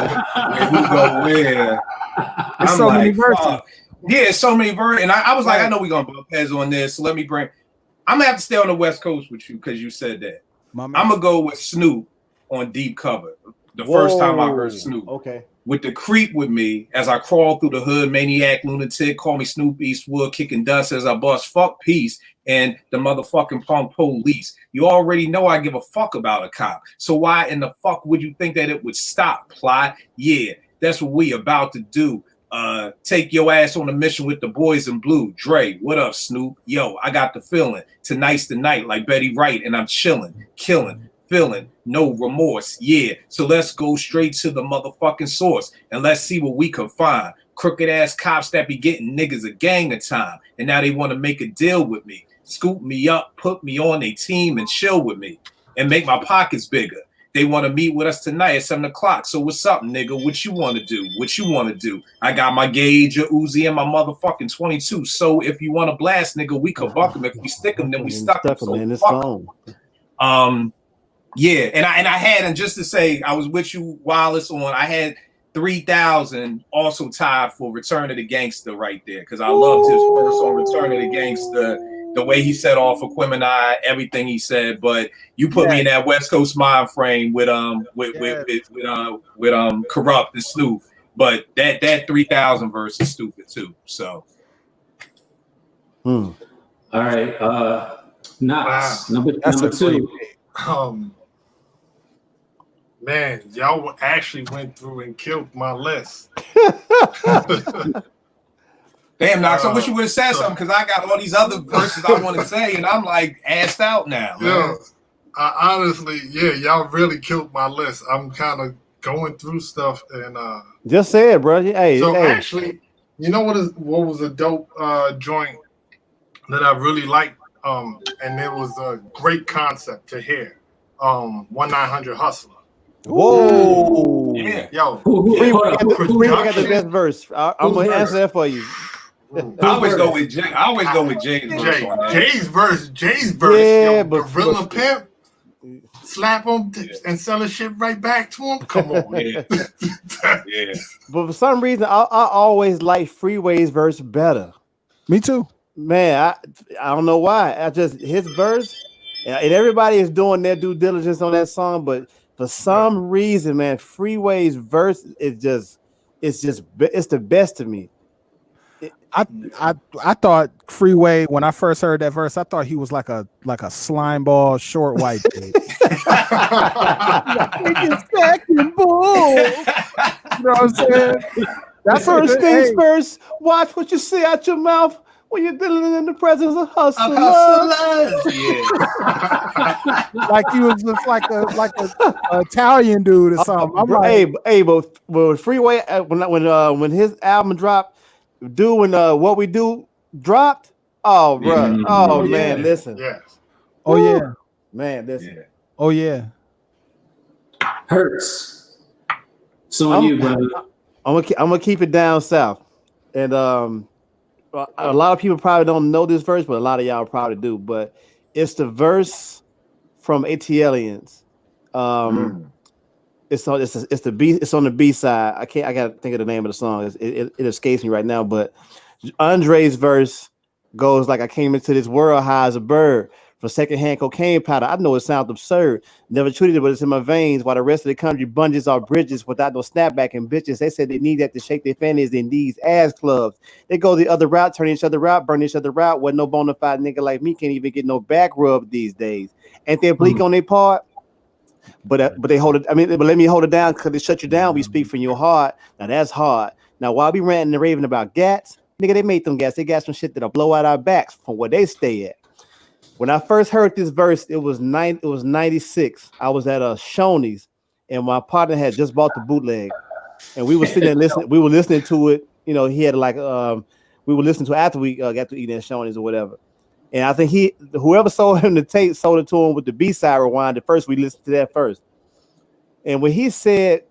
S2: where. I'm
S3: so many
S2: like,
S3: verses.
S2: fuck. Yeah, so many verses. And I was like, I know we're gonna bump heads on this, so let me bring. I'm gonna have to stay on the West Coast with you because you said that. I'm gonna go with Snoop on Deep Cover. The first time I heard Snoop.
S5: Okay.
S2: With the creep with me as I crawl through the hood, maniac, lunatic, call me Snoop Eastwood, kicking dust as I bust fuck peace and the motherfucking punk police. You already know I give a fuck about a cop. So why in the fuck would you think that it would stop, plot? Yeah, that's what we about to do. Take your ass on a mission with the boys in blue. Dre, what up, Snoop? Yo, I got the feeling. Tonight's the night like Betty Wright and I'm chilling, killing. Feeling no remorse, yeah. So let's go straight to the motherfucking source and let's see what we can find. Crooked ass cops that be getting niggas a gang of time, and now they want to make a deal with me, scoop me up, put me on their team, and chill with me, and make my pockets bigger. They want to meet with us tonight at 7 o'clock. So what's up, nigga? What you want to do? What you want to do? I got my gauge, a Uzi, and my motherfucking 22. So if you want to blast, nigga, we could buck them. If we stick them, then we stuck them. So fuck 'em. Yeah, and I had, and just to say, I was with you, Wallace, on. I had 3,000 also tied for Return of the Gangster right there because I loved his verse on Return of the Gangster, the way he said off of Quimini, everything he said. But you put me in that West Coast mind frame with Corrupt and Snoop. But that 3,000 verse is stupid too. So,
S1: all right, Knox, number 2.
S4: Man, y'all actually went through and killed my list.
S2: Damn, Knox, I wish you would have said something because I got all these other verses I want to say, and I'm like assed out now.
S4: Yeah, I honestly, y'all really killed my list. I'm kind of going through stuff and
S5: just say it, bro. Hey,
S4: actually, you know what was a dope joint that I really liked, and it was a great concept to hear. 1-900 Hustler.
S5: Whoa!
S2: Yeah,
S4: yo,
S5: Freeway got the best verse. I'm gonna answer that for you.
S2: I always go with Jay. I always go with Jay's verse on that.
S4: Jay's verse.
S5: Yeah,
S4: yo,
S5: but
S4: Gorilla Pimp, slap him and sell his shit right back to him. Come on,
S2: yeah.
S5: But for some reason, I always like Freeway's verse better.
S3: Me too,
S5: man. I don't know why. I just his verse, and everybody is doing their due diligence on that song, but for some reason, man, Freeway's verse is it's the best to me.
S3: I thought Freeway, when I first heard that verse, I thought he was like a slime ball short white dude. You know what I'm saying? That's
S5: first things first. Watch what you say out your mouth when you're dealing in the presence of hustlers.
S2: Yeah.
S3: Like he was just like a Italian dude or something. I'm like,
S5: but Freeway when his album dropped, when What We Do dropped. Oh, bro. Man, listen.
S4: Yes.
S3: Oh yeah.
S5: Man, listen.
S2: Yeah.
S3: Oh yeah.
S1: Hurts. So on you, brother.
S5: I'm gonna keep it down south, and a lot of people probably don't know this verse, but a lot of y'all probably do. But it's the verse from ATLians. It's on the B side. I gotta think of the name of the song. It escapes me right now. But Andre's verse goes like, "I came into this world high as a bird. For secondhand cocaine powder, I know it sounds absurd. Never treated it, but it's in my veins. While the rest of the country bunges off bridges without no snapback and bitches. They said they need that to shake their fannies in these ass clubs. They go the other route, turn each other out, burn each other out. When no bona fide nigga like me can't even get no back rub these days. Ain't they bleak on their part? But they hold it. I mean, but let me hold it down because they shut you down. We speak from your heart. Now that's hard. Now while we ranting and raving about gats, nigga, they made them gats. They got some shit that'll blow out our backs from where they stay at. When I first heard this verse, it was 96. I was at a Shoney's, and my partner had just bought the bootleg, and we were sitting there listening. We were listening to it. You know, he had like we would listen to after we got to eating at Shoney's or whatever. And I think whoever sold him the tape sold it to him with the B-side rewind. At first, we listened to that first. And when he said,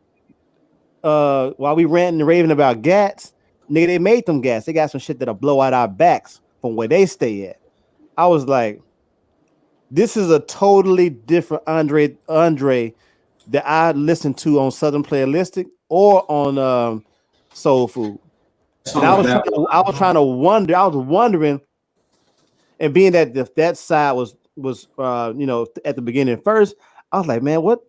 S5: while we ranting and raving about gats, nigga, they made them gats. They got some shit that'll blow out our backs from where they stay at. I was like, this is a totally different Andre that I listened to on Southern Playalistic or on Soul Food. And I was wondering, and being that side was at the beginning first, I was like, man, what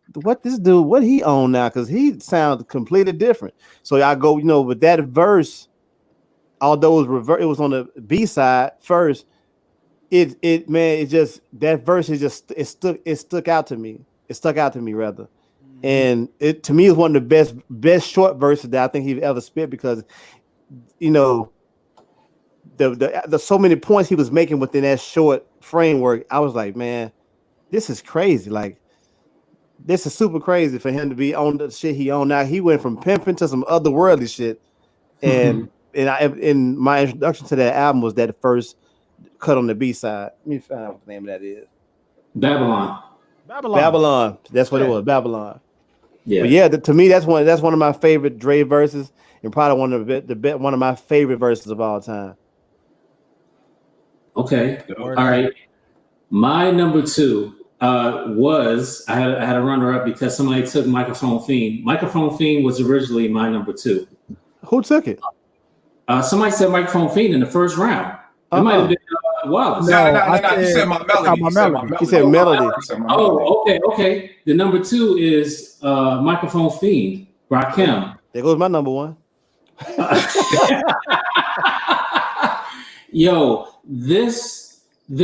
S5: this dude, what he on now? Because he sounds completely different. So I go, with that verse, although it was on the B side first, that verse it stuck out to me. It stuck out to me rather. And it to me is one of the best short verses that I think he's ever spit, because the so many points he was making within that short framework. I was like, man, this is crazy. Like, this is super crazy for him to be on the shit he on now. He went from pimping to some otherworldly shit. And in my introduction to that album was that first cut on the B side. Let me find out what the name of that is.
S1: Babylon.
S5: That's what it was. Babylon.
S1: Yeah.
S5: But yeah, to me, that's one of my favorite Dre verses, and probably one of my favorite verses of all time.
S1: Okay. All right. My number 2 was I had a runner up because somebody took Microphone Fiend. Microphone Fiend was originally my number 2.
S5: Who took it?
S1: Somebody said Microphone Fiend in the first round. It might have been Wallace.
S2: No, he said my melody.
S5: He said melody.
S1: Oh, okay. The number 2 is Microphone Fiend, Rakim.
S5: There goes my number 1.
S1: Yo, this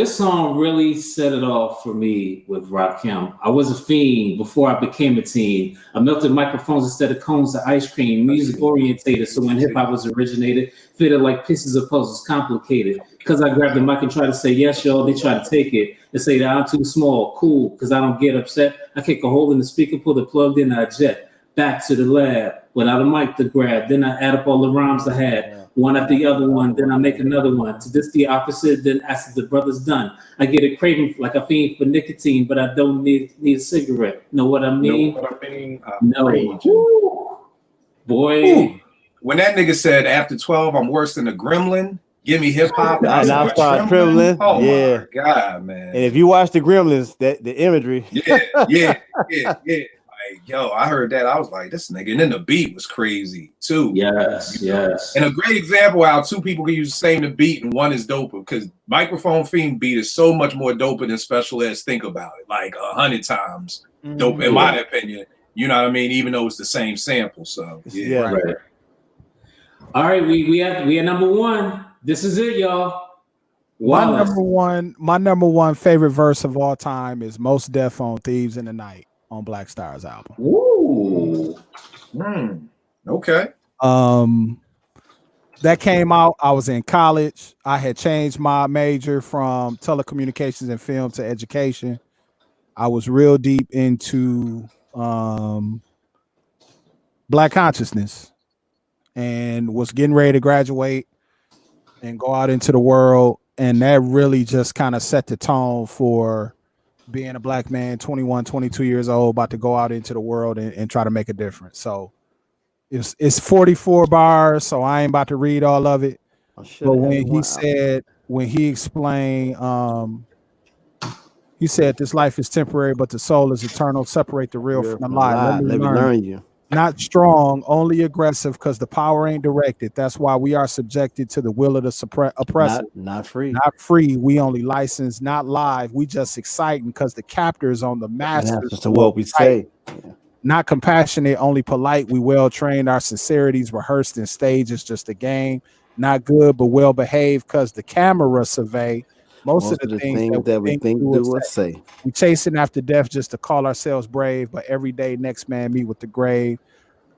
S1: song really set it off for me with Rakim. I was a fiend before I became a teen. I melted microphones instead of cones to ice cream. Music orientated, so when hip hop was originated, fitted like pieces of puzzles, complicated. Because I grabbed the mic and tried to say yes, y'all, they try to take it and say that I'm too small. Cool, because I don't get upset. I kick a hole in the speaker, pull it plugged in, I jet back to the lab without a mic to grab. Then I add up all the rhymes I had. One after the other one, then I make another one. To this the opposite, then after the brother's done. I get a craving like a fiend for nicotine, but I don't need a cigarette. Know what I mean? No. Boy.
S2: Ooh. When that nigga said after 12, I'm worse than a gremlin. Give me hip hop.
S5: And I started trembling.
S2: Oh
S5: yeah.
S2: My God, man.
S5: And if you watch the Gremlins, the imagery.
S2: Yeah. Like, yo, I heard that. I was like, this nigga. And then the beat was crazy too.
S1: Yes.
S2: And a great example how two people can use the same beat and one is doper, because Microphone Fiend beat is so much more doper than Special Ed's Think About It, like 100 times dope in my opinion. You know what I mean? Even though it's the same sample. So yeah.
S1: Right. All right, we have number 1. This is it, y'all. Wallace.
S3: My number one favorite verse of all time is Most Def on Thieves in the Night on Black Star's album.
S1: Ooh.
S2: Okay.
S3: That came out. I was in college. I had changed my major from telecommunications and film to education. I was real deep into Black consciousness and was getting ready to graduate and go out into the world. And that really just kind of set the tone for being a Black man, 21, 22 years old, about to go out into the world and try to make a difference. So it's 44 bars, so I ain't about to read all of it. But when he explained, he said, this life is temporary, but the soul is eternal. Separate the real from the lie.
S5: Let me learn you.
S3: Not strong, only aggressive, because the power ain't directed. That's why we are subjected to the will of the oppressor.
S5: Not free.
S3: Not free. We only licensed, not live. We just exciting because the captor's on the masters.
S5: To what we say. Yeah.
S3: Not compassionate, only polite. We well trained. Our sincerities rehearsed in stage. It's just a game. Not good, but well behaved because the camera survey. Most of the things that we think do or say. We chasing after death just to call ourselves brave, but every day next man meet with the grave.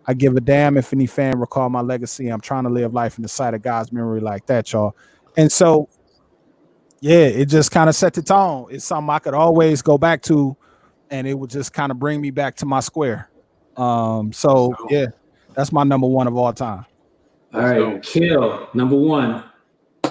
S3: I give a damn if any fan recall my legacy. I'm trying to live life in the sight of God's memory like that, y'all. And so, yeah, it just kind of set the tone. It's something I could always go back to, and it would just kind of bring me back to my square. So yeah, that's my number 1 of all time.
S1: All right, Kill, number 1.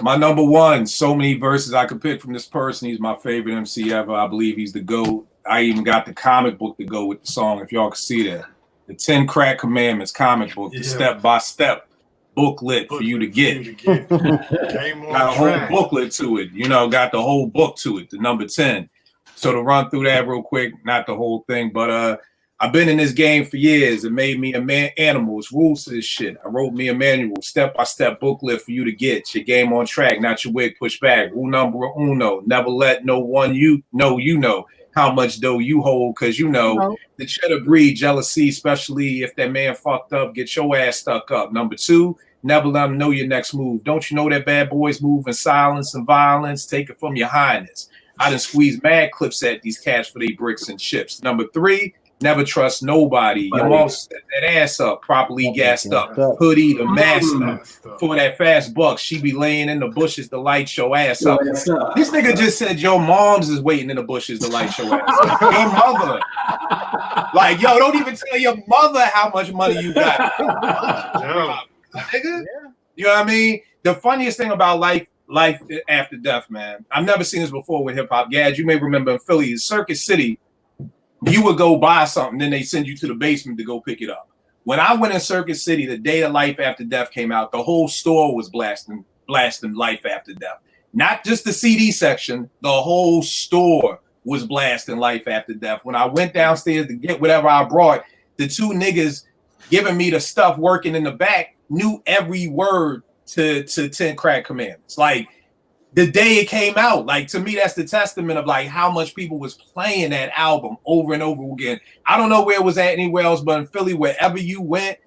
S2: My number one, so many verses I could pick from this person. He's my favorite MC ever. I believe he's the GOAT. I even got the comic book to go with the song, if y'all can see that. The 10 Crack Commandments comic book, the step-by-step booklet for you to get. Got a whole booklet to it. You know, got the whole book to it, the number 10. So to run through that real quick, not the whole thing, but I've been in this game for years. It made me a man animal. It's rules to this shit. I wrote me a manual, step-by-step booklet for you to get your game on track, not your wig pushed back. Rule number uno, never let no one you know how much dough you hold, because you know the cheddar breed jealousy, especially if that man fucked up, get your ass stuck up. Number two, never let them know your next move. Don't you know that bad boys move in silence and violence? Take it from your highness. I done squeeze mad clips at these cats for their bricks and chips. Number three, never trust nobody. Your mom set that ass up, properly gassed up, hoodie the master for that fast buck. She be laying in the bushes to light your ass up. This nigga just said your mom's is waiting in the bushes to light your ass up. Your mother. Like, yo, don't even tell your mother how much money you got. Nigga. You know what I mean? The funniest thing about life after death, man. I've never seen this before with hip hop. Gad, you may remember in Philly, Circuit City, you would go buy something, then they send you to the basement to go pick it up. When I went in Circuit City, the day of Life After Death came out, the whole store was blasting Life After Death. Not just the CD section, the whole store was blasting Life After Death. When I went downstairs to get whatever I brought, the two niggas giving me the stuff working in the back knew every word to 10 Crack Commandments. Like, the day it came out, like, to me, that's the testament of like how much people was playing that album over and over again. I don't know where it was at anywhere else, but in Philly, wherever you went,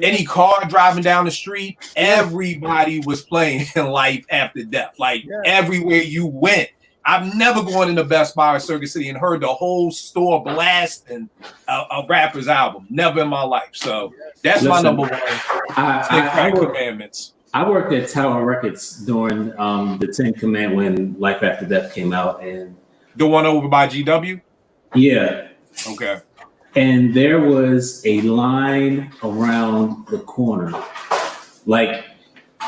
S2: any car driving down the street, everybody was playing Life After Death. Like, everywhere you went. I've never gone into Best Buy or Circuit City and heard the whole store blasting a rapper's album. Never in my life. So that's my number one. 10 Crack Commandments.
S1: I worked at Tower Records during the 10 Command when Life After Death came out, and
S2: the one over by GW.
S1: Yeah.
S2: Okay.
S1: And there was a line around the corner, like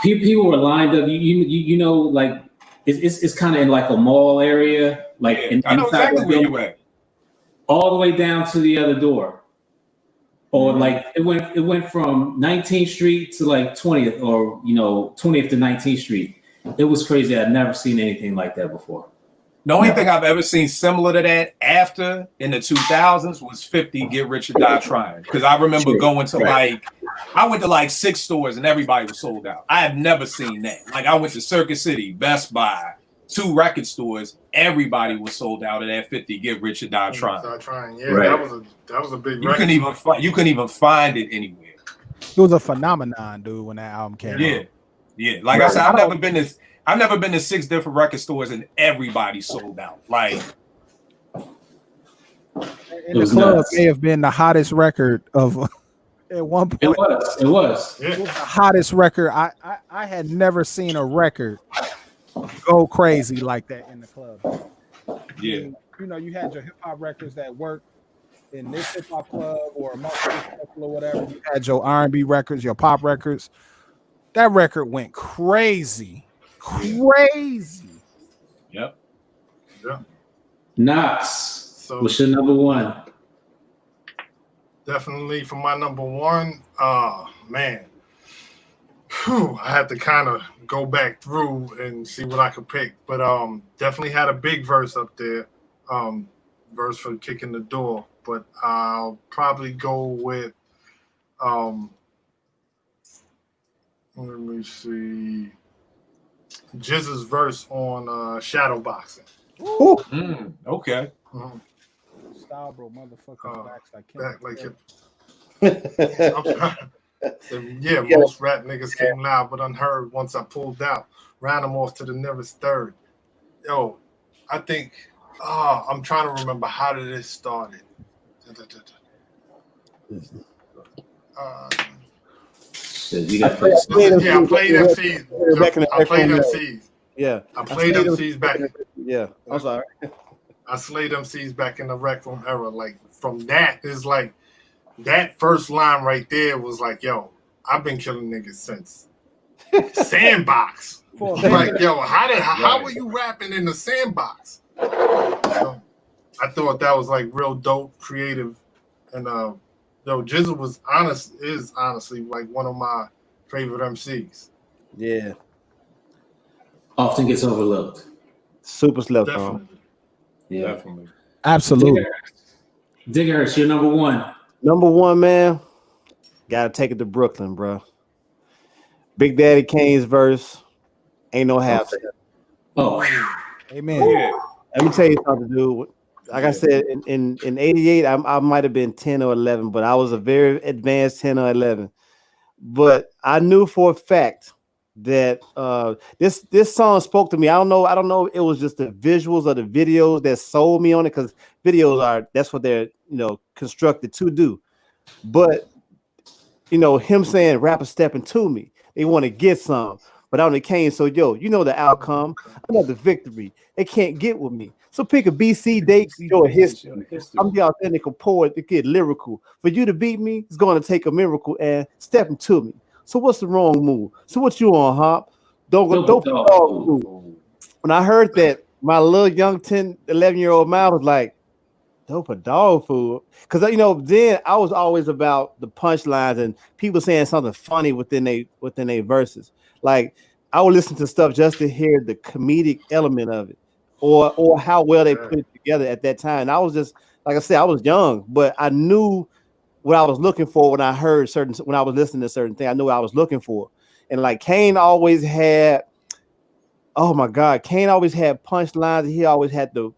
S1: people were lined up. You know, like it's kind of in like a mall area, like
S2: I know exactly where you at.
S1: All the way down to the other door. Or like it went from 19th Street to like 20th, or 20th to 19th Street. It was crazy. I'd never seen anything like that before.
S2: The only thing I've ever seen similar to that after in the 2000s was 50 Get Rich or Die Trying. Because I remember going to I went to like 6 stores and everybody was sold out. I have never seen that. Like, I went to Circuit City, Best Buy, 2 record stores. Everybody was sold out of that 50 Get Rich or Die Trying.
S4: That was a big.
S2: You couldn't even find it anywhere.
S3: It was a phenomenon, dude, when that album came out.
S2: Yeah. Like I said, I've never been to 6 different record stores and everybody sold out. Like,
S3: In the Club may have been the hottest record of at one point.
S1: It was.
S3: It was the hottest record. I had never seen a record go crazy like that in the club.
S2: Yeah.
S3: You had your hip hop records that worked in this hip hop club or or whatever. You had your R&B records, your pop records. That record went crazy.
S2: Yep.
S4: Yeah.
S1: Knox. So what's your number one?
S4: Definitely for my number one. Man. I had to kind of go back through and see what I could pick, but definitely had a big verse up there, verse for Kicking the Door. But I'll probably go with let me see, Jizz's verse on Shadow Boxing.
S2: Okay.
S3: Style, bro, motherfucker,
S4: back like it. Most rap niggas came loud but unheard once I pulled out. Ran them off to the nearest third. Yo, I think, I'm trying to remember how did it started.
S3: I
S4: played MCs.
S5: Yeah.
S4: I played MCs back.
S5: Yeah. I'm sorry.
S4: I slayed MCs back in the Rec Room era. Like, from that is like, that first line right there was like, yo, I've been killing niggas since Sandbox. Like, yo, how were you rapping in the sandbox? So, I thought that was like real dope, creative, and yo, Jizzle is honestly like one of my favorite MCs.
S5: Yeah,
S1: Often gets overlooked.
S5: super slept on.
S4: Definitely.
S1: Yeah,
S2: Definitely.
S3: Absolutely.
S1: Digger's your number one.
S5: Number one, man. Gotta take it to Brooklyn, bro. Big Daddy Kane's verse. Ain't no half.
S1: Oh,
S3: Amen.
S2: Yeah.
S5: Let me tell you something, dude. Like I said, in '88, I might have been 10 or 11, but I was a very advanced 10 or 11. But I knew for a fact that this song spoke to me. I don't know. It was just the visuals of the videos that sold me on it, because videos that's what they're constructed to do. But him saying rapper stepping to me, they want to get some, but I only came. So the outcome. I know the victory. They can't get with me. So pick a BC date, your history. I'm the authentic poet to get lyrical. For you to beat me, it's going to take a miracle and stepping to me. So what's the wrong move? So what you on, Hop? Don't put dog food. When I heard that, my little young 10, 11-year-old mouth was like, dope a dog food. Because then I was always about the punchlines and people saying something funny within they verses. Like I would listen to stuff just to hear the comedic element of it, or how well they put it together at that time. And I was just, like I said, I was young, but I knew what I was looking for when I was listening to certain things. I knew what I was looking for. And like Kane always had, oh my God, Kane always had punchlines. He always had the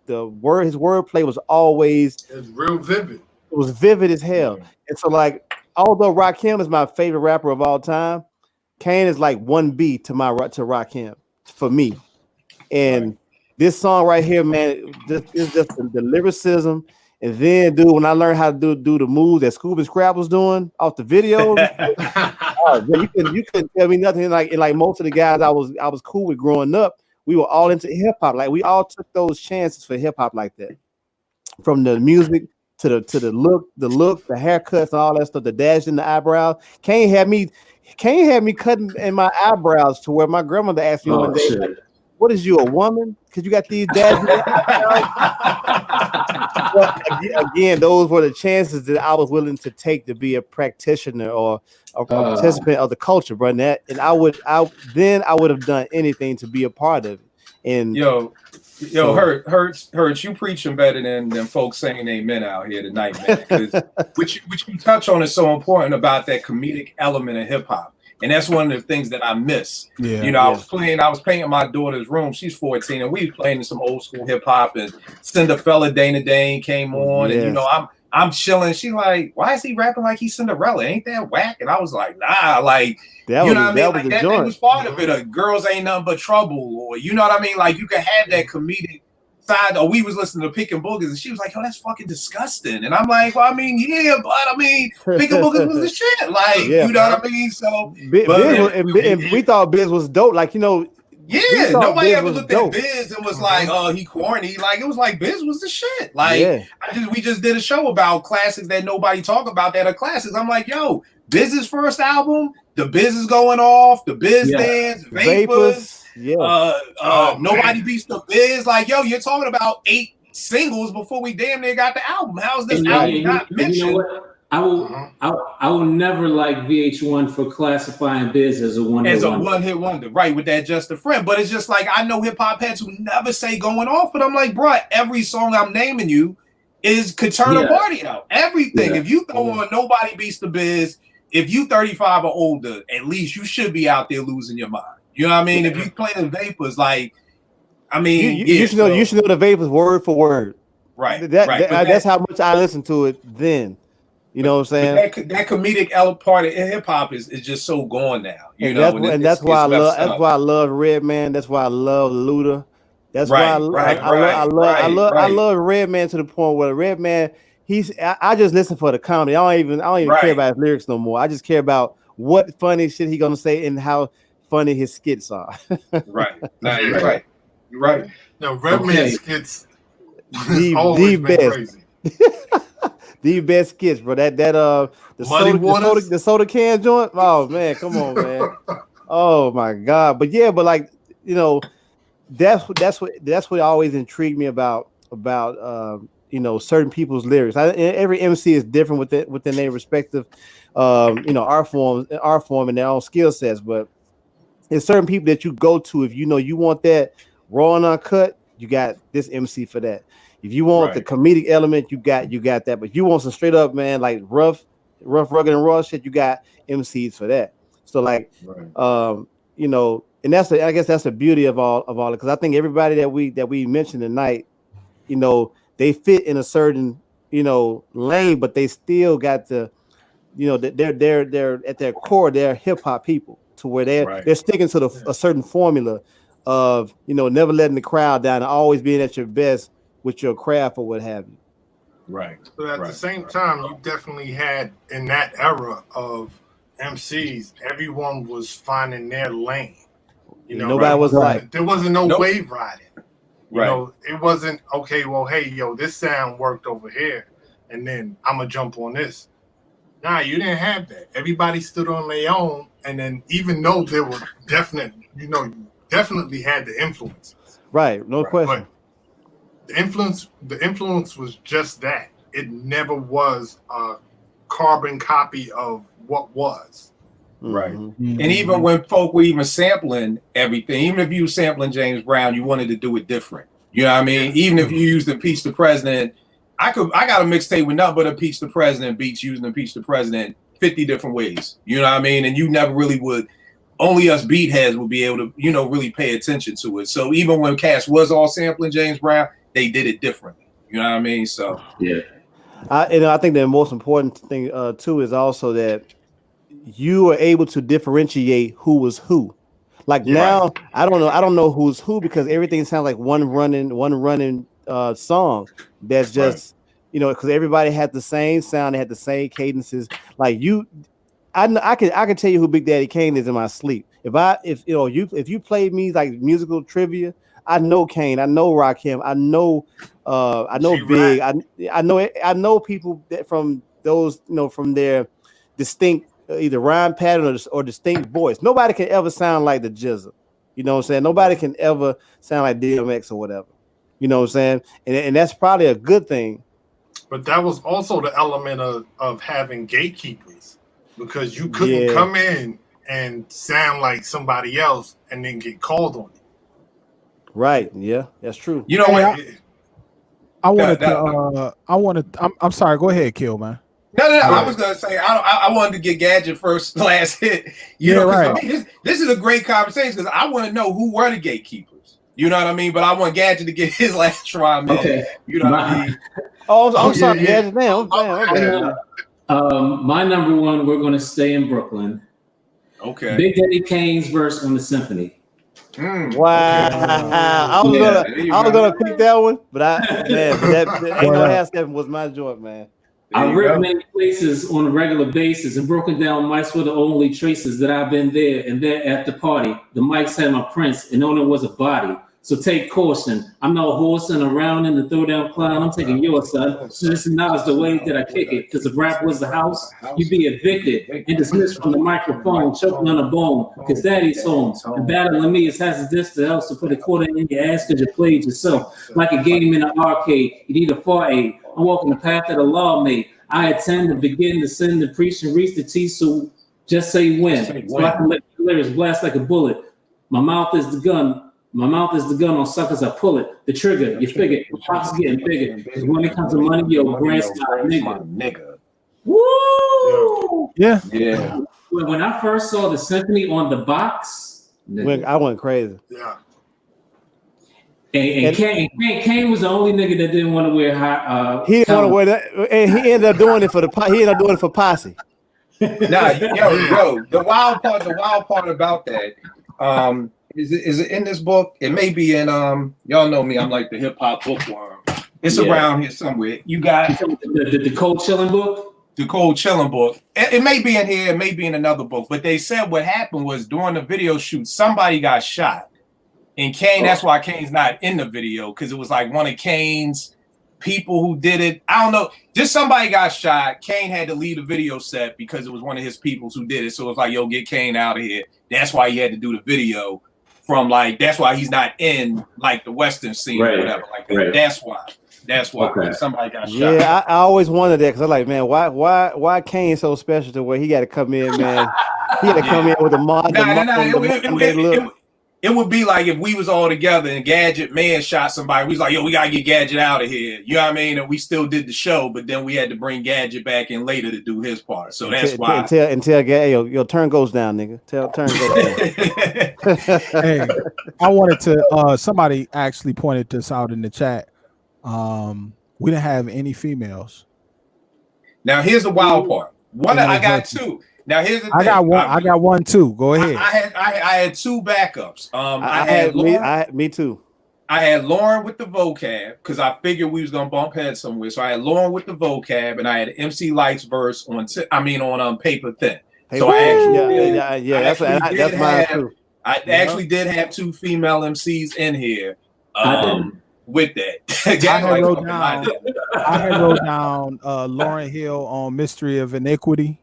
S5: word. His wordplay was always
S4: real vivid.
S5: It was vivid as hell.
S2: Yeah.
S5: And so, like, although Rakim is my favorite rapper of all time, Kane is like 1B to Rakim for me. And this song right here, man, is just the lyricism. And then, dude, when I learned how to do the moves that Scuba Scrap was doing off the video, you couldn't tell me nothing. Like most of the guys I was cool with growing up, we were all into hip hop. Like we all took those chances for hip hop like that. From the music to the look, the haircuts and all that stuff, the dash in the eyebrows. Kane had me cutting in my eyebrows to where my grandmother asked me one day, like, what is you, a woman? Because you got these dashes. But again, those were the chances that I was willing to take to be a practitioner or a participant of the culture, bro. And I would have done anything to be a part of it. And
S2: Hurts, you preaching better than folks saying amen out here tonight, man. Because which you touch on is so important about that comedic element of hip hop. And that's one of the things that I miss. Yeah, I was painting my daughter's room. She's 14, and we was playing some old school hip hop. And Cinderella Dana Dane came on, and I'm chilling. She's like, "Why is he rapping like he's Cinderella? Ain't that whack?" And I was like, "Nah, like what I mean? Like that thing was part of it. Girls ain't nothing but trouble, or you know what I mean? Like you can have that comedic side." Or we was listening to Pick and Boogers, and she was like, "Yo, that's fucking disgusting." And I'm like, "Well, I mean, yeah, but I mean, Pick and Boogers was the shit, like you know what I mean?" So,
S5: we thought Biz was dope, like
S2: yeah, nobody ever looked at Biz and was like, "Oh, he corny." Like it was like Biz was the shit. Like we just did a show about classics that nobody talk about that are classics. I'm like, yo, Biz's first album, the Biz is going off, the Biz dance, Vapors. Nobody beats the Biz. Like, yo, you're talking about 8 singles before we damn near got the album. How's this album not mentioned?
S1: You know what? I will never like VH1 for classifying Biz as a one-hit
S2: wonder, right? With that Just a Friend, but it's just like I know hip hop heads who never say going off, but I'm like, bro, every song I'm naming you could turn a party out. Everything. If you throw on Nobody Beats the Biz, if you 35 or older, at least you should be out there losing your mind. You know what I mean? If you play the Vapors, like, I mean,
S5: you should know the Vapors word for word.
S2: Right.
S5: That's how much I listened to it then. You know what I'm saying?
S2: That comedic part of hip hop is just so gone now. You know,
S5: that's why I love Redman. That's why I love Luda. That's why I love Redman to the point where Redman, I just listen for the comedy. I don't even care about his lyrics no more. I just care about what funny shit he gonna say and how funny his skits are.
S2: Right. Nah, you're right.
S4: No, Redman skits
S5: the best. Crazy. The best skits, bro. The soda can joint. Oh man, come on, man. Oh my God. But yeah, but like, you know, that's what always intrigued me about you know, certain people's lyrics. Every MC is different within their respective you know, art form and their own skill sets, but there's certain people that you go to if you know you want that raw and uncut, you got this MC for that. If you want the comedic element, you got that. But you want some straight up, man, like rough, rugged, and raw shit, you got MCs for that. So like, you know, and I guess that's the beauty of all it, because I think everybody that we mentioned tonight, you know, they fit in a certain, you know, lane, but they still got the, you know, they're at their core, they're hip hop people, to where they're sticking to a certain formula of, you know, never letting the crowd down and always being at your best with your craft or what have you.
S2: Right.
S4: But at the same time, you definitely had in that era of MCs, everyone was finding their lane. You know,
S5: nobody was like,
S4: there wasn't no wave riding. You know, it wasn't okay. Well, hey, yo, this sound worked over here, and then I'm gonna jump on this. Nah, you didn't have that. Everybody stood on their own, and then even though there were definite, you know, you definitely had the influences.
S5: Right, no question.
S4: But the influence was just that. It never was a carbon copy of what was.
S2: Right. Mm-hmm. And even when folk were even sampling everything, even if you were sampling James Brown, you wanted to do it different. You know what I mean? Even if you used Impeach the President, I got a mixtape with nothing but Impeach the President beats using Impeach the President 50 different ways. You know what I mean? And you never really would, only us beat heads would be able to, you know, really pay attention to it. So even when Cass was all sampling James Brown, they did it differently. You know what I mean? So
S1: yeah.
S5: I think the most important thing too is also that you are able to differentiate who was who. Like now, I don't know who's who, because everything sounds like one running song that's just you know, because everybody had the same sound, they had the same cadences. Like I can tell you who Big Daddy Kane is in my sleep. If you played me like musical trivia, I know Kane, I know Rakim, I know Big, I know people that from those, you know, from their distinct either rhyme pattern or distinct voice. Nobody can ever sound like the Jizza. You know what I'm saying? Nobody can ever sound like DMX or whatever. You know what I'm saying? And that's probably a good thing.
S4: But that was also the element of having gatekeepers, because you couldn't come in and sound like somebody else and then get called on it.
S5: Right. Yeah, that's true.
S2: You know what?
S3: I'm sorry. Go ahead, Kill, man.
S2: No. I was gonna say I wanted to get Gadget first last hit. You know, right. I mean, this is a great conversation because I want to know who were the gatekeepers. You know what I mean? But I want Gadget to get his last try, man. Okay. You know what I mean?
S5: I'm sorry, Gadget. Damn.
S1: My number one, we're gonna stay in Brooklyn.
S2: Okay.
S1: Big Daddy Kane's verse on the symphony.
S5: Wow. Okay. I was gonna pick that one, but that ain't no half step was my joint, man.
S1: I read many places on a regular basis and broken down mics were the only traces that I've been there and there at the party. The mics had my prints and on it was a body. So take caution. I'm not horsing around in the throwdown clown. I'm taking your son. So this is now the way that I kick it. Because if rap was the house, you'd be evicted and dismissed from the microphone, choking on a bone. Because daddy's home. And battling me is hazardous to help to put a quarter in your ass because you played yourself. Like a game in an arcade. You need a far aid. I'm walking the path that the law made. I attend to begin to send the preach and reach the T, so just say when. So I can let the lyrics blast like a bullet. My mouth is the gun. My mouth is the gun on suckers. I pull it. The trigger. You figure the pop's getting bigger. Because when it comes to money, yo, grand's my nigga. Woo!
S3: Yeah.
S1: When I first saw the symphony on the box,
S5: I went crazy.
S4: Yeah.
S1: And Kane was the only nigga that didn't want to wear high.
S5: He didn't want to wear that, and he ended up doing it for Posse.
S2: Nah, yo, the wild part about that, is it in this book? It may be in y'all know me, I'm like the hip hop bookworm. It's around here somewhere. You got
S1: the Cold Chillin' book.
S2: The Cold Chillin' book. It may be in here, it may be in another book, but they said what happened was during the video shoot, somebody got shot. And Kane, that's why Kane's not in the video, because it was like one of Kane's people who did it. I don't know. Just somebody got shot. Kane had to leave the video set because it was one of his peoples who did it. So it's like, yo, get Kane out of here. That's why he had to do the video from like. That's why he's not in like the Western scene or whatever. Like that. That's why. That's why somebody got shot.
S5: Yeah, I always wondered that because I'm like, man, why Kane so special to where he got to come in, man? He had to come in with a mod.
S2: It would be like if we was all together and Gadget Man shot somebody. We was like, yo, we gotta get Gadget out of here. You know what I mean? And we still did the show, but then we had to bring Gadget back in later to do his part. So that's why.
S5: Until your turn goes down, nigga. Turn goes down.
S3: Hey, I wanted to. Somebody actually pointed this out in the chat. We didn't have any females.
S2: Now here's the wild part. I got two. Now here's the thing.
S3: I got one too. Go ahead.
S2: I had two backups.
S5: I had Lauren, me too.
S2: I had Lauren with the vocab because I figured we was gonna bump heads somewhere. So I had Lauren with the vocab, and I had MC Light's verse on Paper Thin. So
S5: that's mine too.
S2: I actually did have two female MCs in here. With that,
S3: I had wrote down Lauryn Hill on Mystery of Iniquity.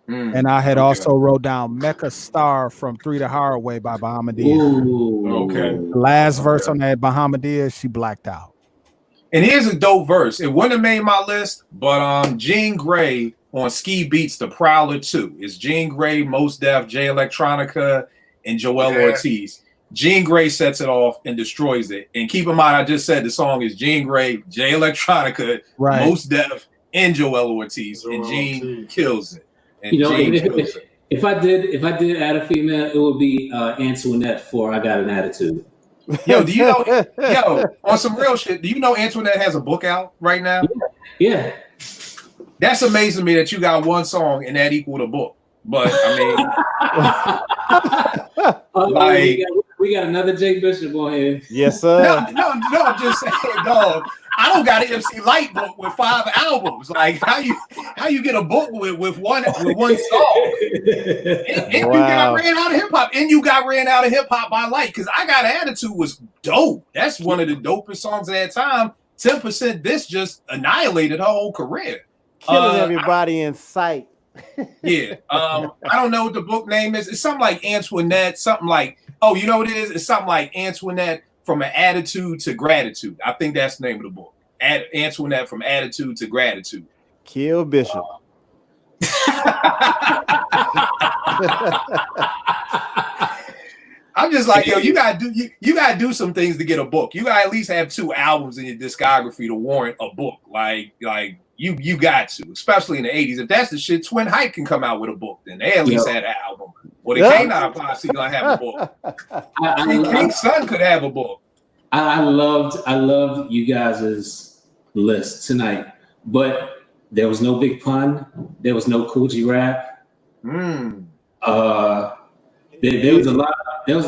S3: And I had also wrote down Mecca Star from 3 to Highway by Bahamadia. The last verse on that Bahamadia, she blacked out.
S2: And here's a dope verse. It wouldn't have made my list, but Jean Grey on Ski Beats The Prowler 2. It's Jean Grey, Mos Def, Jay Electronica, and Joel Ortiz. Jean Grey sets it off and destroys it. And keep in mind, I just said the song is Jean Grey, Jay Electronica, Mos Def, and Joel Ortiz, and Jean kills it. And
S1: if I did add a female, it would be Antoinette for I Got an Attitude.
S2: Yo, do you know? On some real shit, do you know Antoinette has a book out right now?
S1: Yeah.
S2: That's amazing to me that you got one song and that equaled a book. But I mean,
S1: we got another Jake Bishop on here.
S5: Yes, sir.
S2: No, I'm just saying, dog. I don't got an MC Light book with 5 albums. Like how you get a book with one song? And you got ran out of hip hop, and you got ran out of hip hop by Light because I Got an Attitude was dope. That's one of the dopest songs at that time. 10% this just annihilated her whole career,
S5: killing everybody in sight.
S2: Yeah, I don't know what the book name is. It's something like Antoinette. Something like you know what it is? It's something like Antoinette. From an Attitude to Gratitude. I think that's the name of the book. Antoinette from Attitude to Gratitude.
S5: Kill Bishop.
S2: I'm just like, yo, you gotta do some things to get a book. You gotta at least have 2 albums in your discography to warrant a book. Like you got to, especially in the 80s. If that's the shit, Twin Hype can come out with a book. Then they at least had an album. Well, the K9 Posse gonna have a book. King's Son could have a book.
S1: I loved you guys' list tonight, but there was no Big Pun. There was no Coogee Rap. There was a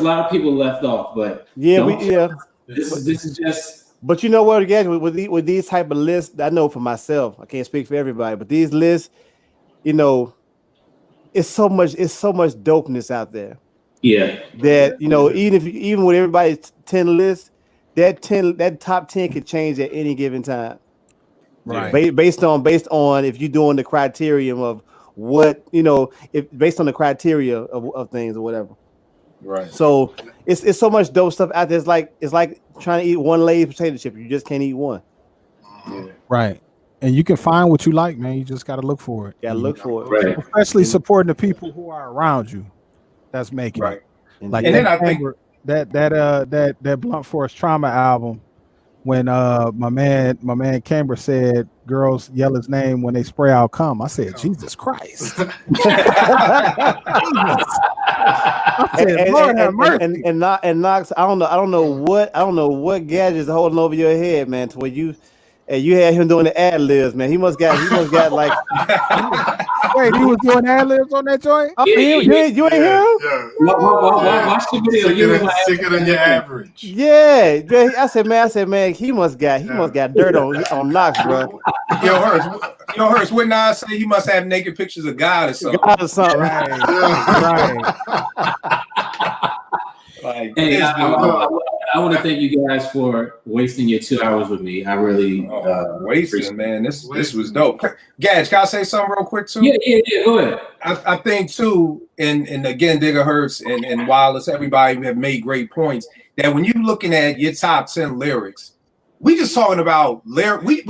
S1: lot of people left off, but this is just.
S5: But you know what, again, with these type of lists, I know for myself, I can't speak for everybody, but these lists, you know, it's so much dopeness out there.
S1: Yeah.
S5: That, you know, even with everybody's 10 lists, that top 10 could change at any given time. Right. Based on if you're doing the criterion of what, you know, based on the criteria of things or whatever.
S2: Right.
S5: So it's so much dope stuff out there. It's like trying to eat one Lay's potato chip. You just can't eat one.
S3: Yeah. Right. And you can find what you like, man. You just got to look for it.
S1: Right.
S3: Especially supporting the people who are around you. That's making it. Like, and then I think that Blunt Force Trauma album, when my man Camber said girls yell his name when they spray out cum, I said, Jesus Christ.
S5: And Knox, I don't know what gadgets holding over your head, man, to where you had him doing the ad libs, man. He must got like.
S3: Wait, he was doing ad libs on that joint?
S5: Oh, you ain't hear him?
S4: Yeah.
S1: Watch the video.
S4: Sicker than your average.
S5: Yeah, I said, man, he must got dirt on Knox, bro.
S2: Yo, Hurst, wouldn't I say he must have naked pictures of God or something?
S3: Right.
S1: Hey, I I want to thank you guys for wasting your 2 hours with me. I really
S2: wasting, man. This was dope. Gage, can I say something real quick too?
S1: Yeah. Go ahead.
S2: I think too, and again, Digger Hurts and Wallace, everybody have made great points. That when you're looking at your top 10 lyrics, we just talking about lyric. We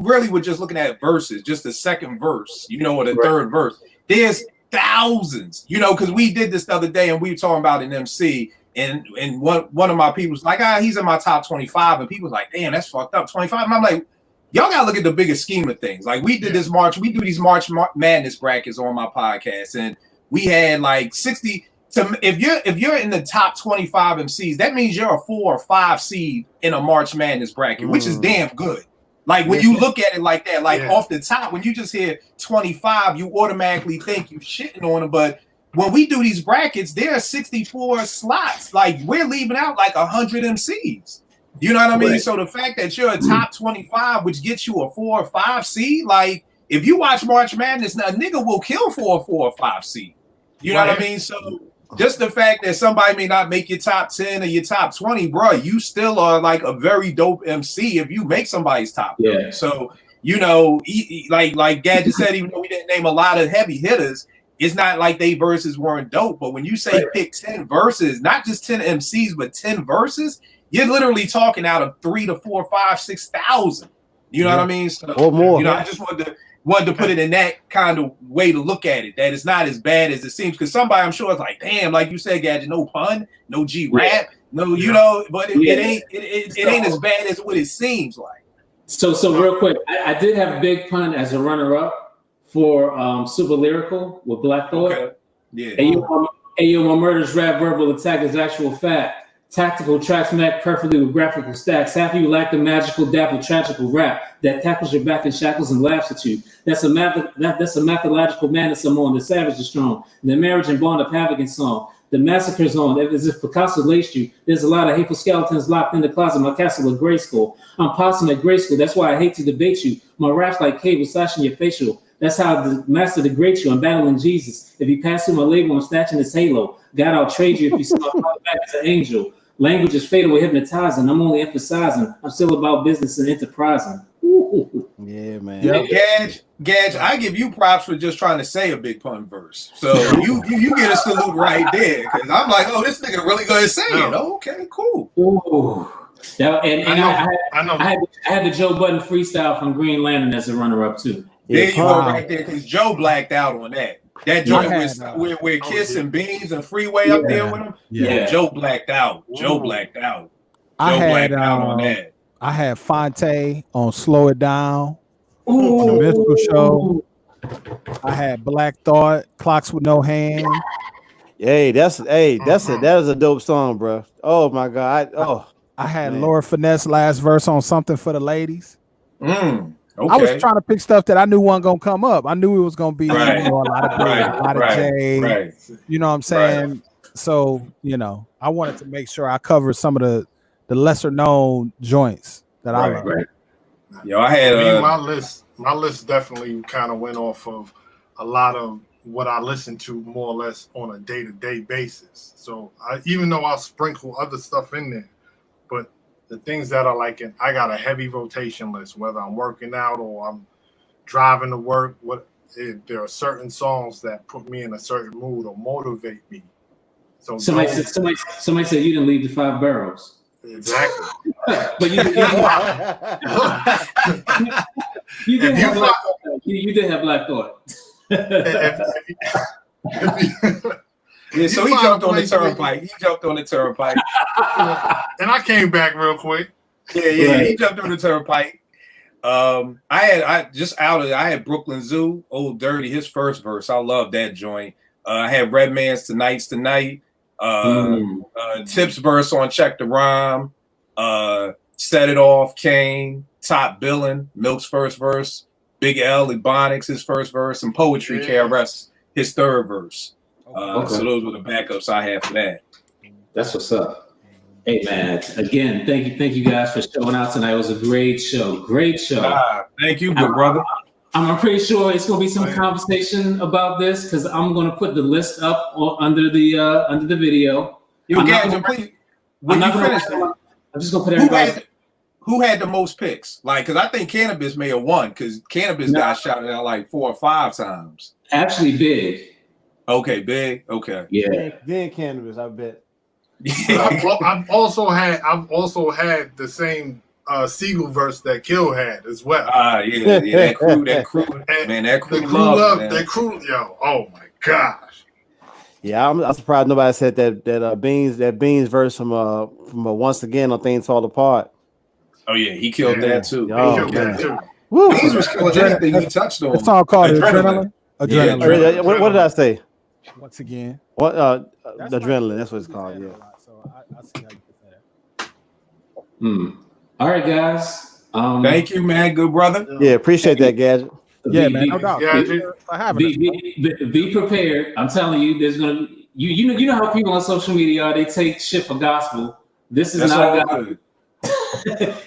S2: really were just looking at verses, just the second verse, or the third verse. There's thousands, because we did this the other day and we were talking about an MC, and one of my people was like, he's in my top 25, and people was like, damn, that's fucked up, 25. And I'm like, y'all gotta look at the bigger scheme of things. Like we did this March, we do these March Madness brackets on my podcast, and we had like 60. So if you're in the top 25 MCs, that means you're a 4 or 5 seed in a March Madness bracket, which is damn good. Like when you look at it like that, off the top, when you just hear 25, you automatically think you shitting on them. But when we do these brackets, there are 64 slots. Like we're leaving out like 100 MCs. You know what I mean? Right. So the fact that you're a top 25, which gets you a 4 or 5 seed, like if you watch March Madness, now a nigga will kill for a 4 or 5 seed. You know what I mean? So just the fact that somebody may not make your top 10 or your top 20, bro, you still are like a very dope MC if you make somebody's top 30. Yeah. So, like Gadget said, even though we didn't name a lot of heavy hitters, it's not like they verses weren't dope. But when you say pick 10 verses, not just 10 MCs, but 10 verses, you're literally talking out of 3 to 4, 5, 6,000. You know what I mean? So,
S5: or more.
S2: I just wanted to put it in that kind of way to look at it, that it's not as bad as it seems. Because somebody, I'm sure, is like, damn, like you said, Gadget, no pun, no G rap, no, but it ain't as bad as what it seems like. So
S1: real quick, I did have Big Pun as a runner-up for Super Lyrical with Black Thought. Okay. Yeah. Ayo, my murder's rap verbal attack is actual fact. Tactical tracks match perfectly with graphical stacks. Half of you lack the magical dapple tragical rap that tackles your back in shackles and laughs at you. That's a mathological madness among the savage is strong. The marriage and bond of havoc and song. The massacre's on, as if Picasso laced you. There's a lot of hateful skeletons locked in the closet. My castle of gray school. I'm possum at grade school. That's why I hate to debate you. My rap's like cable slashing your facial. That's how the master degrades you. I'm battling Jesus. If you pass through my label, I'm snatching his halo. God, I'll trade you if you see my father back as an angel. Language is fatal with hypnotizing. I'm only emphasizing. I'm still about business and enterprising.
S5: Yeah, man.
S2: Gage, I give you props for just trying to say a Big Pun verse. So you get a salute right there, because I'm like, oh, this nigga really gonna say it. Okay, cool.
S1: Ooh. I had the Joe Budden freestyle from Green Lantern as a runner-up too.
S2: There you go, right there, because Joe blacked out on that. That joint with Kiss and Beans and Freeway up there with him. Yeah, Joe blacked out. Joe blacked out. Blacked out on that.
S3: I had Fonte on Slow It Down on the Minstrel Show. I had Black Thought, Clocks with No Hand.
S5: That is a dope song, bro. Oh my God.
S3: I had Laura Finesse last verse on Something for the Ladies.
S2: Okay.
S3: I was trying to pick stuff that I knew wasn't gonna come up. I knew it was gonna be a lot of Big, a lot of J. You know what I'm saying? Right. So I wanted to make sure I covered some of the lesser known joints that I love.
S2: Right. Yo, I had
S4: my list definitely kind of went off of a lot of what I listen to more or less on a day-to-day basis. So even though I'll sprinkle other stuff in there, but the things that are like, I got a heavy rotation list, whether I'm working out or I'm driving to work. There are certain songs that put me in a certain mood or motivate me. So somebody
S1: said you didn't leave the 5 boroughs.
S4: Exactly.
S1: But you did have Black Thought.
S2: Yeah, so he jumped on the turnpike.
S4: And I came back real quick.
S2: Yeah, he jumped on the turnpike. I had Brooklyn Zoo, Old Dirty, his first verse. I love that joint. I had Redman's Tonight's Tonight. Tip's verse on Check the Rhyme. Set It Off, Kane. Top Billin', Milk's first verse. Big L, Ebonics, his first verse. And Poetry, KRS, his third verse. So those were the backups I had for that.
S1: That's what's up. Hey man, again, thank you guys for showing out tonight. It was a great show.
S2: Thank you, good brother.
S1: I'm pretty sure it's gonna be some conversation about this because I'm gonna put the list up under the video.
S2: Yo, Gadget, please.
S1: I'm just gonna put everybody.
S2: Who had the most picks? Like, because I think Canibus may have won because Canibus got shouted out like 4 or 5 times.
S1: Actually, Big.
S2: Okay, Big. Okay.
S1: Yeah.
S5: Then Canibus, I bet.
S4: I've also had the same Sigel verse that Kill had as well.
S2: Yeah, that crew, man, that crew love,
S4: that crew, yo, oh my gosh.
S5: Yeah, I'm surprised nobody said that Beans verse from Once Again on Things Fall Apart.
S2: Oh yeah, he killed that too.
S5: Woo.
S2: Beans was killing anything he touched on.
S3: It's all called Adrenaline.
S5: Adrenaline. Yeah, what did I say?
S3: Once again.
S5: What the Adrenaline, that's what it's called, yeah.
S3: So I see how you can say that.
S1: All right, guys.
S2: Thank you, man. Good brother.
S5: Yeah, appreciate that, Gadget.
S3: Yeah, man, no doubt.
S1: Be prepared. I'm telling you, there's gonna be you know how people on social media are. They take shit for gospel. This is not gospel.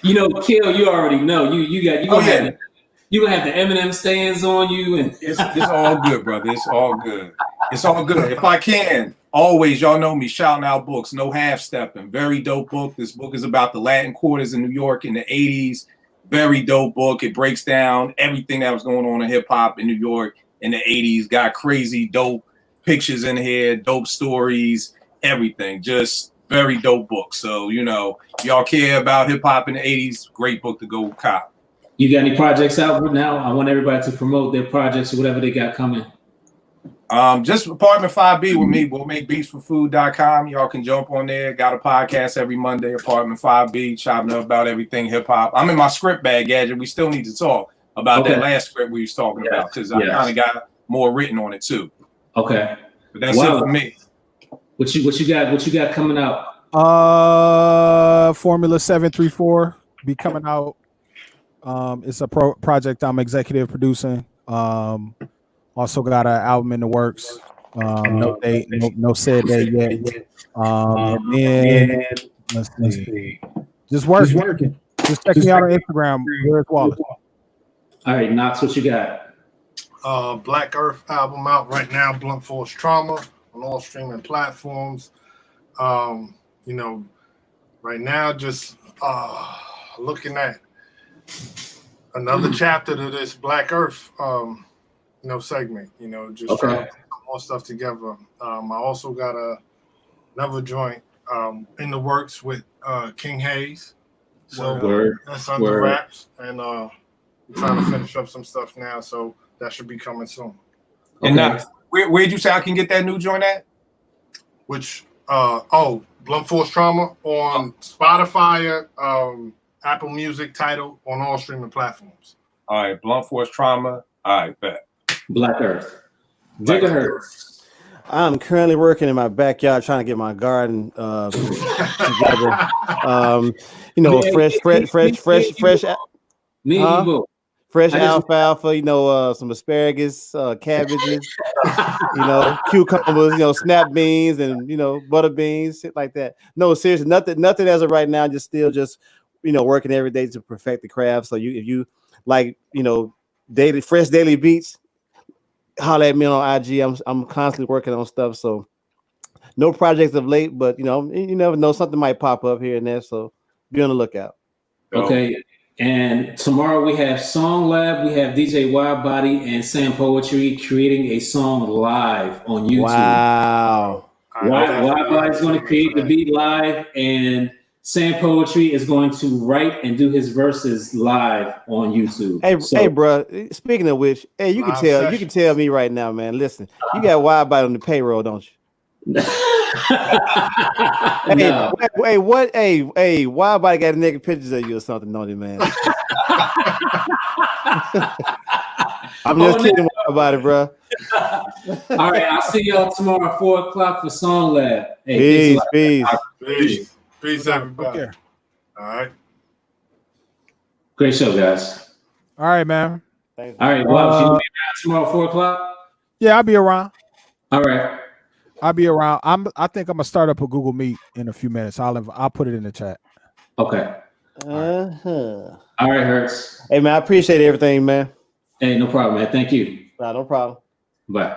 S1: You know, Kill. You already know. You gonna have the Eminem stands on you, and
S2: it's all good, brother. It's all good. It's all good. If I can, always, y'all know me shouting out books. No half stepping. Very dope book. This book is about the Latin quarters in New York in the 80s. Very dope book. It breaks down everything that was going on in hip hop in New York in the 80s. Got crazy dope pictures in here, dope stories, everything. Just very dope book. So, you know, y'all care about hip hop in the 80s, great book to go cop.
S1: You got any projects out now? I want everybody to promote their projects or whatever they got coming.
S2: Just Apartment 5B with me. We'll make beatsforfood.com. Y'all can jump on there. Got a podcast every Monday, Apartment 5B, chopping up about everything hip hop. I'm in my script bag, Gadget. We still need to talk about that last script we was talking about because I kind of got more written on it too.
S1: Okay.
S2: But that's it for me.
S1: What you got coming out?
S3: Formula 734 be coming out. It's a project I'm executive producing. Also got an album in the works. No date, no set date yet. And then let's see. Just working. Just check me out on Instagram. Where's Wallace?
S1: All right, Knox, what you got?
S4: Black Earth album out right now. Blunt Force Trauma on all streaming platforms. You know, right now just looking at another chapter to this Black Earth segment, just trying to put more stuff together. I also got another joint in the works with King Hayes. So that's under wraps, and we're trying to finish up some stuff now, so that should be coming soon.
S2: And now, where'd you say I can get that new joint at?
S4: Which Blunt Force Trauma on Spotify, Apple Music, Tidal, on all streaming platforms.
S2: All right, Blunt Force Trauma. All right, bet.
S1: Black Earth. Gigahertz.
S5: I'm currently working in my backyard trying to get my garden together. Fresh alfalfa, some asparagus, cabbages, cucumbers, snap beans and butter beans, shit like that. No, seriously, nothing as of right now, just working every day to perfect the craft. So if you like, fresh daily beats, holler at me on IG. I'm constantly working on stuff. So no projects of late, but you never know, something might pop up here and there. So be on the lookout.
S1: Okay. And tomorrow we have Song Lab. We have DJ Widebody and Sam Poetry creating a song live on YouTube.
S5: Wow.
S1: Widebody's going to create the beat live, and Sam Poetry is going to write and do his verses live on YouTube.
S5: Hey, bro. Speaking of which, you can tell me right now, man. Listen, you got Widebody on the payroll, don't you? Widebody got naked pictures of you or something, don't you, man? I'm just kidding about it, bro.
S1: All right, I'll see y'all tomorrow at 4:00 for Song Lab.
S5: Hey, peace.
S4: Peace, everybody. Okay. All right.
S1: Great show, guys.
S3: All right, man.
S1: Thanks. All right, well, you be around tomorrow at 4:00?
S3: Yeah, I'll be around.
S1: All right.
S3: I'll be around. I think I'm gonna start up a Google Meet in a few minutes. I'll put it in the chat.
S1: Okay. All right, Hertz.
S5: Hey man, I appreciate everything, man.
S1: Hey, no problem, man. Thank you.
S5: No problem.
S1: Bye.